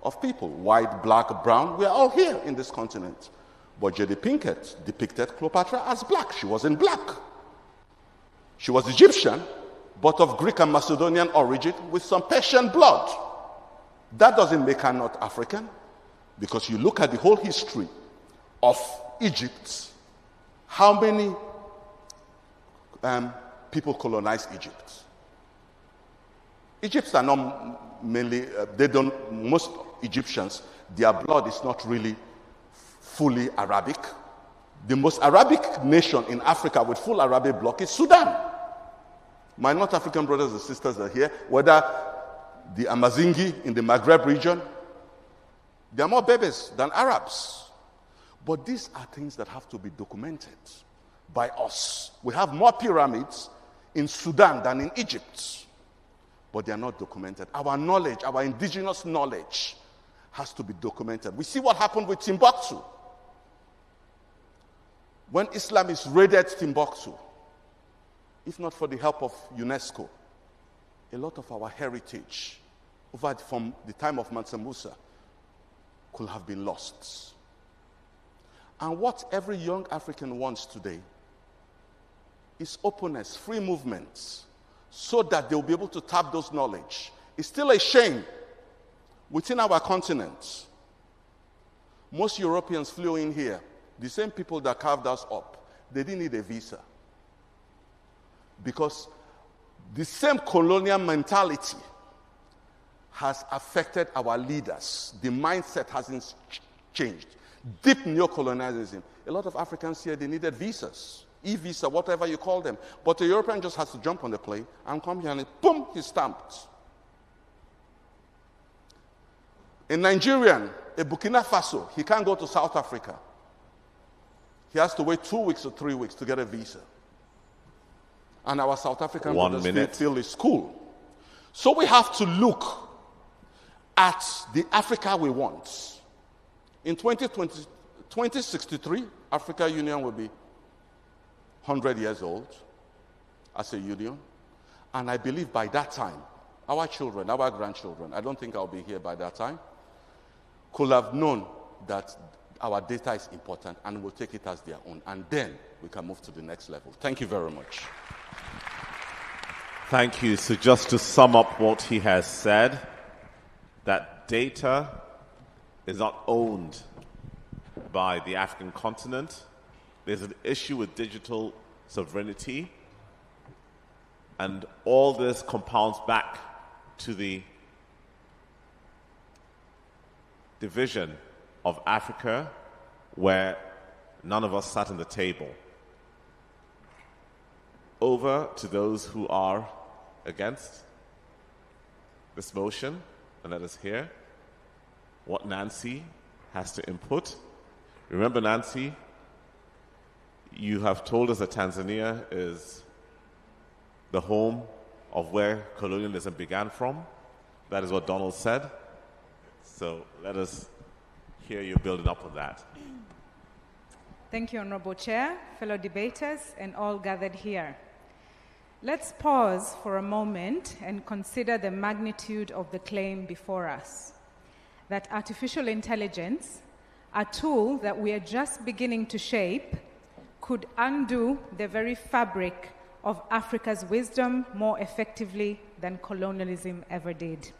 of people, white, black, brown. We are all here in this continent. But J.D. Pinkett depicted Cleopatra as black. She wasn't black. She was Egyptian, but of Greek and Macedonian origin with some Persian blood. That doesn't make her not African, because you look at the whole history of Egypt, how many people colonized Egypt? Egyptians are not mainly, most Egyptians, their blood is not really fully Arabic. The most Arabic nation in Africa with full Arabic bloc is Sudan. My North African brothers and sisters are here, whether the Amazingi in the Maghreb region, they are more babies than Arabs. But these are things that have to be documented by us. We have more pyramids in Sudan than in Egypt, but they are not documented. Our knowledge, our indigenous knowledge, has to be documented. We see what happened with Timbuktu. When Islamists raided Timbuktu, if not for the help of UNESCO, a lot of our heritage from the time of Mansa Musa could have been lost. And what every young African wants today is openness, free movements, so that they'll be able to tap those knowledge. It's still a shame within our continent. Most Europeans flew in here. The same people that carved us up, they didn't need a visa. Because the same colonial mentality has affected our leaders. The mindset hasn't changed. Deep neocolonialism. A lot of Africans here, they needed visas. E-visa, whatever you call them. But a European just has to jump on the plane and come here and boom, he's stamped. A Nigerian, a Burkina Faso, he can't go to South Africa. He has to wait 2 weeks or 3 weeks to get a visa. And our South African brothers feel it's cool. So we have to look at the Africa we want. In 2063, Africa Union will be 100 years old as a union. And I believe by that time, our children, our grandchildren, I don't think I'll be here by that time, could have known that our data is important and will take it as their own. And then we can move to the next level. Thank you very much. Thank you. So just to sum up what he has said, that data is not owned by the African continent. There's an issue with digital sovereignty. And all this compounds back to the division of Africa where none of us sat at the table. Over to those who are against this motion, and let us hear what Nancy has to input. Remember, Nancy, you have told us that Tanzania is the home of where colonialism began from. That is what Donald said. So let us hear you building up on that. Thank you, Honorable Chair, fellow debaters, and all gathered here. Let's pause for a moment and consider the magnitude of the claim before us, that artificial intelligence, a tool that we are just beginning to shape, could undo the very fabric of Africa's wisdom more effectively than colonialism ever did.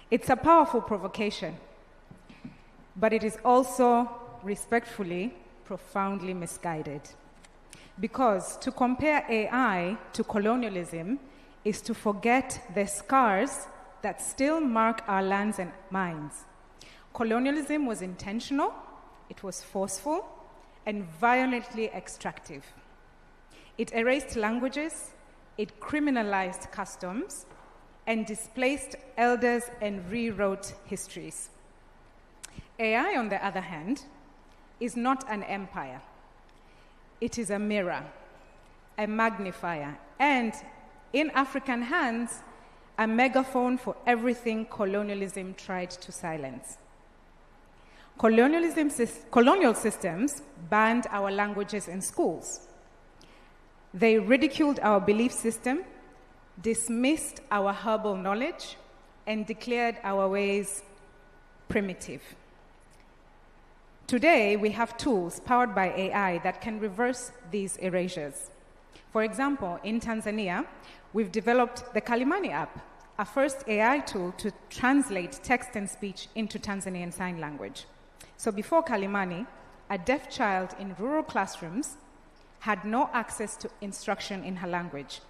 It's a powerful provocation, but it is also, respectfully, profoundly misguided. Because to compare AI to colonialism is to forget the scars that still mark our lands and minds. Colonialism was intentional, it was forceful, and violently extractive. It erased languages, it criminalized customs, and displaced elders and rewrote histories. AI, on the other hand, is not an empire. It is a mirror, a magnifier, and in African hands, a megaphone for everything colonialism tried to silence. Colonial systems banned our languages in schools. They ridiculed our belief system, dismissed our herbal knowledge, and declared our ways primitive. Today, we have tools powered by AI that can reverse these erasures. For example, in Tanzania, we've developed the Kalimani app, a first AI tool to translate text and speech into Tanzanian Sign Language. So before Kalimani, a deaf child in rural classrooms had no access to instruction in her language.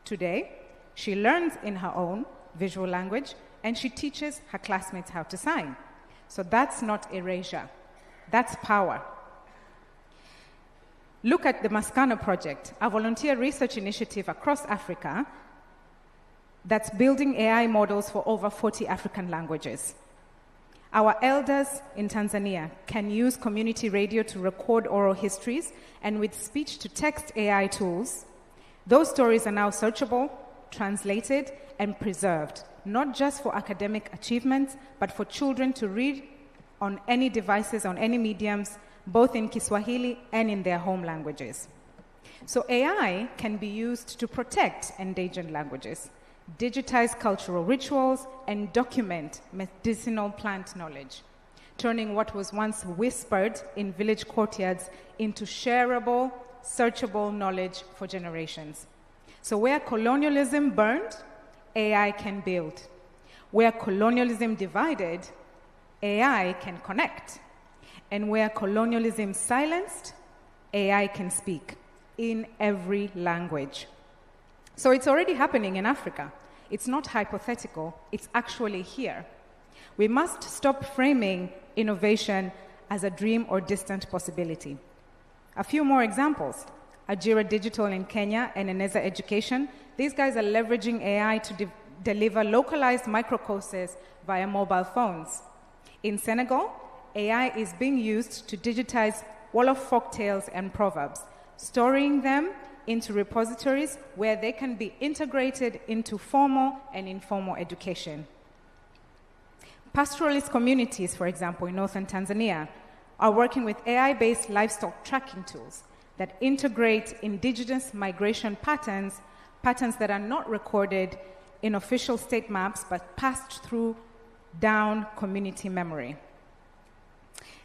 Today, she learns in her own visual language, and she teaches her classmates how to sign. So that's not erasure, that's power. Look at the Maskana project, a volunteer research initiative across Africa that's building AI models for over 40 African languages. Our elders in Tanzania can use community radio to record oral histories, and with speech-to-text AI tools, those stories are now searchable, translated, and preserved, not just for academic achievements, but for children to read on any devices, on any mediums, both in Kiswahili and in their home languages. So AI can be used to protect endangered languages, digitize cultural rituals, and document medicinal plant knowledge, turning what was once whispered in village courtyards into shareable, searchable knowledge for generations. So where colonialism burned, AI can build. Where colonialism divided, AI can connect. And where colonialism silenced, AI can speak in every language. So it's already happening in Africa. It's not hypothetical, it's actually here. We must stop framing innovation as a dream or distant possibility. A few more examples. Ajira Digital in Kenya and Eneza Education. These guys are leveraging AI to deliver localized microcourses via mobile phones. In Senegal, AI is being used to digitize Wolof folktales and proverbs, storing them into repositories where they can be integrated into formal and informal education. Pastoralist communities, for example, in northern Tanzania, are working with AI-based livestock tracking tools that integrate indigenous migration patterns that are not recorded in official state maps but passed through down community memory.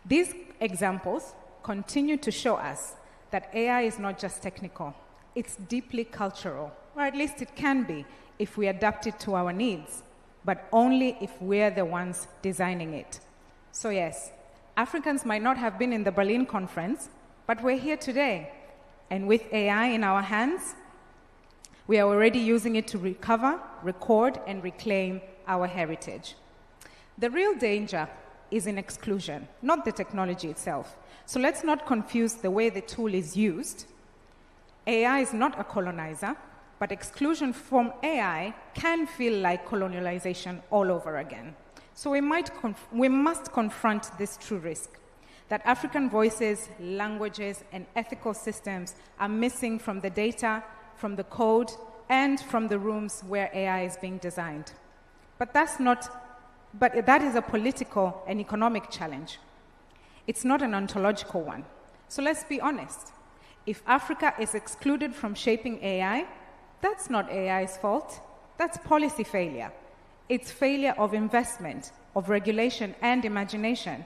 These examples continue to show us that AI is not just technical, it's deeply cultural, or at least it can be if we adapt it to our needs, but only if we're the ones designing it. So yes, Africans might not have been in the Berlin conference, but we're here today. And with AI in our hands, we are already using it to recover, record, and reclaim our heritage. The real danger is in exclusion, not the technology itself. So let's not confuse the way the tool is used. AI is not a colonizer, but exclusion from AI can feel like colonialization all over again. So we must confront this true risk, that African voices, languages, and ethical systems are missing from the data, from the code, and from the rooms where AI is being designed. But that is a political and economic challenge. It's not an ontological one. So let's be honest. If Africa is excluded from shaping AI, that's not AI's fault. That's policy failure. It's failure of investment, of regulation, and imagination.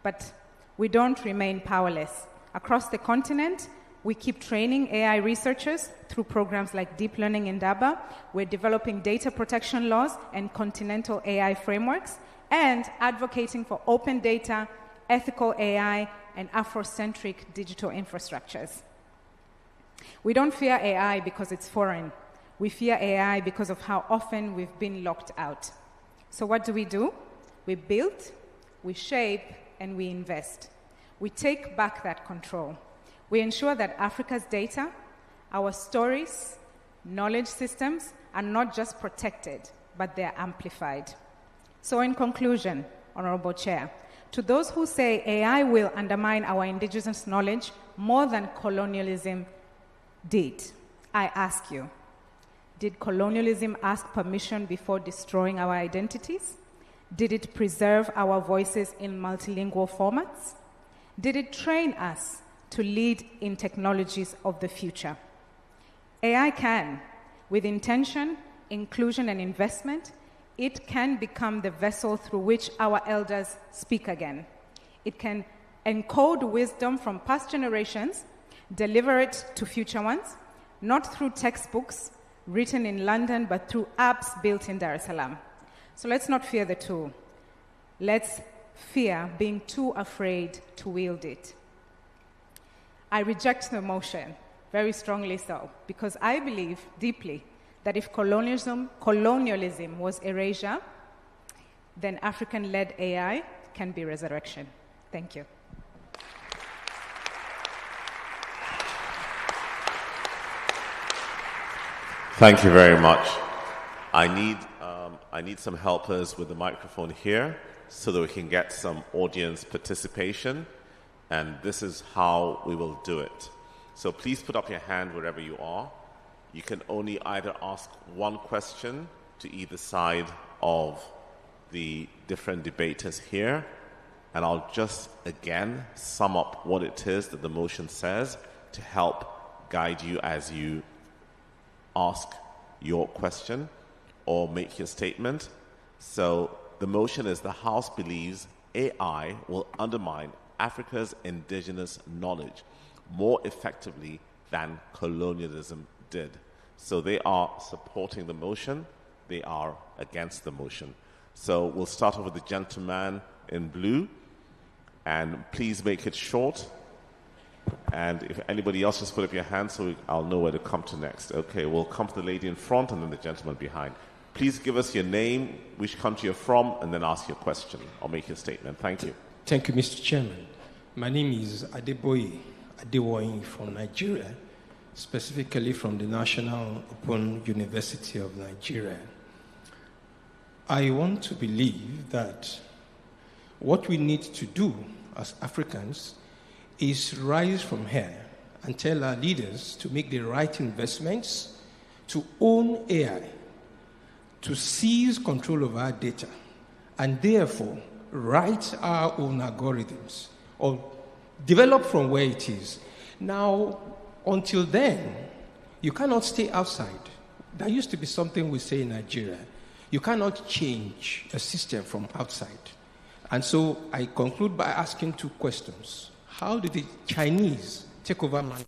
But we don't remain powerless. Across the continent, we keep training AI researchers through programs like Deep Learning in Daba. We're developing data protection laws and continental AI frameworks, and advocating for open data, ethical AI, and Afrocentric digital infrastructures. We don't fear AI because it's foreign. We fear AI because of how often we've been locked out. So what do? We build, we shape, and we invest. We take back that control. We ensure that Africa's data, our stories, knowledge systems are not just protected, but they're amplified. So in conclusion, Honorable Chair, to those who say AI will undermine our indigenous knowledge more than colonialism did, I ask you, did colonialism ask permission before destroying our identities? Did it preserve our voices in multilingual formats? Did it train us to lead in technologies of the future? AI can, with intention, inclusion, and investment, it can become the vessel through which our elders speak again. It can encode wisdom from past generations, deliver it to future ones, not through textbooks written in London, but through apps built in Dar es Salaam. So let's not fear the tool. Let's fear being too afraid to wield it. I reject the motion, very strongly so, because I believe deeply that if colonialism was erasure, then African-led AI can be resurrection. Thank you. Thank you very much. I need some helpers with the microphone here so that we can get some audience participation, and this is how we will do it. So please put up your hand wherever you are. You can only either ask one question to either side of the different debaters here, and I'll just again sum up what it is that the motion says to help guide you as you ask your question or make your statement. So the motion is the House believes AI will undermine Africa's indigenous knowledge more effectively than colonialism did. So they are supporting the motion, they are against the motion. So we'll start off with the gentleman in blue, and please make it short. And if anybody else, just put up your hand so I'll know where to come to next. Okay, we'll come to the lady in front and then the gentleman behind. Please give us your name, which country you're from, and then ask your question or make your statement. Thank you. Thank you, Mr. Chairman. My name is Adeboye Adewoyin from Nigeria, specifically from the National Open University of Nigeria. I want to believe that what we need to do as Africans is rise from here and tell our leaders to make the right investments, to own AI, to seize control of our data, and therefore write our own algorithms or develop from where it is. Now, until then, you cannot stay outside. That used to be something we say in Nigeria. You cannot change a system from outside. And so I conclude by asking two questions. How did the Chinese take over management?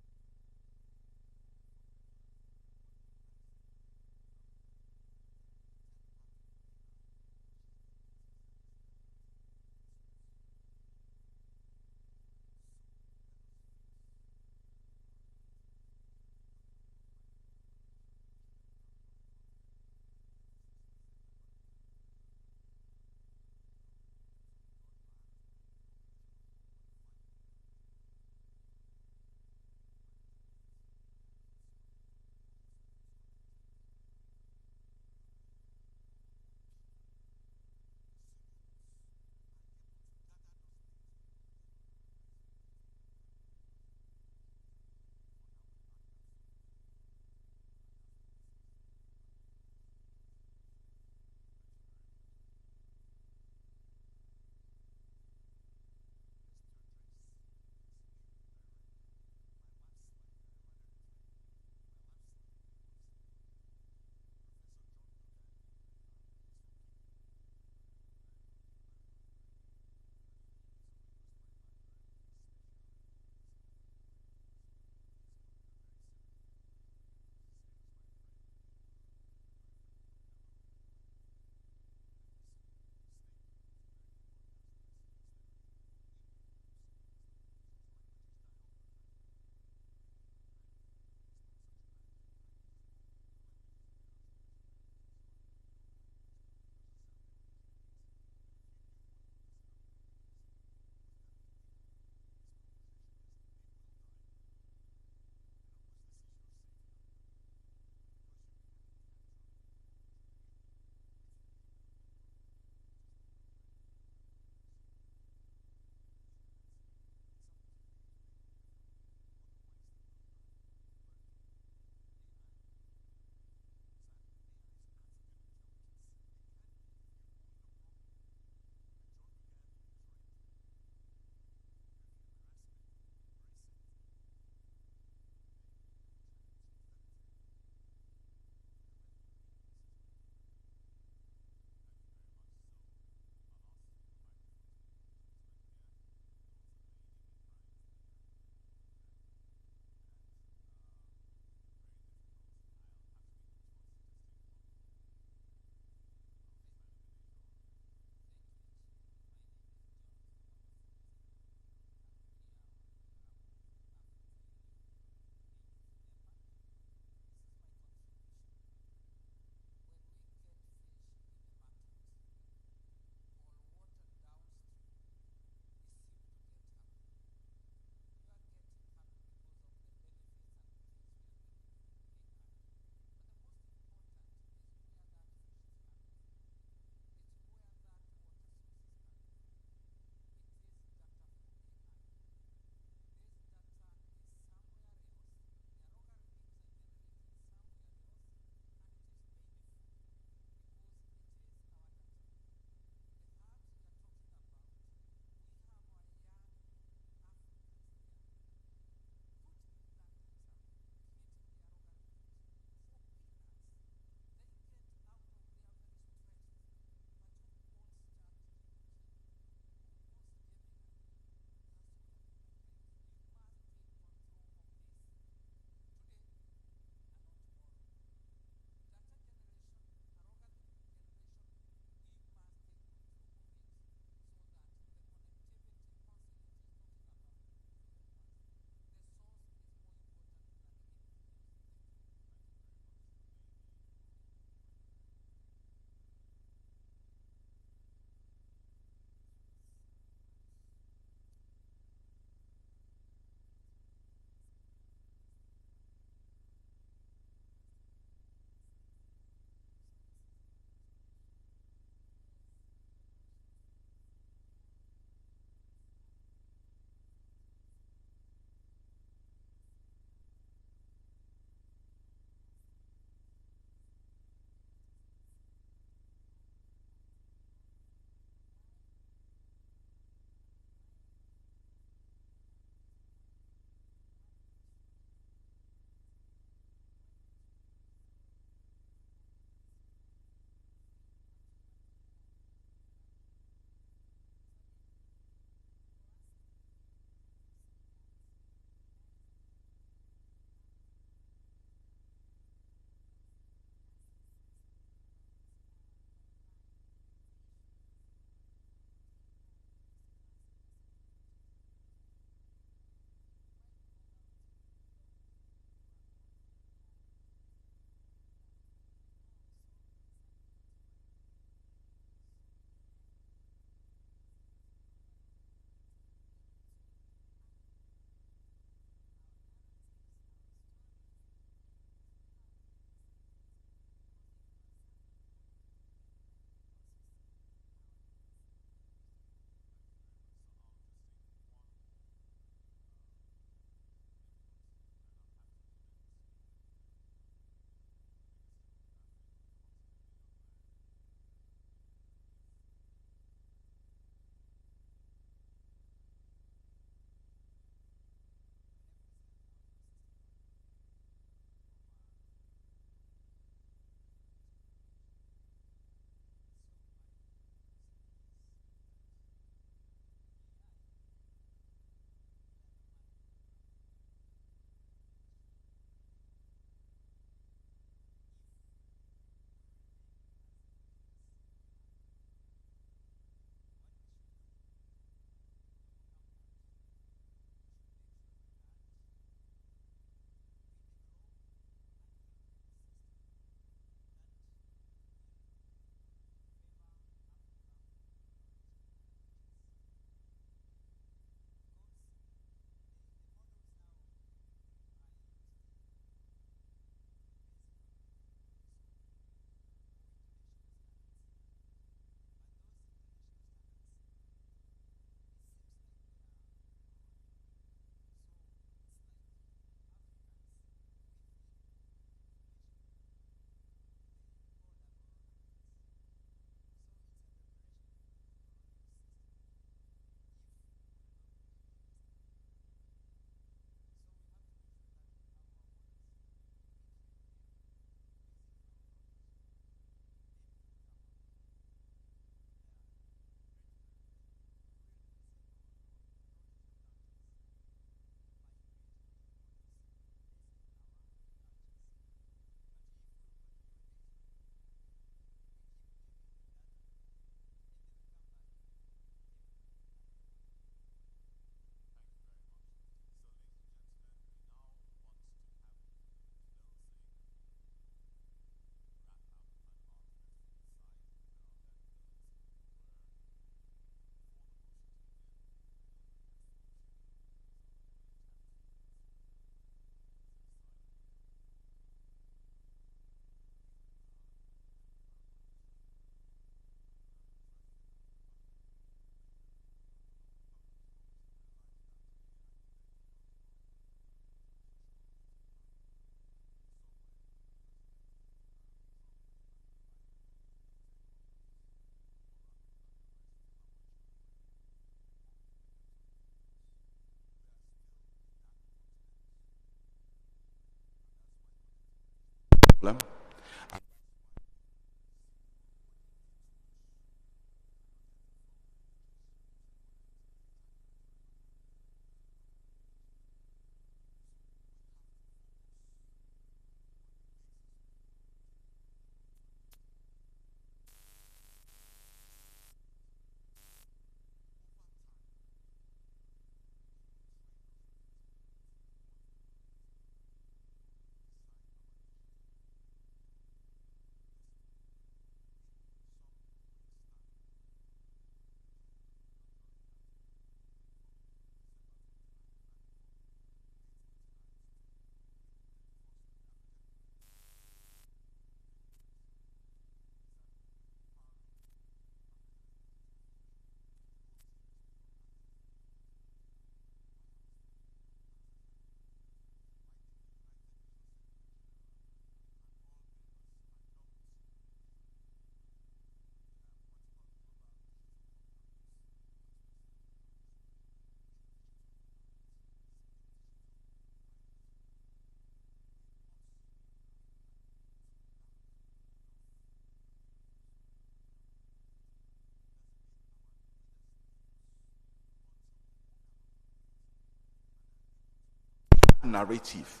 narrative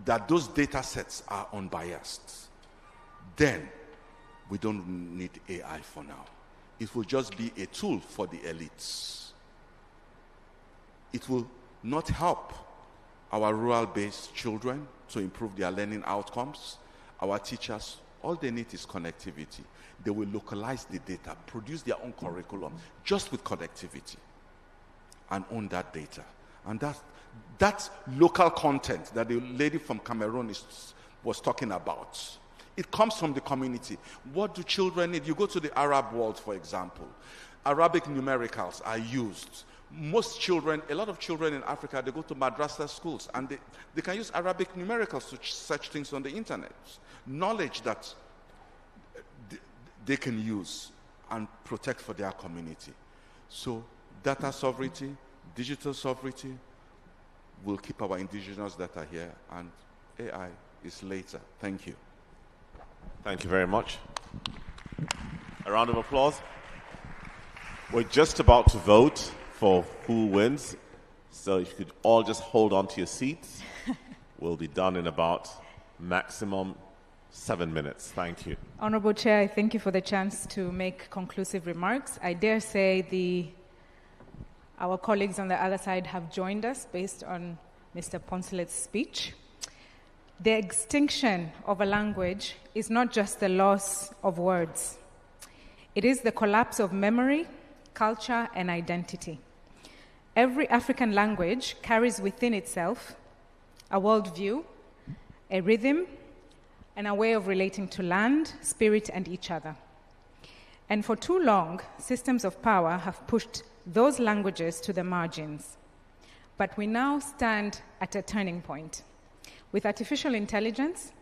that those data sets are unbiased, then we don't need AI for now. It will just be a tool for the elites. It will not help our rural-based children to improve their learning outcomes. Our teachers, all they need is connectivity. They will localize the data, produce their own curriculum just with connectivity and own that data. And that's local content that the lady from Cameroon was talking about. It comes from the community. What do children need? You go to the Arab world, for example. Arabic numericals are used. Most children, a lot of children in Africa, they go to madrasa schools and they can use Arabic numericals to search things on the internet. Knowledge that they can use and protect for their community. So data sovereignty, digital sovereignty will keep our indigenous data here, and AI is later. Thank you. Thank you very much. A round of applause. We're just about to vote for who wins, so if you could all just hold on to your seats. We'll be done in about maximum 7 minutes. Thank you. Honorable Chair, I thank you for the chance to make conclusive remarks. I dare say our colleagues on the other side have joined us based on Mr. Poncelet's speech. The extinction of a language is not just the loss of words. It is the collapse of memory, culture, and identity. Every African language carries within itself a worldview, a rhythm, and a way of relating to land, spirit, and each other. And for too long, systems of power have pushed those languages to the margins. But we now stand at a turning point. With artificial intelligence,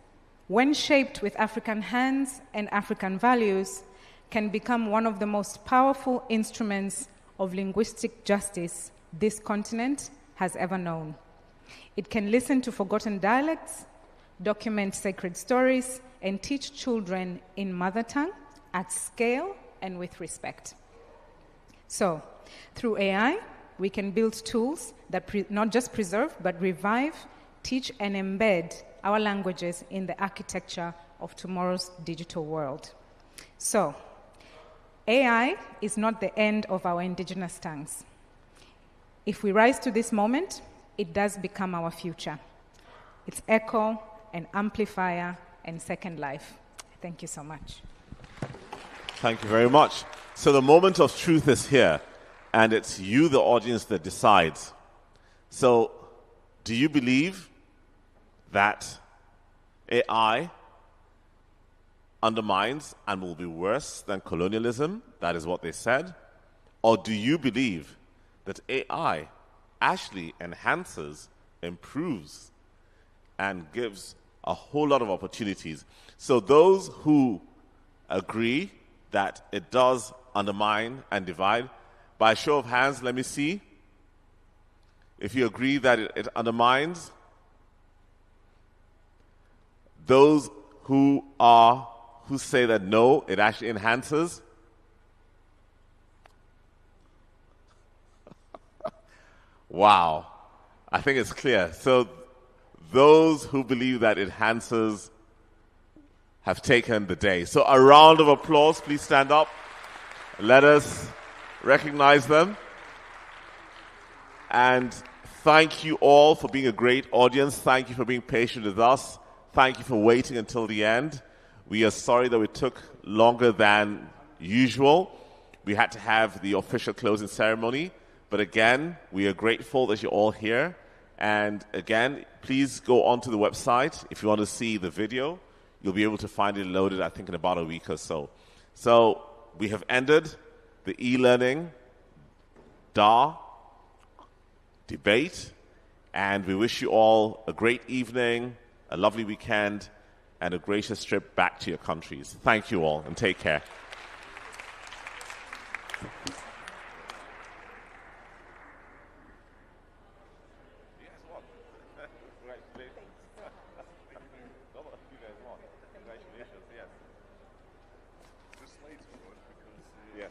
when shaped with African hands and African values, can become one of the most powerful instruments of linguistic justice this continent has ever known. It can listen to forgotten dialects, document sacred stories, and teach children in mother tongue at scale and with respect. So, through AI, we can build tools that not just preserve, but revive, teach, and embed our languages in the architecture of tomorrow's digital world. So, AI is not the end of our indigenous tongues. If we rise to this moment, it does become our future. It's echo, an amplifier, and second life. Thank you so much. Thank you very much. So the moment of truth is here, and it's you, the audience, that decides. So, do you believe that AI undermines and will be worse than colonialism? That is what they said. Or do you believe that AI actually enhances, improves, and gives a whole lot of opportunities? So those who agree that it does undermine and divide, by a show of hands, let me see. If you agree that it undermines, those who say that no, it actually enhances. Wow, I think it's clear. So those who believe that it enhances have taken the day. So a round of applause, please stand up. Let us recognize them. And thank you all for being a great audience. Thank you for being patient with us. Thank you for waiting until the end. We are sorry that we took longer than usual. We had to have the official closing ceremony. But again, we are grateful that you're all here. And again, please go onto the website if you want to see the video. You'll be able to find it loaded, I think, in about a week or so. So we have ended the e-learning DA debate, and we wish you all a great evening, a lovely weekend, and a gracious trip back to your countries. Thank you all, and take care. Yes.